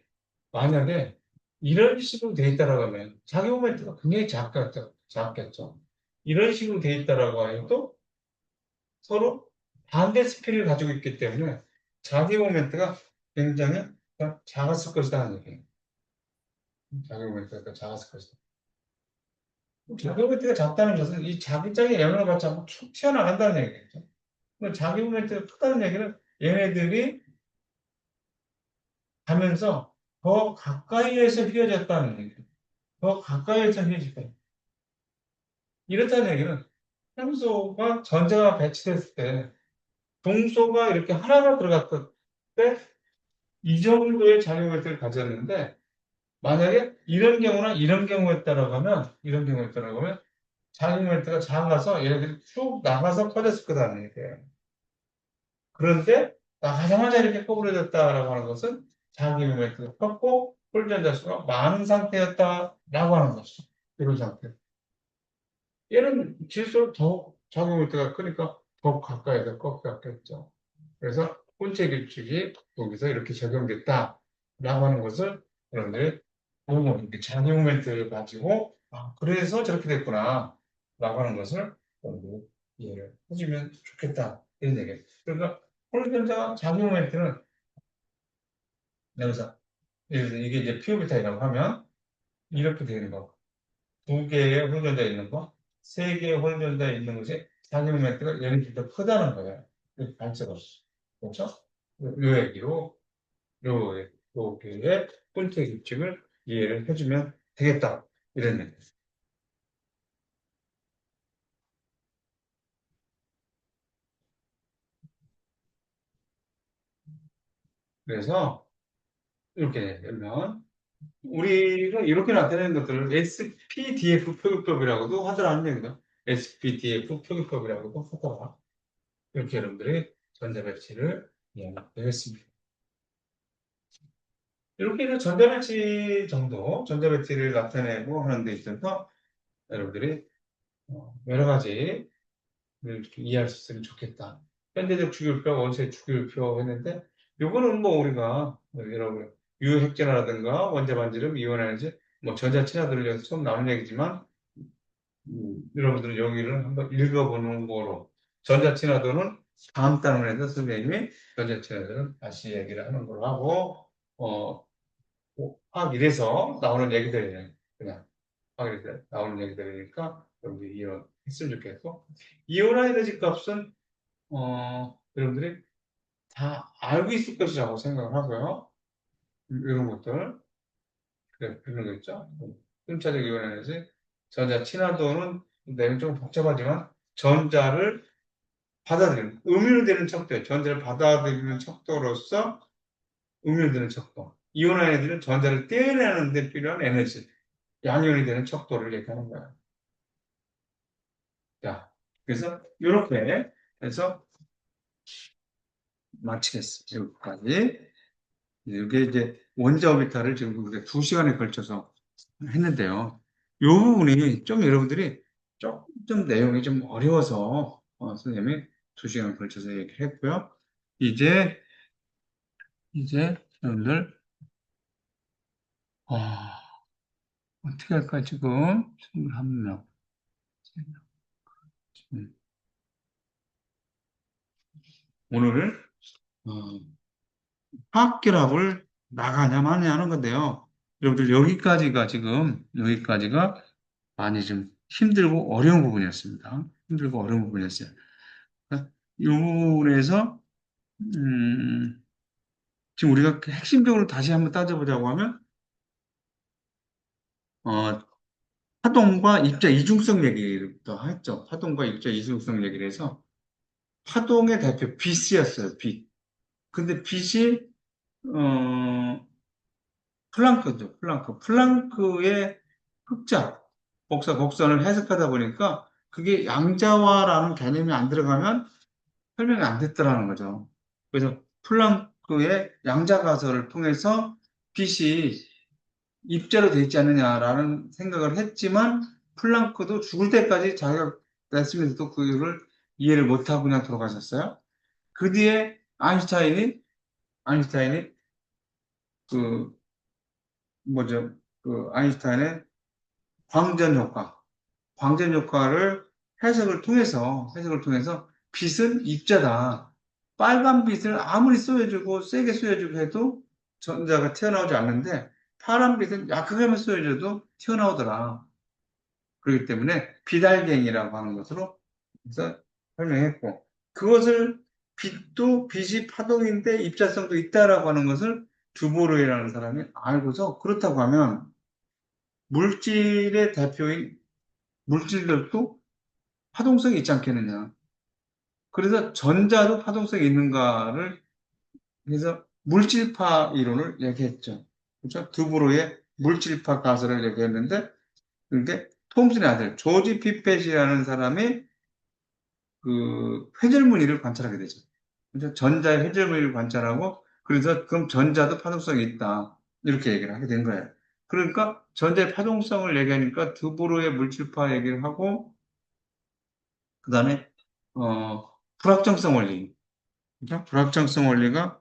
만약에 이런 식으로 돼 있다라고 하면 자기 모멘트가 굉장히 작겠죠. 이런 식으로 돼 있다라고 해도 서로 반대 스피를 가지고 있기 때문에 자기 모멘트가 굉장히 작았을 것이다. 얘기예요. 자기 모멘트가 작았을 것이다. 자기 모멘트가 작다는 것은 이 자기장의 영향을 받지 않고 툭 튀어나간다는 얘기겠죠. 자기 모멘트가 크다는 얘기는 얘네들이 가면서 더 가까이에서 휘어졌다는 얘기예요. 더 가까이에서 휘어졌다. 이렇다는 얘기는 함소가 전자가 배치됐을 때 동소가 이렇게 하나가 들어갔을 때 이 정도의 작용을 가졌는데 만약에 이런 경우였다라고 하면 작용멘트가 작아서 얘네들이 쭉 나가서 퍼졌을 거다는 얘기예요. 그런데 나가자마자 이렇게 꺼부러졌다라고 하는 것은 작용멘트가 컸고 홀전자 수가 많은 상태였다라고 하는 것이죠. 이런 상태. 얘는 질수록 더 작용할 때가 크니까 더 가까이서 꺾였겠죠. 그래서 혼체 규칙이 여기서 이렇게 적용됐다라고 하는 것을 여러분들이 이렇게 작용 멘트를 가지고 그래서 저렇게 됐구나 라고 하는 것을 여러분들이 이해를 해주면 좋겠다 이런 얘기예요. 그러니까 홀전자 작용 멘트는 여기서 예를 들어 이게 이제 피오비타이라고 하면 이렇게 되는 거. 두 개의 혼전자에 있는 거, 세 개의 혼전자에 있는 것이 작용 멘트가 얘네들보다 크다는 거예요. 이렇게 발제가. 그렇죠? 요 얘기로, 요 개의 폰트의 규칙을 이해를 해주면 되겠다. 이런 얘기. 그래서, 이렇게 되면, 우리가 이렇게 나타내는 것들을 SPDF 표기법이라고도 하더라는 얘기다. SPDF 표기법이라고도 하더라. 이렇게 여러분들이 전자배치를 이해하면 되겠습니다. 이렇게 해서 전자배치 정도, 전자배치를 나타내고 하는 데 있어서 여러분들이 여러 가지 이렇게 이해할 수 있으면 좋겠다. 현대적 주기율표, 원소의 주기율표 했는데, 요거는 뭐 우리가 여러분 유핵전화라든가 원자반지름, 이온에너지, 뭐 전자친화들을 위해서 처음 나오는 얘기지만 여러분들은 여기를 한번 읽어보는 거로 전자친화도는 다음 단원에서 선생님이 전자친화도는 다시 얘기를 하는 걸로 하고 화학 1에서 나오는 얘기들이에요. 그냥 화학 1에서 나오는 얘기들이니까 여러분들이 이해했으면 좋겠고 이온화 에너지 값은 여러분들이 다 알고 있을 것이라고 생각을 하고요. 이런 것들. 그래, 그런 거 있죠. 순차적 이온 에너지. 전자 친화도는 내용 좀 복잡하지만 전자를 받아들이는, 음유되는 척도예요. 전자를 받아들이는 척도로서 음유되는 척도. 이온 에너지는 전자를 떼어내는 데 필요한 에너지. 양이온이 되는 척도를 얘기하는 거예요. 자, 그래서 이렇게 해서 마치겠습니다. 여기까지. 이게 이제 원자 오비탈을 지금 우리가 2시간에 걸쳐서 했는데요. 이 부분이 좀 여러분들이 조금 좀 내용이 좀 어려워서 선생님이 2시간 걸쳐서 얘기했고요. 이제 여러분들 어, 어떻게 할까 지금 21명 오늘 화학결합을 나가냐 마냐 하는 건데요. 여러분들 여기까지가 많이 좀 힘들고 어려운 부분이었습니다. 힘들고 어려운 부분이었어요. 이 부분에서 음, 지금 우리가 핵심적으로 다시 한번 따져보자고 하면 어, 파동과 입자 이중성 얘기부터 했죠. 파동과 입자 이중성 얘기를 해서 파동의 대표 빛이었어요. 빛. 근데 빛이 어, 플랑크죠. 플랑크의 흑자, 곡선을 해석하다 보니까 그게 양자화라는 개념이 안 들어가면 설명이 안 됐더라는 거죠. 그래서 플랑크의 양자가설을 통해서 빛이 입자로 되어 있지 않느냐라는 생각을 했지만 플랑크도 죽을 때까지 자기가 냈으면서도 그걸 이해를 못하고 그냥 돌아가셨어요. 그 뒤에 아인슈타인이 그 뭐죠? 그 아인슈타인의 광전 효과, 광전 효과를 해석을 통해서 빛은 입자다. 빨간 빛을 아무리 쏘여주고 세게 쏘여주고 해도 전자가 튀어나오지 않는데 파란 빛은 약하게만 쏘여줘도 튀어나오더라. 그렇기 때문에 비달갱이라고 하는 것으로 해서 설명했고 그것을 빛이 파동인데 입자성도 있다라고 하는 것을 두보르이라는 사람이 알고서 그렇다고 하면 물질의 대표인 물질들도 파동성이 있지 않겠느냐. 그래서 전자도 파동성이 있는가를 해서 물질파 이론을 얘기했죠. 그렇죠? 두브로의 물질파 가설을 얘기했는데 그게 톰슨의 아들 조지 피펫이라는 사람이 그 회절무늬를 관찰하게 되죠. 그래서 전자의 회절무늬를 관찰하고 그래서 그럼 전자도 파동성이 있다. 이렇게 얘기를 하게 된 거예요. 그러니까 전자의 파동성을 얘기하니까 드보르의 물질파 얘기를 하고 그다음에 불확정성 원리. 그러니까 불확정성 원리가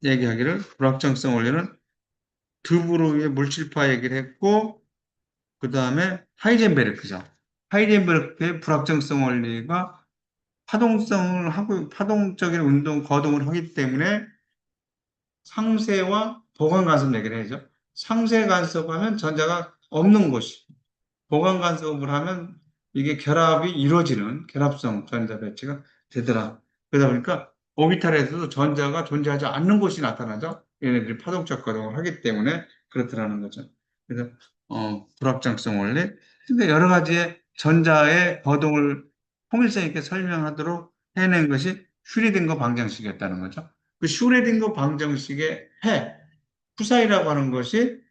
얘기하기를 불확정성 원리는 드브로이의 물질파 얘기를 했고 그다음에 하이젠베르크죠. 하이젠베르크의 불확정성 원리가 파동성을 하고 파동적인 거동을 하기 때문에 상쇄와 보강 간섭 얘기를 해죠. 상쇄 간섭하면 전자가 없는 곳이 보강 간섭을 하면 이게 결합이 이루어지는 결합성 전자 배치가 되더라. 그러다 보니까 오비탈에서도 전자가 존재하지 않는 곳이 나타나죠. 얘네들이 파동적 거동을 하기 때문에 그렇더라는 거죠. 그래서 불확정성 원리. 근데 여러 가지의 전자의 거동을 통일성 있게 설명하도록 해낸 것이 슈레딩거 방정식이었다는 거죠. 그 슈레딩거 방정식의 푸사이라고 하는 것이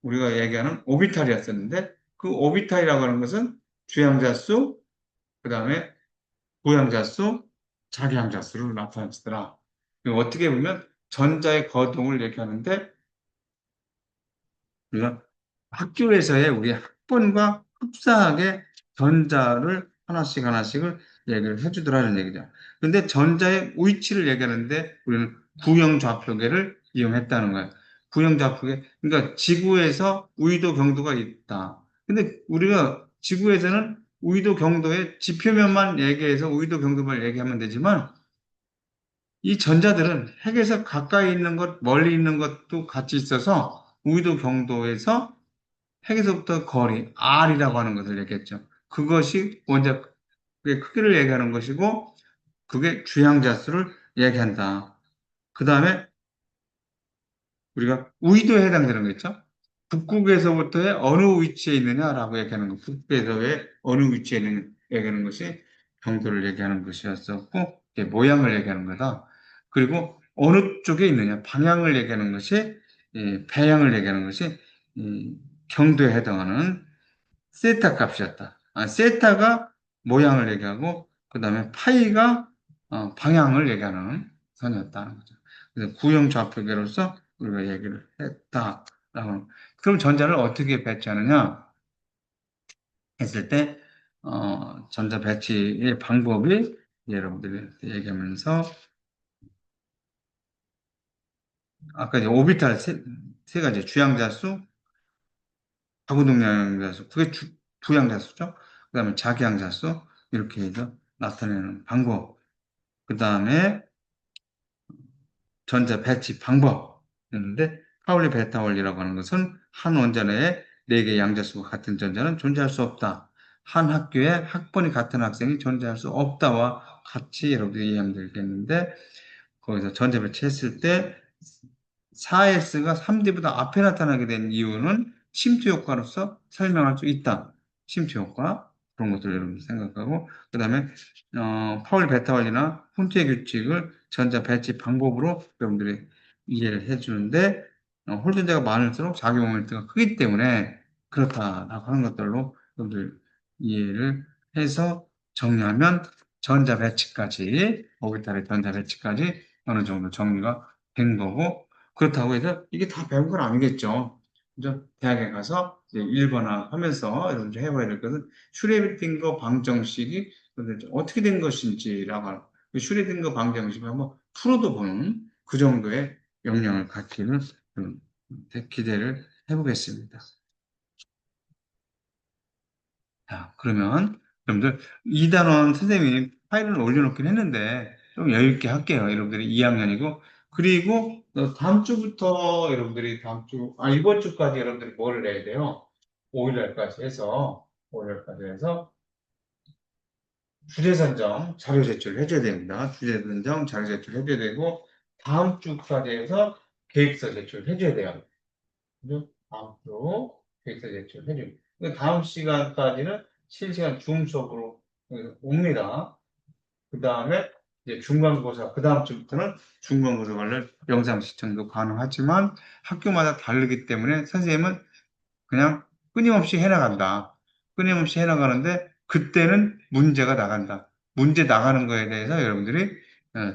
우리가 얘기하는 오비탈이었었는데 그 오비탈이라고 하는 것은 주양자 수, 그 다음에 부양자 수, 자기양자 수를 나타내시더라. 어떻게 보면 전자의 거동을 얘기하는데 우리가 학교에서의 우리 학번과 흡사하게 전자를 하나씩 하나씩을 얘기를 해주더라는 얘기죠. 근데 전자의 위치를 얘기하는데 우리는 구형좌표계를 이용했다는 거예요. 구형좌표계, 그러니까 지구에서 우위도 경도가 있다. 근데 우리가 지구에서는 우위도 경도의 지표면만 얘기해서 우위도 경도만 얘기하면 되지만 이 전자들은 핵에서 가까이 있는 것, 멀리 있는 것도 같이 있어서 우위도 경도에서 핵에서부터 거리, R이라고 하는 것을 얘기했죠. 그것이 원자 의 크기를 얘기하는 것이고, 그게 주양자수를 얘기한다. 그 다음에 우리가 우위도에 해당되는 거 있죠? 북극에서부터의 어느 위치에 있느냐라고 얘기하는 거, 북극에서의 어느 위치에 있느냐 얘기하는 것이 경도를 얘기하는 것이었었고, 이게 모양을 얘기하는 거다. 그리고 어느 쪽에 있느냐, 방향을 얘기하는 것이, 배양을 얘기하는 것이, 이 경도에 해당하는 세타 값이었다. 세타가 모양을 얘기하고, 그 다음에 파이가 방향을 얘기하는 선이었다는 거죠. 그래서 구형 좌표계로서 우리가 얘기를 했다. 그럼 전자를 어떻게 배치하느냐 했을 때, 전자 배치의 방법이 여러분들이 얘기하면서, 아까 이제 오비탈 세 가지, 주양자수, 하고동양자수, 그게 부양자수죠. 그 다음에 자기양자수, 이렇게 해서 나타내는 방법. 그 다음에 전자 배치 방법이었는데, 파울리 베타 원리라고 하는 것은 한 원자 내에 네 개의 양자수가 같은 전자는 존재할 수 없다. 한 학교에 학번이 같은 학생이 존재할 수 없다와 같이 여러분들이 이해하면 되겠는데, 거기서 전자 배치했을 때 4S가 3D보다 앞에 나타나게 된 이유는 침투 효과로서 설명할 수 있다. 침투 효과. 그런 것들을 여러분들 생각하고, 그 다음에, 파울 베타 원리나 훈트의 규칙을 전자 배치 방법으로 여러분들이 이해를 해주는데, 홀전자가 많을수록 자기 모멘트가 크기 때문에 그렇다라고 하는 것들로 여러분들 이해를 해서 정리하면 전자 배치까지, 오비탈의 전자 배치까지 어느 정도 정리가 된 거고, 그렇다고 해서 이게 다 배운 건 아니겠죠. 그죠? 대학에 가서 이제 1번학 하면서 여러분들 해봐야 될 것은 슈레딩거 방정식이 도대체 어떻게 된 것인지라고 하는 그 슈레딩거 방정식을 한번 풀어도 보는 그 정도의 역량을 갖기를 기대를 해보겠습니다. 자, 그러면 여러분들 2단원 선생님이 파일을 올려놓긴 했는데 좀 여유 있게 할게요. 여러분들이 2학년이고 그리고 다음 주부터 여러분들이 이번 주까지 여러분들이 뭐를 내야 돼요? 5일날까지 해서 5일날까지 해서 주제 선정 자료 제출을 해줘야 됩니다. 주제 선정 자료 제출 해줘야 되고 다음 주까지 해서 계획서 제출 해줘야 돼요. 그죠? 다음 주 계획서 제출 해줘요. 다음 시간까지는 실시간 줌 수업으로 옵니다. 그 다음에 이제 중간고사, 그 다음 주부터는 중간고사 관련 영상 시청도 가능하지만 학교마다 다르기 때문에 선생님은 그냥 끊임없이 해나간다. 끊임없이 해나가는데 그때는 문제가 나간다. 문제 나가는 거에 대해서 여러분들이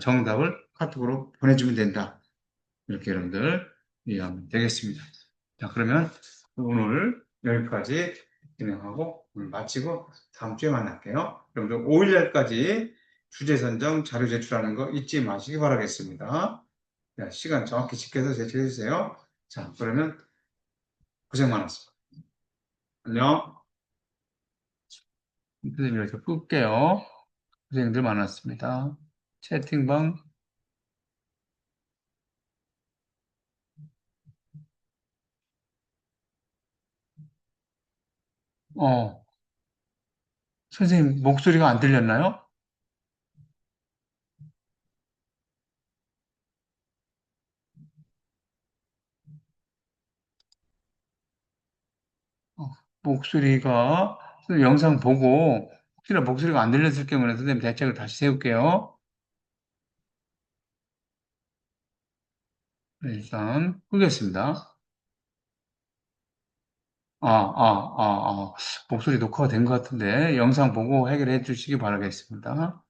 정답을 카톡으로 보내주면 된다. 이렇게 여러분들 이해하면 되겠습니다. 자, 그러면 오늘 여기까지 진행하고 오늘 마치고 다음 주에 만날게요. 여러분들 5일날까지 주제 선정 자료 제출하는 거 잊지 마시기 바라겠습니다. 자, 시간 정확히 지켜서 제출해 주세요. 자, 그러면 고생 많았습니다. 안녕. 선생님 이렇게 끌게요. 고생들 많았습니다. 채팅방, 어, 선생님 목소리가 안 들렸나요? 어, 목소리가, 선생님 영상 보고, 혹시나 목소리가 안 들렸을 경우는 선생님 대책을 다시 세울게요. 네, 일단 끄겠습니다. 목소리 녹화가 된 것 같은데 영상 보고 해결해 주시기 바라겠습니다.